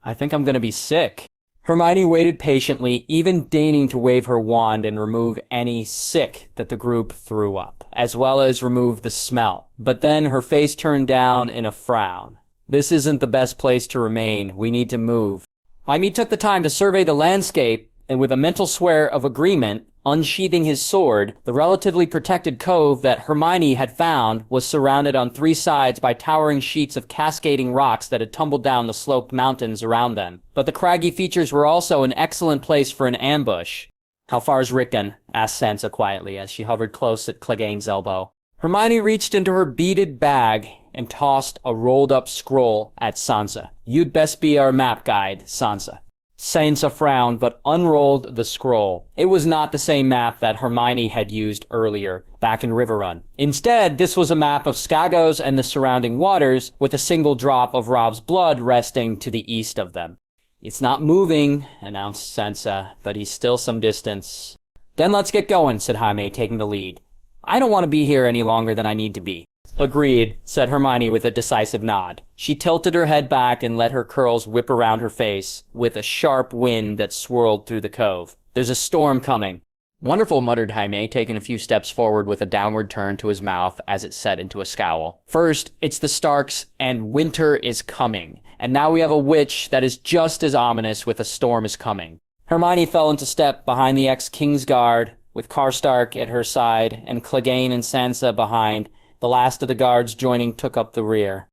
I think I'm gonna be sick." Hermione waited patiently, even deigning to wave her wand and remove any sick that the group threw up, as well as remove the smell. But then her face turned down in a frown. "This isn't the best place to remain. We need to move." Jaime took the time to survey the landscape, and with a mental swear of agreement, unsheathing his sword, the relatively protected cove that Hermione had found was surrounded on three sides by towering sheets of cascading rocks that had tumbled down the sloped mountains around them. But the craggy features were also an excellent place for an ambush. "How far is Ricken?" asked Sansa quietly as she hovered close at Clegane's elbow. Hermione reached into her beaded bag and tossed a rolled-up scroll at Sansa. "You'd best be our map guide, Sansa." Sansa frowned, but unrolled the scroll. It was not the same map that Hermione had used earlier, back in Riverrun. Instead, this was a map of Skagos and the surrounding waters, with a single drop of Robb's blood resting to the east of them. "It's not moving," announced Sansa, "but he's still some distance." "Then let's get going," said Jaime, taking the lead. "I don't want to be here any longer than I need to be." "Agreed," said Hermione with a decisive nod. She tilted her head back and let her curls whip around her face, with a sharp wind that swirled through the cove. "There's a storm coming." "Wonderful," muttered Jaime, taking a few steps forward with a downward turn to his mouth as it set into a scowl. "First, it's the Starks, and winter is coming. And now we have a witch that is just as ominous with a storm is coming." Hermione fell into step behind the ex-King's Guard, with Karstark at her side, and Clegane and Sansa behind. The last of the guards joining took up the rear.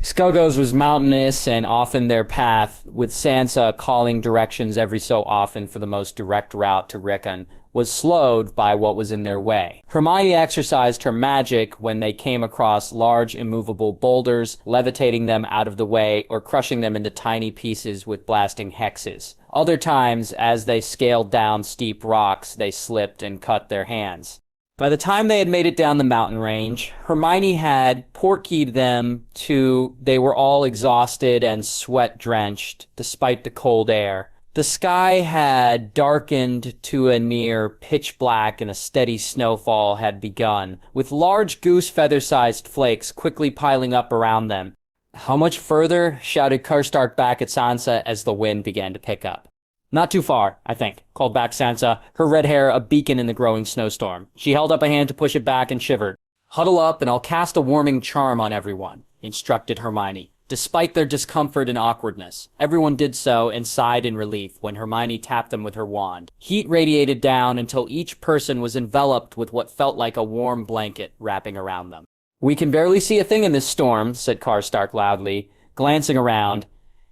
Skagos was mountainous and often their path, with Sansa calling directions every so often for the most direct route to Ricken, was slowed by what was in their way. Hermione exercised her magic when they came across large immovable boulders, levitating them out of the way or crushing them into tiny pieces with blasting hexes. Other times, as they scaled down steep rocks, they slipped and cut their hands. By the time they had made it down the mountain range, Hermione had portkeyed them to they were all exhausted and sweat-drenched, despite the cold air. The sky had darkened to a near pitch black and a steady snowfall had begun, with large goose feather-sized flakes quickly piling up around them. "How much further?" shouted Karstark back at Sansa as the wind began to pick up. "Not too far, I think," called back Sansa, her red hair a beacon in the growing snowstorm. She held up a hand to push it back and shivered. "Huddle up and I'll cast a warming charm on everyone," instructed Hermione. Despite their discomfort and awkwardness, everyone did so and sighed in relief when Hermione tapped them with her wand. Heat radiated down until each person was enveloped with what felt like a warm blanket wrapping around them. "We can barely see a thing in this storm," said Karstark loudly, glancing around.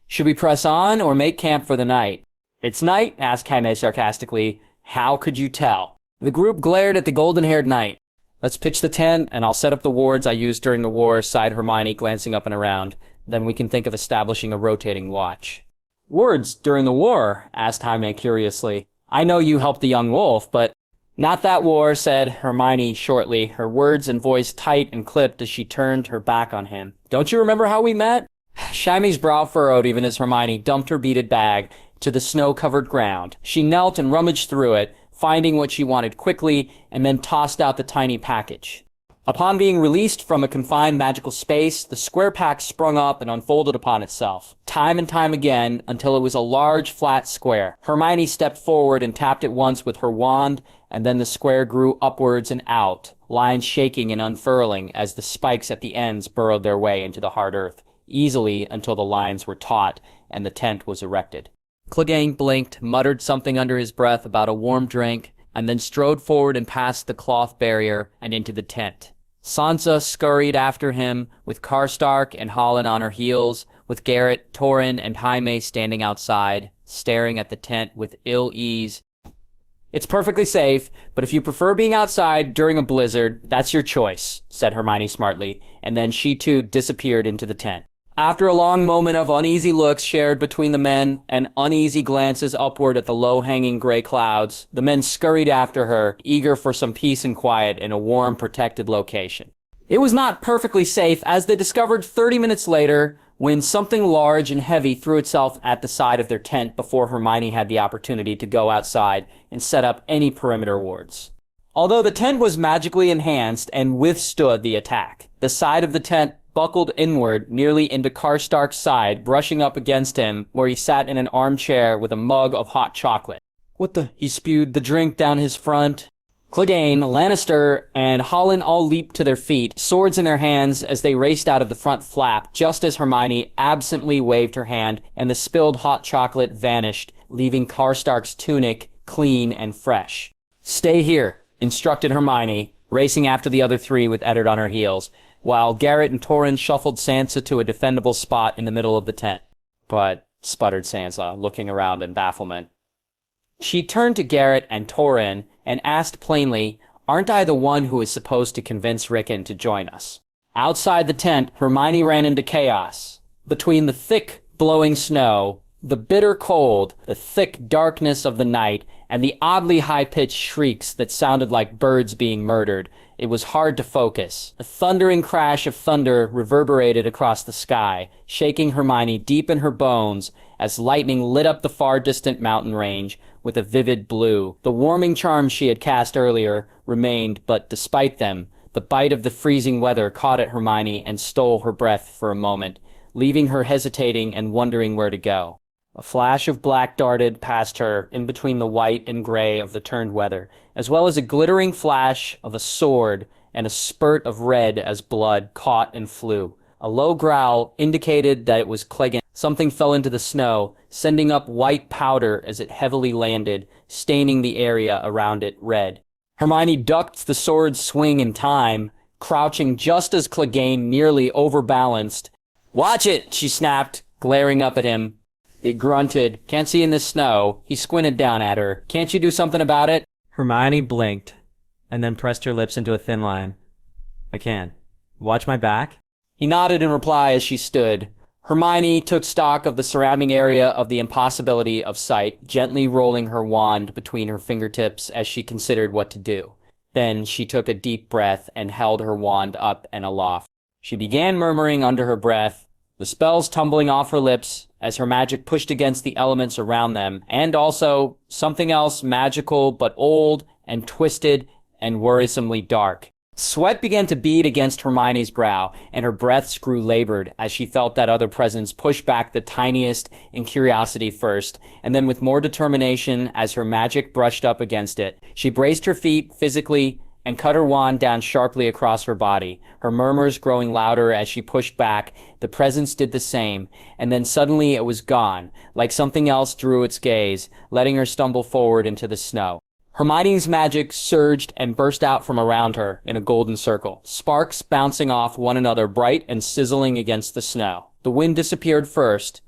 "Should we press on or make camp for the night?" "It's night?" asked Jaime sarcastically. "How could you tell?" The group glared at the golden-haired knight. "Let's pitch the tent, and I'll set up the wards I used during the war," sighed Hermione, glancing up and around. "Then we can think of establishing a rotating watch." "Wards during the war?" asked Jaime curiously. "I know you helped the young wolf, but—" "Not that war," said Hermione shortly, her words and voice tight and clipped as she turned her back on him. "Don't you remember how we met?" Shami's brow furrowed even as Hermione dumped her beaded bag to the snow-covered ground. She knelt and rummaged through it, finding what she wanted quickly, and then tossed out the tiny package. Upon being released from a confined magical space, the square pack sprung up and unfolded upon itself, time and time again, until it was a large, flat square. Hermione stepped forward and tapped it once with her wand, and then the square grew upwards and out, lines shaking and unfurling as the spikes at the ends burrowed their way into the hard earth, easily until the lines were taut and the tent was erected. Clegane blinked, muttered something under his breath about a warm drink, and then strode forward and past the cloth barrier and into the tent. Sansa scurried after him, with Karstark and Holland on her heels, with Garrett, Torrin, and Jaime standing outside, staring at the tent with ill ease. "It's perfectly safe, but if you prefer being outside during a blizzard, that's your choice," said Hermione smartly, and then she too disappeared into the tent. After a long moment of uneasy looks shared between the men and uneasy glances upward at the low-hanging gray clouds, the men scurried after her, eager for some peace and quiet in a warm, protected location. It was not perfectly safe, as they discovered 30 minutes later, when something large and heavy threw itself at the side of their tent before Hermione had the opportunity to go outside and set up any perimeter wards. Although the tent was magically enhanced and withstood the attack, the side of the tent buckled inward nearly into Karstark's side, brushing up against him where he sat in an armchair with a mug of hot chocolate. "What the—" he spewed the drink down his front. Clegane, Lannister, and Holland all leaped to their feet, swords in their hands as they raced out of the front flap, just as Hermione absently waved her hand and the spilled hot chocolate vanished, leaving Karstark's tunic clean and fresh. "Stay here," instructed Hermione, racing after the other three with Eddard on her heels, while Garrett and Torrin shuffled Sansa to a defendable spot in the middle of the tent. "But," sputtered Sansa, looking around in bafflement. She turned to Garrett and Torrin and asked plainly, "Aren't I the one who is supposed to convince Ricken to join us?" Outside the tent, Hermione ran into chaos. Between the thick, blowing snow, the bitter cold, the thick darkness of the night, and the oddly high-pitched shrieks that sounded like birds being murdered, it was hard to focus. A thundering crash of thunder reverberated across the sky, shaking Hermione deep in her bones as lightning lit up the far-distant mountain range with a vivid blue. The warming charm she had cast earlier remained, but despite them, the bite of the freezing weather caught at Hermione and stole her breath for a moment, leaving her hesitating and wondering where to go. A flash of black darted past her in between the white and gray of the turned weather, as well as a glittering flash of a sword and a spurt of red as blood caught and flew. A low growl indicated that it was Clegane. Something fell into the snow, sending up white powder as it heavily landed, staining the area around it red. Hermione ducked the sword's swing in time, crouching just as Clegane nearly overbalanced. "Watch it!" she snapped, glaring up at him. He grunted. "Can't see in this snow." He squinted down at her. "Can't you do something about it?" Hermione blinked, and then pressed her lips into a thin line. "I can. Watch my back?" He nodded in reply as she stood. Hermione took stock of the surrounding area of the impossibility of sight, gently rolling her wand between her fingertips as she considered what to do. Then she took a deep breath and held her wand up and aloft. She began murmuring under her breath, the spells tumbling off her lips as her magic pushed against the elements around them, and also something else magical but old and twisted and worrisomely dark. Sweat began to bead against Hermione's brow, and her breaths grew labored as she felt that other presence push back the tiniest in curiosity first, and then with more determination as her magic brushed up against it. She braced her feet physically and cut her wand down sharply across her body, her murmurs growing louder as she pushed back. The presence did the same, and then suddenly it was gone, like something else drew its gaze, letting her stumble forward into the snow. Hermione's magic surged and burst out from around her in a golden circle, sparks bouncing off one another bright and sizzling against the snow. The wind disappeared first.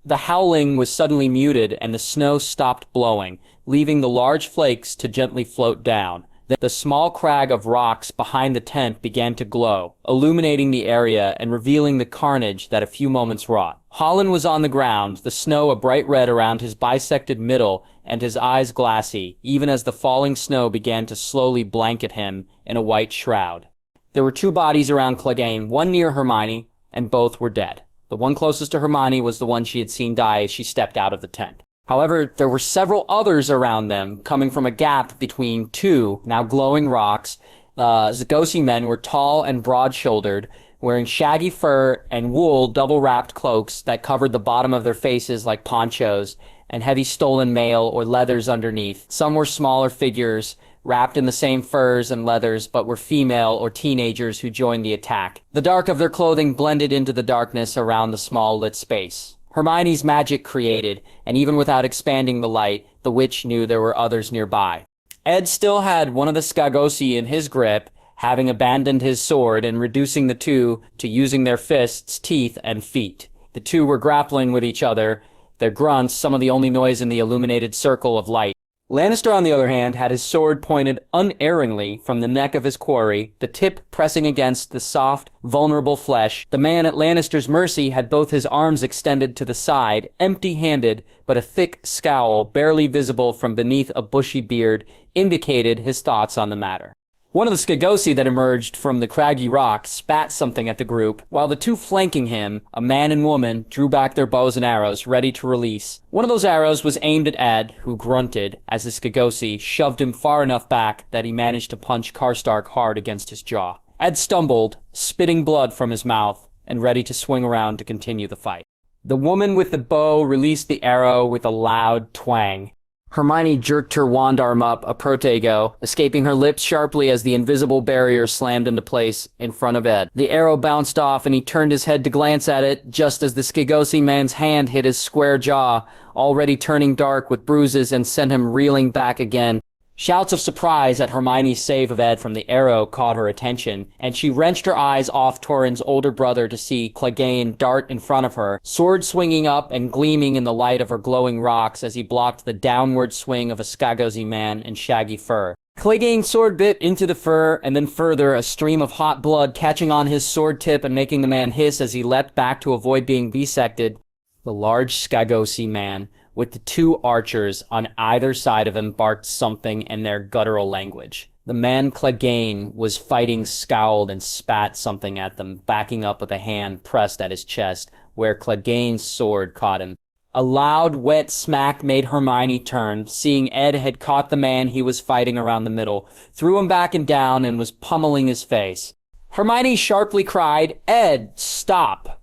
The howling was suddenly muted and the snow stopped blowing, leaving the large flakes to gently float down. The small crag of rocks behind the tent began to glow, illuminating the area and revealing the carnage that a few moments wrought. Holland was on the ground, the snow a bright red around his bisected middle and his eyes glassy, even as the falling snow began to slowly blanket him in a white shroud. There were two bodies around Clegane, one near Hermione, and both were dead. The one closest to Hermione was the one she had seen die as she stepped out of the tent. However, there were several others around them, coming from a gap between two, now glowing rocks. Skagos men were tall and broad-shouldered, wearing shaggy fur and wool double-wrapped cloaks that covered the bottom of their faces like ponchos, and heavy stolen mail or leathers underneath. Some were smaller figures, wrapped in the same furs and leathers, but were female or teenagers who joined the attack. The dark of their clothing blended into the darkness around the small lit space. Hermione's magic created, and even without expanding the light, the witch knew there were others nearby. Ed still had one of the Skagos in his grip, having abandoned his sword and reducing the two to using their fists, teeth, and feet. The two were grappling with each other, their grunts some of the only noise in the illuminated circle of light. Lannister, on the other hand, had his sword pointed unerringly from the neck of his quarry, the tip pressing against the soft, vulnerable flesh. The man at Lannister's mercy had both his arms extended to the side, empty-handed, but a thick scowl, barely visible from beneath a bushy beard, indicated his thoughts on the matter. One of the Skagos that emerged from the craggy rock spat something at the group, while the two flanking him, a man and woman, drew back their bows and arrows, ready to release. One of those arrows was aimed at Ed, who grunted, as the Skagos shoved him far enough back that he managed to punch Karstark hard against his jaw. Ed stumbled, spitting blood from his mouth, and ready to swing around to continue the fight. The woman with the bow released the arrow with a loud twang. Hermione jerked her wand arm up, a protego, escaping her lips sharply as the invisible barrier slammed into place in front of Ed. The arrow bounced off and he turned his head to glance at it just as the Skagos man's hand hit his square jaw, already turning dark with bruises, and sent him reeling back again. Shouts of surprise at Hermione's save of Ed from the arrow caught her attention, and she wrenched her eyes off Torrhen's older brother to see Clegane dart in front of her, sword swinging up and gleaming in the light of her glowing rocks as he blocked the downward swing of a Skagos man in shaggy fur. Clegane's sword bit into the fur, and then further, a stream of hot blood catching on his sword tip and making the man hiss as he leapt back to avoid being bisected. The large Skagos man, with the two archers on either side of him, barked something in their guttural language. The man Clegane was fighting scowled and spat something at them, backing up with a hand pressed at his chest, where Clegane's sword caught him. A loud, wet smack made Hermione turn, seeing Ed had caught the man he was fighting around the middle, threw him back and down, and was pummeling his face. Hermione sharply cried, "Ed, stop!"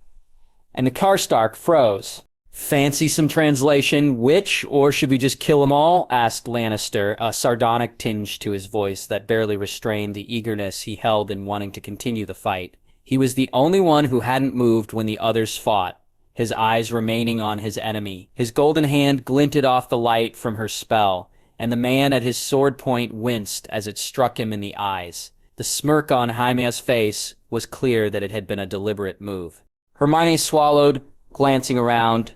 And the Karstark froze. "Fancy some translation, witch, or should we just kill 'em all?" asked Lannister, a sardonic tinge to his voice that barely restrained the eagerness he held in wanting to continue the fight. He was the only one who hadn't moved when the others fought, his eyes remaining on his enemy. His golden hand glinted off the light from her spell, and the man at his sword point winced as it struck him in the eyes. The smirk on Jaime's face was clear that it had been a deliberate move. Hermione swallowed, glancing around.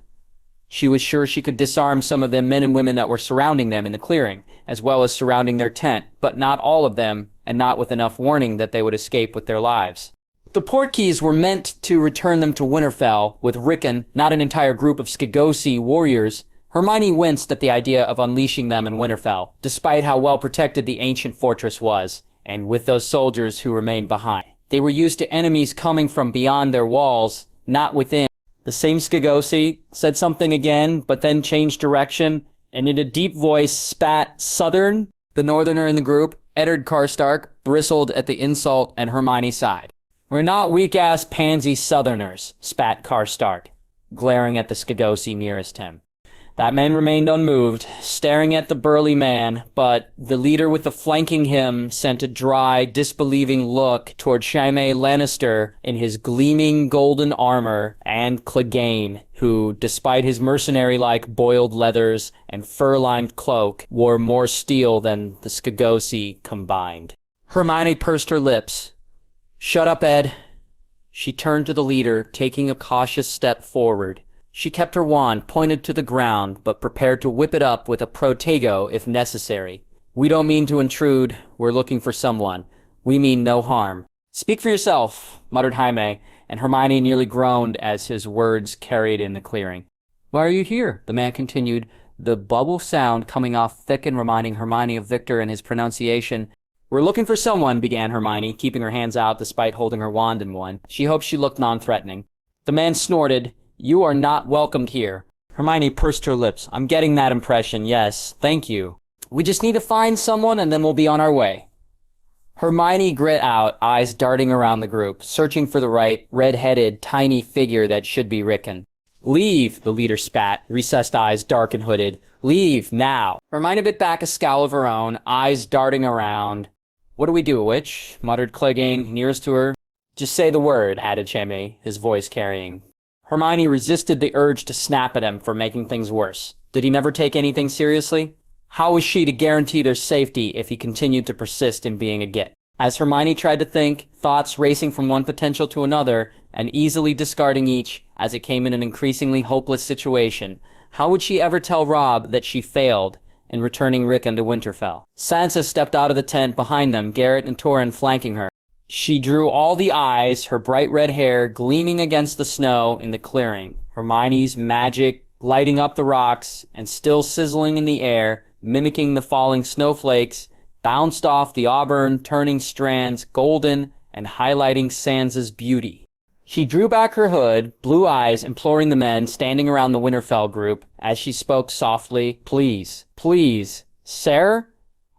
She was sure she could disarm some of the men and women that were surrounding them in the clearing, as well as surrounding their tent, but not all of them, and not with enough warning that they would escape with their lives. The Portkeys were meant to return them to Winterfell, with Ricken, not an entire group of Skagos warriors. Hermione winced at the idea of unleashing them in Winterfell, despite how well protected the ancient fortress was, and with those soldiers who remained behind. They were used to enemies coming from beyond their walls, not within. The same Skagosi said something again, but then changed direction, and in a deep voice spat Southern. The northerner in the group, Eddard Karstark, bristled at the insult and Hermione sighed. We're not weak-ass pansy Southerners, spat Karstark, glaring at the Skagosi nearest him. That man remained unmoved, staring at the burly man, but the leader with the flanking him sent a dry, disbelieving look toward Jaime Lannister in his gleaming golden armor, and Clegane, who, despite his mercenary-like boiled leathers and fur-lined cloak, wore more steel than the Skagosi combined. Hermione pursed her lips. Shut up, Ed. She turned to the leader, taking a cautious step forward. She kept her wand pointed to the ground, but prepared to whip it up with a protego if necessary. We don't mean to intrude. We're looking for someone. We mean no harm. Speak for yourself, muttered Jaime, and Hermione nearly groaned as his words carried in the clearing. Why are you here? The man continued, the bubble sound coming off thick and reminding Hermione of Victor and his pronunciation. We're looking for someone, began Hermione, keeping her hands out despite holding her wand in one. She hoped she looked non-threatening. The man snorted. You are not welcomed here. Hermione pursed her lips. I'm getting that impression, yes. Thank you. We just need to find someone and then we'll be on our way. Hermione grit out, eyes darting around the group, searching for the right, red-headed, tiny figure that should be Ricken. Leave, the leader spat, recessed eyes dark and hooded. Leave, now. Hermione bit back a scowl of her own, eyes darting around. What do we do, witch? Muttered Clegane, nearest to her. Just say the word, added Jaime, his voice carrying. Hermione resisted the urge to snap at him for making things worse. Did he never take anything seriously? How was she to guarantee their safety if he continued to persist in being a git? As Hermione tried to think, thoughts racing from one potential to another, and easily discarding each as it came in an increasingly hopeless situation, how would she ever tell Robb that she failed in returning Ricken to Winterfell? Sansa stepped out of the tent behind them, Garrett and Torrhen flanking her. She drew all the eyes, her bright red hair gleaming against the snow in the clearing, Hermione's magic lighting up the rocks and still sizzling in the air, mimicking the falling snowflakes, bounced off the auburn, turning strands golden and highlighting Sansa's beauty. She drew back her hood, blue eyes imploring the men standing around the Winterfell group as she spoke softly, Please, please, sir,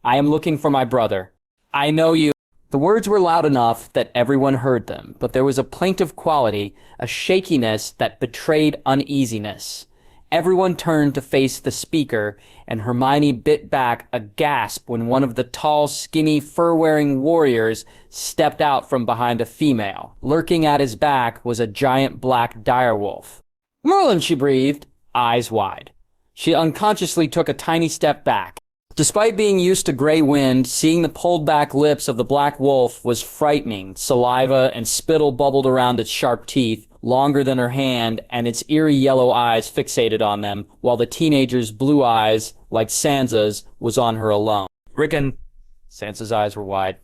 I am looking for my brother. I know you. The words were loud enough that everyone heard them, but there was a plaintive quality, a shakiness that betrayed uneasiness. Everyone turned to face the speaker, and Hermione bit back a gasp when one of the tall, skinny, fur-wearing warriors stepped out from behind a female. Lurking at his back was a giant black direwolf. Merlin, she breathed, eyes wide. She unconsciously took a tiny step back. Despite being used to gray wind, seeing the pulled-back lips of the black wolf was frightening. Saliva and spittle bubbled around its sharp teeth, longer than her hand, and its eerie yellow eyes fixated on them, while the teenager's blue eyes, like Sansa's, was on her alone. Ricken. Sansa's eyes were wide.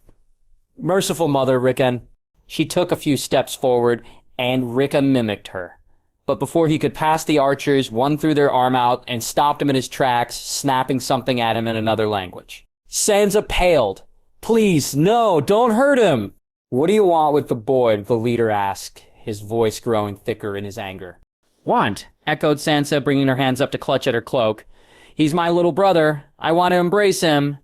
Merciful mother, Ricken. She took a few steps forward, and Ricken mimicked her. But before he could pass the archers, one threw their arm out and stopped him in his tracks, snapping something at him in another language. Sansa paled. Please, no, don't hurt him! What do you want with the boy? The leader asked, his voice growing thicker in his anger. Want? Echoed Sansa, bringing her hands up to clutch at her cloak. He's my little brother. I want to embrace him.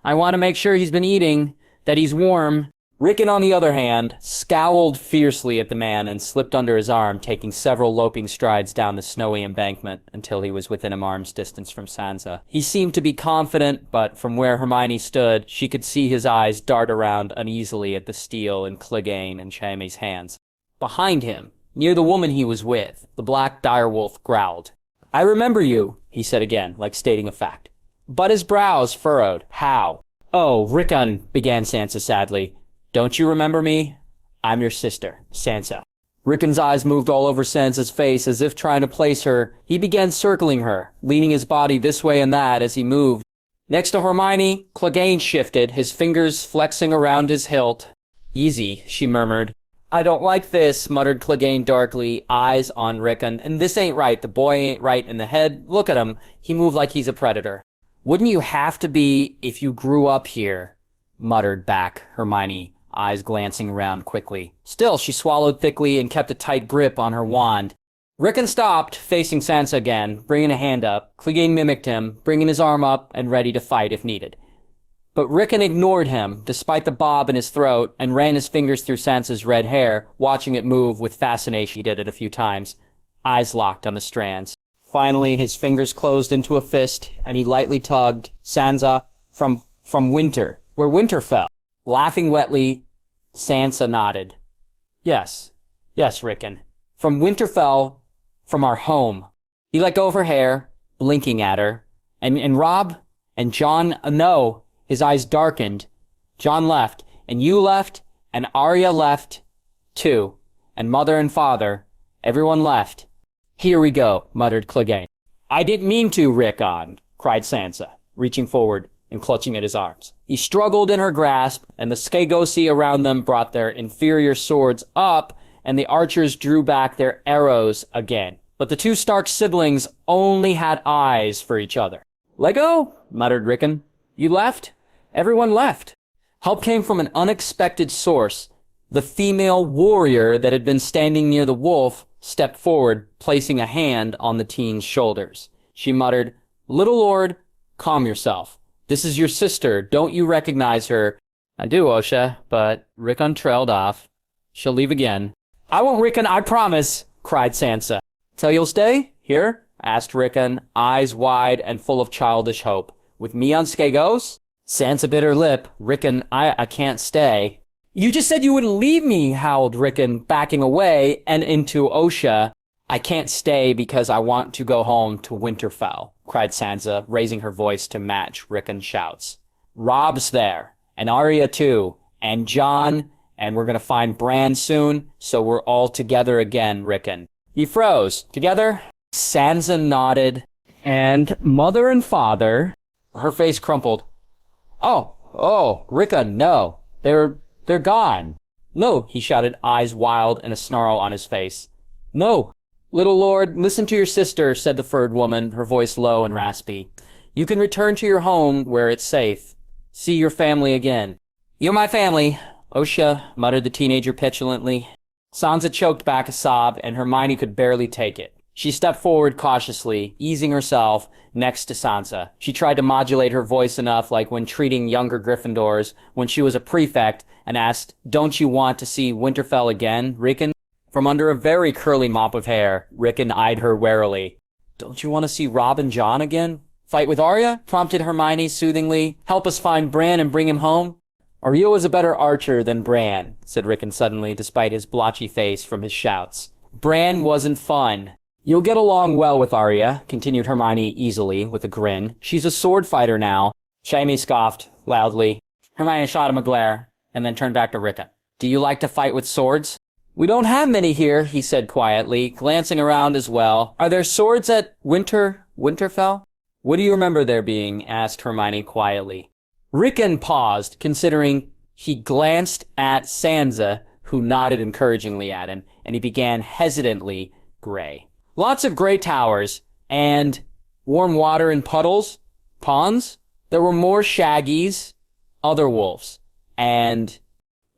I want to make sure he's been eating, that he's warm. Ricken, on the other hand, scowled fiercely at the man and slipped under his arm, taking several loping strides down the snowy embankment until he was within an arm's distance from Sansa. He seemed to be confident, but from where Hermione stood, she could see his eyes dart around uneasily at the steel in Clegane and Jaime's hands. Behind him, near the woman he was with, the black direwolf growled. I remember you, he said again, like stating a fact. But his brows furrowed. How? Oh, Rickon, began Sansa sadly. Don't you remember me? I'm your sister, Sansa. Rickon's eyes moved all over Sansa's face as if trying to place her. He began circling her, leaning his body this way and that as he moved. Next to Hermione, Clegane shifted, his fingers flexing around his hilt. Easy, she murmured. I don't like this, muttered Clegane darkly, eyes on Rickon. And this ain't right. The boy ain't right in the head. Look at him. He moved like he's a predator. Wouldn't you have to be if you grew up here? Muttered back Hermione, eyes glancing around quickly. Still, she swallowed thickly and kept a tight grip on her wand. Rickon stopped, facing Sansa again, bringing a hand up. Clegane mimicked him, bringing his arm up and ready to fight if needed. But Rickon ignored him, despite the bob in his throat, and ran his fingers through Sansa's red hair, watching it move with fascination. He did it a few times, eyes locked on the strands. Finally, his fingers closed into a fist, and he lightly tugged Sansa from Winter, where Winter fell. Laughing wetly, Sansa nodded. Yes, Rickon. From Winterfell, from our home. He let go of her hair, blinking at her. And Robb and Jon, no, his eyes darkened. Jon left, and you left, and Arya left, too. And Mother and Father, everyone left. Here we go, muttered Clegane. I didn't mean to, Rickon, cried Sansa, reaching forward and clutching at his arms. He struggled in her grasp, and the Skagosi around them brought their inferior swords up, and the archers drew back their arrows again. But the two Stark siblings only had eyes for each other. Let go, muttered Rickon. You left? Everyone left. Help came from an unexpected source. The female warrior that had been standing near the wolf stepped forward, placing a hand on the teen's shoulders. She muttered, Little Lord, calm yourself. This is your sister. Don't you recognize her? I do, Osha, but Rickon trailed off. She'll leave again. I won't, Rickon, I promise, cried Sansa. Till you'll stay? Here? Asked Rickon, eyes wide and full of childish hope. With me on Skagos? Sansa bit her lip. Rickon, I can't stay. You just said you wouldn't leave me, howled Rickon, backing away and into Osha. I can't stay because I want to go home to Winterfell, cried Sansa, raising her voice to match Rickon's shouts. Robb's there, and Arya too, and Jon, and we're gonna find Bran soon, so we're all together again, Rickon. He froze. Together? Sansa nodded. And Mother and Father... Her face crumpled. Oh, Rickon, no. They're gone. No, he shouted, eyes wild and a snarl on his face. No. Little Lord, listen to your sister, said the furred woman, her voice low and raspy. You can return to your home where it's safe. See your family again. You're my family, Osha, muttered the teenager petulantly. Sansa choked back a sob, and Hermione could barely take it. She stepped forward cautiously, easing herself next to Sansa. She tried to modulate her voice enough like when treating younger Gryffindors when she was a prefect and asked, Don't you want to see Winterfell again, Rickon? From under a very curly mop of hair, Rickon eyed her warily. Don't you want to see Robb and Jon again? Fight with Arya? Prompted Hermione soothingly. Help us find Bran and bring him home? Arya was a better archer than Bran, said Rickon suddenly, despite his blotchy face from his shouts. Bran wasn't fun. You'll get along well with Arya, continued Hermione easily, with a grin. She's a sword fighter now. Jaime scoffed loudly. Hermione shot him a glare, and then turned back to Rickon. Do you like to fight with swords? We don't have many here, he said quietly, glancing around as well. Are there swords at Winterfell? What do you remember there being? Asked Hermione quietly. Rickon paused, considering. He glanced at Sansa, who nodded encouragingly at him, and he began hesitantly gray. Lots of gray towers, and warm water in puddles, ponds. There were more shaggies, other wolves, and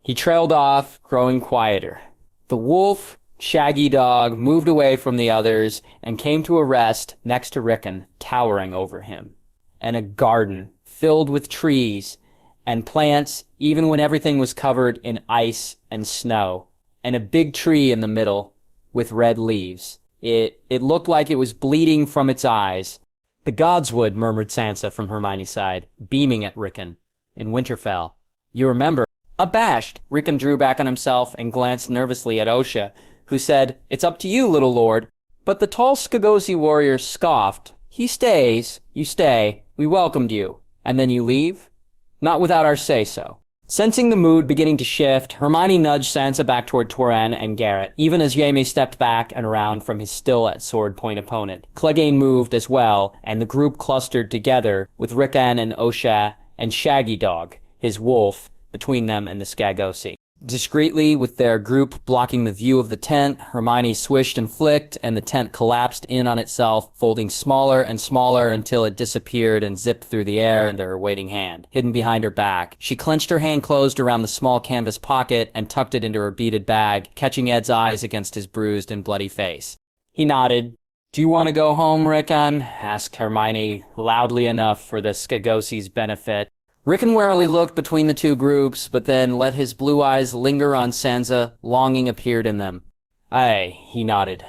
he trailed off, growing quieter. The wolf, shaggy dog, moved away from the others and came to a rest next to Rickon, towering over him. And a garden filled with trees and plants, even when everything was covered in ice and snow, and a big tree in the middle with red leaves. It looked like it was bleeding from its eyes. The gods would, murmured Sansa from Hermione's side, beaming at Rickon. In Winterfell. You remember. Abashed, Rickon drew back on himself and glanced nervously at Osha, who said, It's up to you, little lord. But the tall Skagosi warrior scoffed. He stays. You stay. We welcomed you. And then you leave? Not without our say-so. Sensing the mood beginning to shift, Hermione nudged Sansa back toward Torrhen and Garrett, even as Jaime stepped back and around from his still-at-sword-point opponent. Clegane moved as well, and the group clustered together, with Rickon and Osha and Shaggy Dog, his wolf, between them and the Skagosi. Discreetly, with their group blocking the view of the tent, Hermione swished and flicked, and the tent collapsed in on itself, folding smaller and smaller until it disappeared and zipped through the air into her waiting hand, hidden behind her back. She clenched her hand closed around the small canvas pocket and tucked it into her beaded bag, catching Ed's eyes against his bruised and bloody face. He nodded. "Do you want to go home, Rickon?" asked Hermione loudly enough for the Skagosi's benefit. Rickon warily looked between the two groups, but then let his blue eyes linger on Sansa. Longing appeared in them. "Aye," he nodded.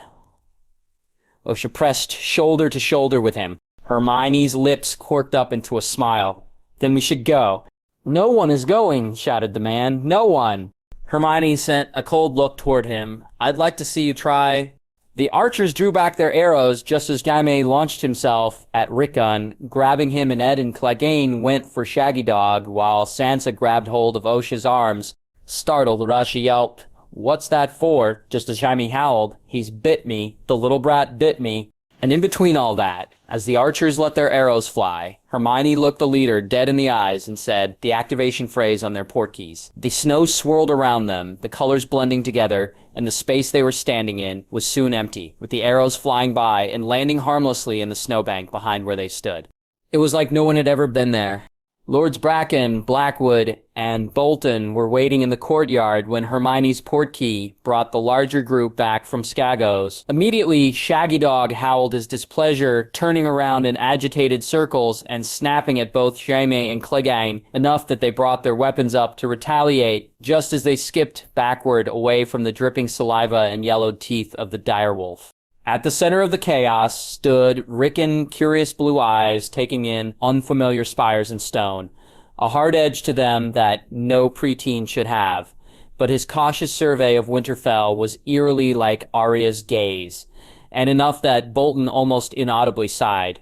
Osha pressed shoulder to shoulder with him. Hermione's lips corked up into a smile. "Then we should go." "No one is going," shouted the man. "No one." Hermione sent a cold look toward him. "I'd like to see you try." The archers drew back their arrows just as Jaime launched himself at Rickon. Grabbing him, and Ed and Clegane went for Shaggy Dog, while Sansa grabbed hold of Osha's arms. Startled, Rasha yelped, "What's that for?" just as Jaime howled, "He's bit me. The little brat bit me." And in between all that, as the archers let their arrows fly, Hermione looked the leader dead in the eyes and said the activation phrase on their portkeys. The snow swirled around them, the colors blending together, and the space they were standing in was soon empty, with the arrows flying by and landing harmlessly in the snowbank behind where they stood. It was like no one had ever been there. Lords Bracken, Blackwood, and Bolton were waiting in the courtyard when Hermione's portkey brought the larger group back from Skagos. Immediately, Shaggy Dog howled his displeasure, turning around in agitated circles and snapping at both Jaime and Clegane enough that they brought their weapons up to retaliate, just as they skipped backward away from the dripping saliva and yellowed teeth of the direwolf. At the center of the chaos stood Ricken, curious blue eyes taking in unfamiliar spires and stone, a hard edge to them that no preteen should have, but his cautious survey of Winterfell was eerily like Arya's gaze, and enough that Bolton almost inaudibly sighed.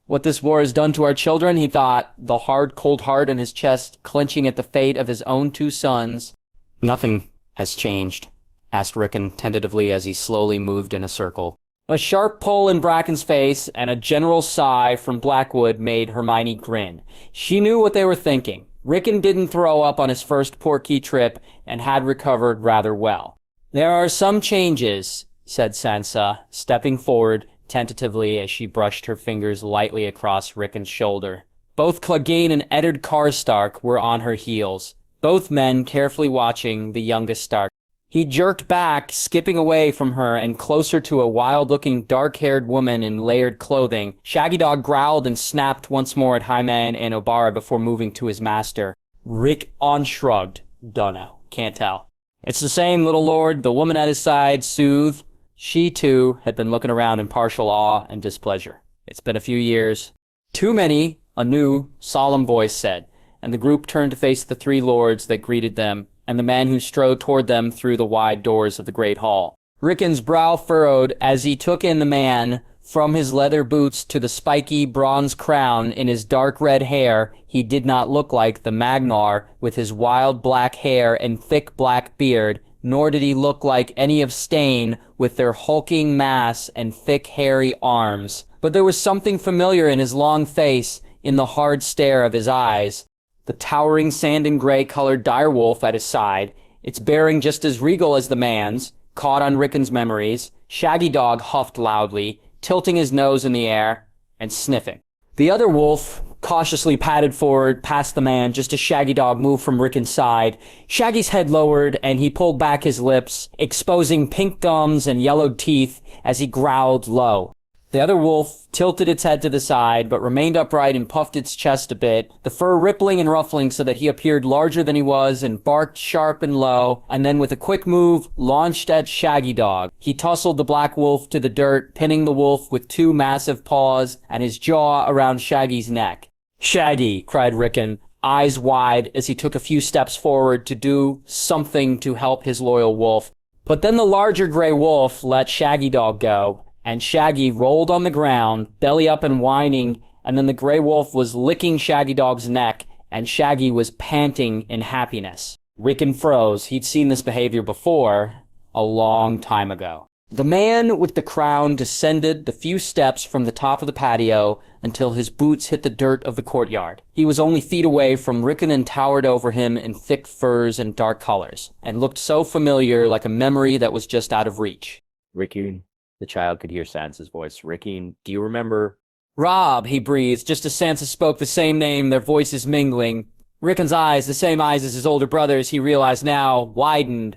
"What this war has done to our children," he thought, the hard, cold heart in his chest clenching at the fate of his own two sons. "Nothing has changed," asked Ricken tentatively as he slowly moved in a circle. A sharp pull in Bracken's face and a general sigh from Blackwood made Hermione grin. She knew what they were thinking. Ricken didn't throw up on his first portkey trip and had recovered rather well. "There are some changes," said Sansa, stepping forward tentatively as she brushed her fingers lightly across Ricken's shoulder. Both Clegane and Eddard Karstark were on her heels, both men carefully watching the youngest Stark. He jerked back, skipping away from her and closer to a wild-looking, dark-haired woman in layered clothing. Shaggy Dog growled and snapped once more at Hyman and Obara before moving to his master. Rickon shrugged. "Dunno. Can't tell." "It's the same, little lord," the woman at his side soothed. She, too, had been looking around in partial awe and displeasure. "It's been a few years." "Too many," a new, solemn voice said, and the group turned to face the three lords that greeted them, and the man who strode toward them through the wide doors of the great hall. Ricken's brow furrowed as he took in the man. From his leather boots to the spiky bronze crown in his dark red hair, he did not look like the Magnar with his wild black hair and thick black beard, nor did he look like any of Stain with their hulking mass and thick hairy arms. But there was something familiar in his long face, in the hard stare of his eyes. The towering sand and gray-colored direwolf at his side, its bearing just as regal as the man's, caught on Ricken's memories. Shaggy Dog huffed loudly, tilting his nose in the air and sniffing. The other wolf cautiously padded forward past the man just as Shaggy Dog moved from Ricken's side. Shaggy's head lowered, and he pulled back his lips, exposing pink gums and yellowed teeth as he growled low. The other wolf tilted its head to the side, but remained upright and puffed its chest a bit, the fur rippling and ruffling so that he appeared larger than he was, and barked sharp and low, and then with a quick move, launched at Shaggy Dog. He tussled the black wolf to the dirt, pinning the wolf with two massive paws and his jaw around Shaggy's neck. "Shaggy!" cried Ricken, eyes wide as he took a few steps forward to do something to help his loyal wolf. But then the larger gray wolf let Shaggy Dog go, and Shaggy rolled on the ground, belly up and whining, and then the gray wolf was licking Shaggy Dog's neck, and Shaggy was panting in happiness. Ricken froze. He'd seen this behavior before, a long time ago. The man with the crown descended the few steps from the top of the patio until his boots hit the dirt of the courtyard. He was only feet away from Ricken and towered over him in thick furs and dark colors, and looked so familiar, like a memory that was just out of reach. Ricken. The child could hear Sansa's voice. "Ricky, do you remember?" "Robb," he breathed, just as Sansa spoke the same name, their voices mingling. Ricken's eyes, the same eyes as his older brother's, he realized now, widened.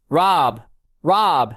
"Robb! Robb!"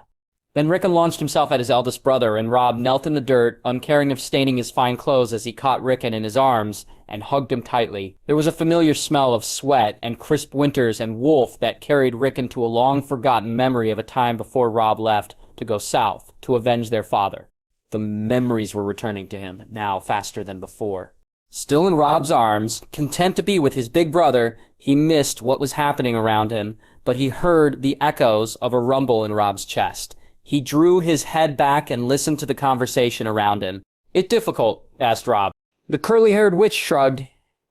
Then Rickon launched himself at his eldest brother, and Robb knelt in the dirt, uncaring of staining his fine clothes as he caught Rickon in his arms and hugged him tightly. There was a familiar smell of sweat and crisp winters and wolf that carried Rickon to a long-forgotten memory of a time before Robb left to go south to avenge their father. The memories were returning to him, now faster than before. Still in Robb's arms, content to be with his big brother, he missed what was happening around him, but he heard the echoes of a rumble in Robb's chest. He drew his head back and listened to the conversation around him. "It difficult?" asked Robb. The curly-haired witch shrugged.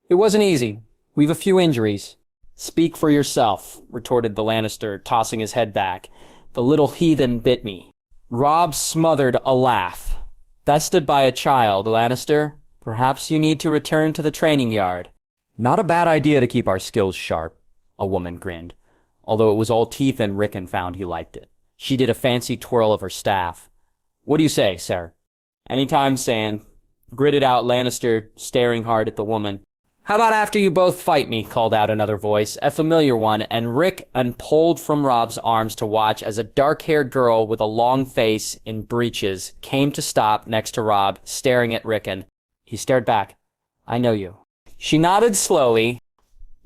"It wasn't easy. We've a few injuries." "Speak for yourself," retorted the Lannister, tossing his head back. "The little heathen bit me." Robb smothered a laugh. "Bested by a child, Lannister. Perhaps you need to return to the training yard." "Not a bad idea to keep our skills sharp," a woman grinned, although it was all teeth and Rickon found he liked it. She did a fancy twirl of her staff. "What do you say, sir?" "Anytime, Sand," gritted out Lannister, staring hard at the woman. "How about after you both fight me?" called out another voice, a familiar one, and Rickon pulled from Robb's arms to watch as a dark-haired girl with a long face in breeches came to stop next to Robb, staring at Rickon. He stared back. "I know you." She nodded slowly.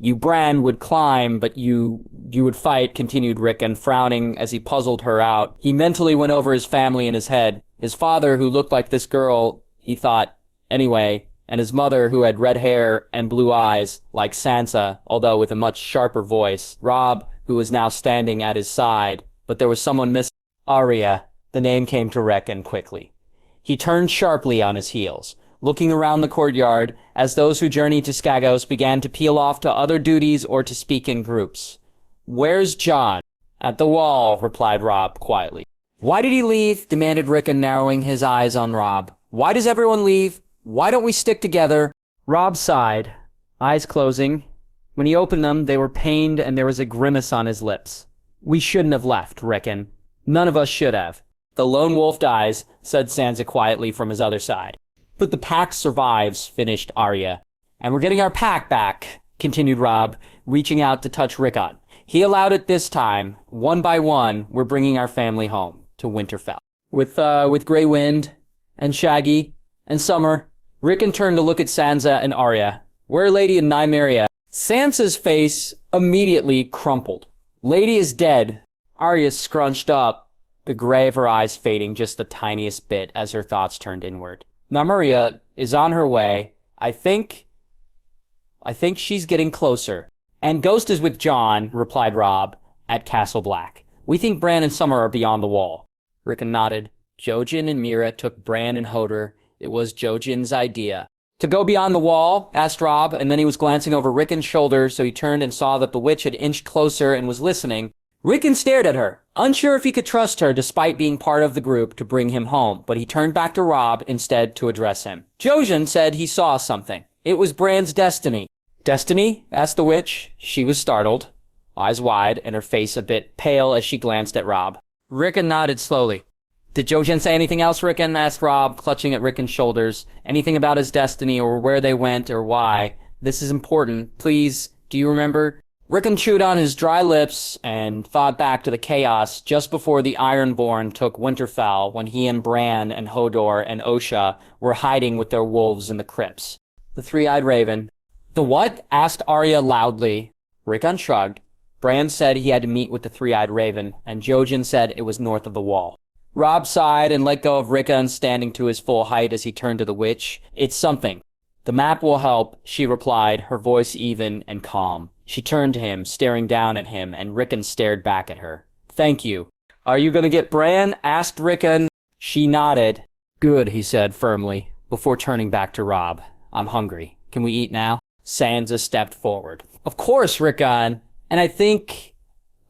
"You Bran would climb, but you would fight," continued Rickon, frowning as he puzzled her out. He mentally went over his family in his head. His father, who looked like this girl, he thought, anyway, and his mother, who had red hair and blue eyes, like Sansa, although with a much sharper voice. Robb, who was now standing at his side, but there was someone missing. Arya, the name came to Rickon quickly. He turned sharply on his heels, looking around the courtyard as those who journeyed to Skagos began to peel off to other duties or to speak in groups. "Where's Jon?" "At the wall," replied Robb quietly. "Why did he leave?" demanded Rickon, narrowing his eyes on Robb. "Why does everyone leave? Why don't we stick together?" Robb sighed, eyes closing. When he opened them, they were pained and there was a grimace on his lips. "We shouldn't have left, Rickon. None of us should have." "The lone wolf dies," said Sansa quietly from his other side. "But the pack survives," finished Arya. "And we're getting our pack back," continued Robb, reaching out to touch Rickon. He allowed it this time. "One by one, we're bringing our family home to Winterfell." With Grey Wind and Shaggy and Summer, Rickon turned to look at Sansa and Arya. "Where Lady and Nymeria?" Sansa's face immediately crumpled. "Lady is dead." Arya scrunched up, the gray of her eyes fading just the tiniest bit as her thoughts turned inward. "Nymeria is on her way. I think she's getting closer." "And Ghost is with Jon," replied Robb, "at Castle Black. We think Bran and Summer are beyond the wall." Rickon nodded. Jojen and Mira took Bran and Hodor. It was Jojen's idea. "To go beyond the wall?" asked Robb, and then he was glancing over Rickon's shoulder, so he turned and saw that the witch had inched closer and was listening. Rickon stared at her, unsure if he could trust her despite being part of the group to bring him home, but he turned back to Robb instead to address him. Jojen said he saw something. It was Bran's destiny. "Destiny?" asked the witch. She was startled, eyes wide, and her face a bit pale as she glanced at Robb. Rickon nodded slowly. "Did Jojen say anything else, Rickon?" asked Robb, clutching at Rickon's shoulders. "Anything about his destiny or where they went or why? This is important. Please, do you remember?" Rickon chewed on his dry lips and thought back to the chaos just before the Ironborn took Winterfell when he and Bran and Hodor and Osha were hiding with their wolves in the crypts. The three-eyed raven. "The what?" asked Arya loudly. Rickon shrugged. Bran said he had to meet with the three-eyed raven, and Jojen said it was north of the wall. Robb sighed and let go of Rickon, standing to his full height as he turned to the witch. "It's something. The map will help," she replied, her voice even and calm. She turned to him, staring down at him, and Rickon stared back at her. "Thank you." "Are you going to get Bran?" asked Rickon. She nodded. "Good," he said firmly, before turning back to Robb. "I'm hungry. Can we eat now?" Sansa stepped forward. "Of course, Rickon. And I think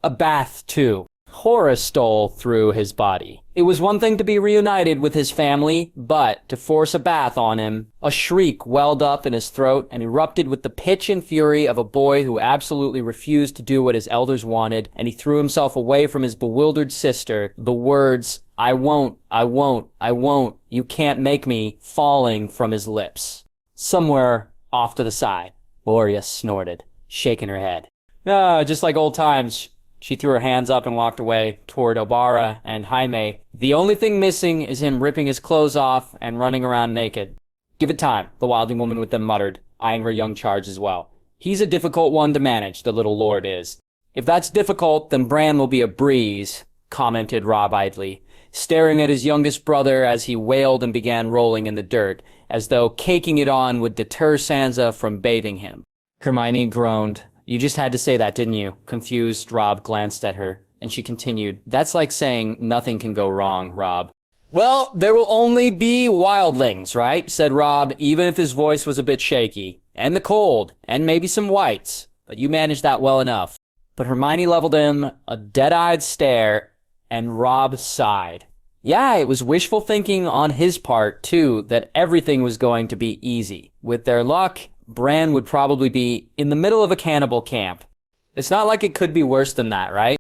a bath, too." Horror stole through his body. It was one thing to be reunited with his family, but to force a bath on him. A shriek welled up in his throat and erupted with the pitch and fury of a boy who absolutely refused to do what his elders wanted, and he threw himself away from his bewildered sister, the words, "I won't, I won't, I won't, you can't make me," falling from his lips. Somewhere off to the side, Gloria snorted, shaking her head. "Ah, just like old times. She threw her hands up and walked away toward Obara and Jaime. The only thing missing is him ripping his clothes off and running around naked. Give it time, the wilding woman with them muttered, eyeing her young charge as well. He's a difficult one to manage, the little lord is. If that's difficult, then Bran will be a breeze, commented Robb idly, staring at his youngest brother as he wailed and began rolling in the dirt, as though caking it on would deter Sansa from bathing him. Hermione groaned. You just had to say that, didn't you? Confused, Robb glanced at her, and she continued, That's like saying nothing can go wrong, Robb. Well, there will only be wildlings, right? Said Robb, even if his voice was a bit shaky. And the cold, and maybe some whites. But you managed that well enough. But Hermione leveled him a dead-eyed stare, and Robb sighed. Yeah, it was wishful thinking on his part, too, that everything was going to be easy. With their luck, Bran would probably be in the middle of a cannibal camp. It's not like it could be worse than that, right?